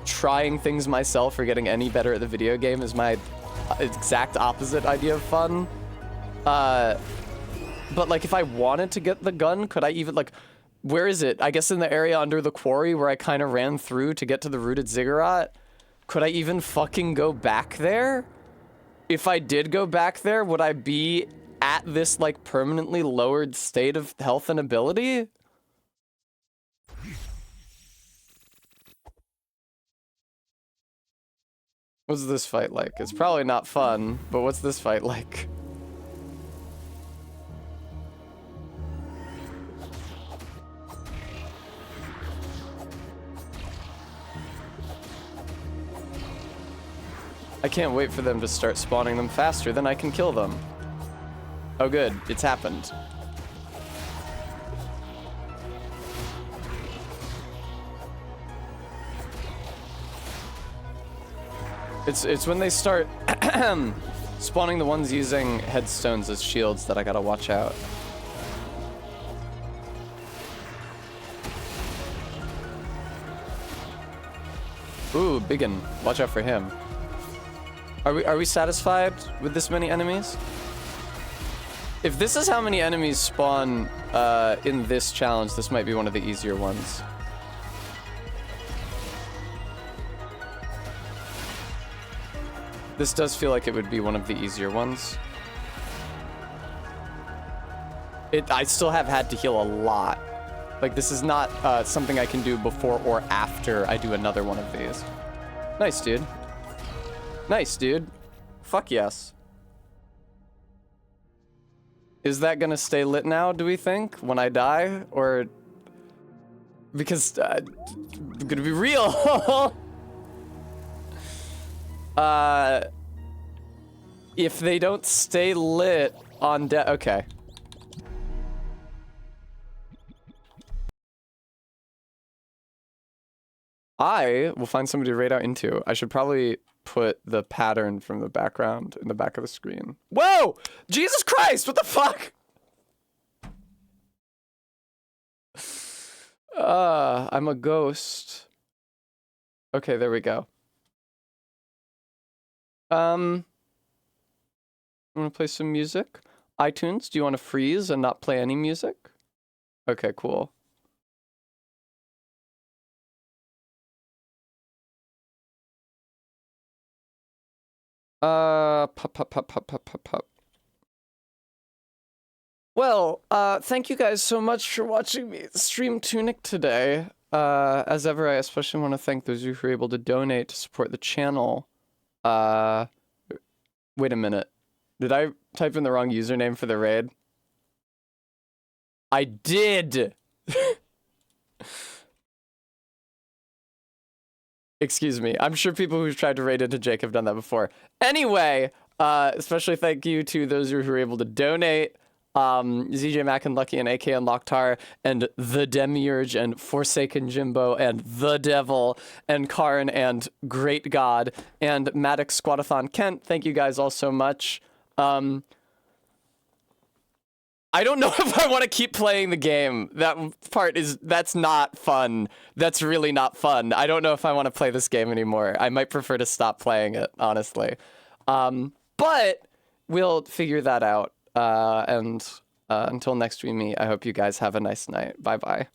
trying things myself or getting any better at the video game is my exact opposite idea of fun. But like, if I wanted to get the gun, could I even, like, where is it? I guess in the area under the quarry where I kind of ran through to get to the rooted ziggurat. Could I even fucking go back there? If I did go back there, would I be at this, like, permanently lowered state of health and ability? What's this fight like? It's probably not fun, but what's this fight like? I can't wait for them to start spawning them faster, then I can kill them. Oh good, it's happened. It's when they start spawning the ones using headstones as shields that I gotta watch out. Ooh, biggin. Watch out for him. Are we satisfied with this many enemies? If this is how many enemies spawn in this challenge, this might be one of the easier ones. This does feel like it would be one of the easier ones. I still have had to heal a lot. Like, this is not something I can do before or after I do another one of these. Nice, dude. Nice, dude. Fuck yes. Is that gonna stay lit now, do we think, when I die? Or... Because, I'm gonna be real! If they don't stay lit on okay. I will find somebody to raid out into. I should probably put the pattern from the background in the back of the screen. Whoa! Jesus Christ, what the fuck? I'm a ghost. Okay, there we go. I'm gonna play some music. iTunes, do you want to freeze and not play any music? Okay, cool. Pup. Well, thank you guys so much for watching me stream Tunic today. As ever, I especially want to thank those of you who are able to donate to support the channel. Wait a minute. Did I type in the wrong username for the raid? I did! Excuse me. I'm sure people who've tried to raid into Jake have done that before. Anyway, especially thank you to those who are able to donate. ZJ Mack and Lucky and AK and Locktar and The Demiurge and Forsaken Jimbo and The Devil and Karn and Great God and Maddox Squadathon Kent. Thank you guys all so much. I don't know if I want to keep playing the game. That's not fun. That's really not fun. I don't know if I want to play this game anymore. I might prefer to stop playing it, honestly. But we'll figure that out. And until next we meet, I hope you guys have a nice night. Bye-bye.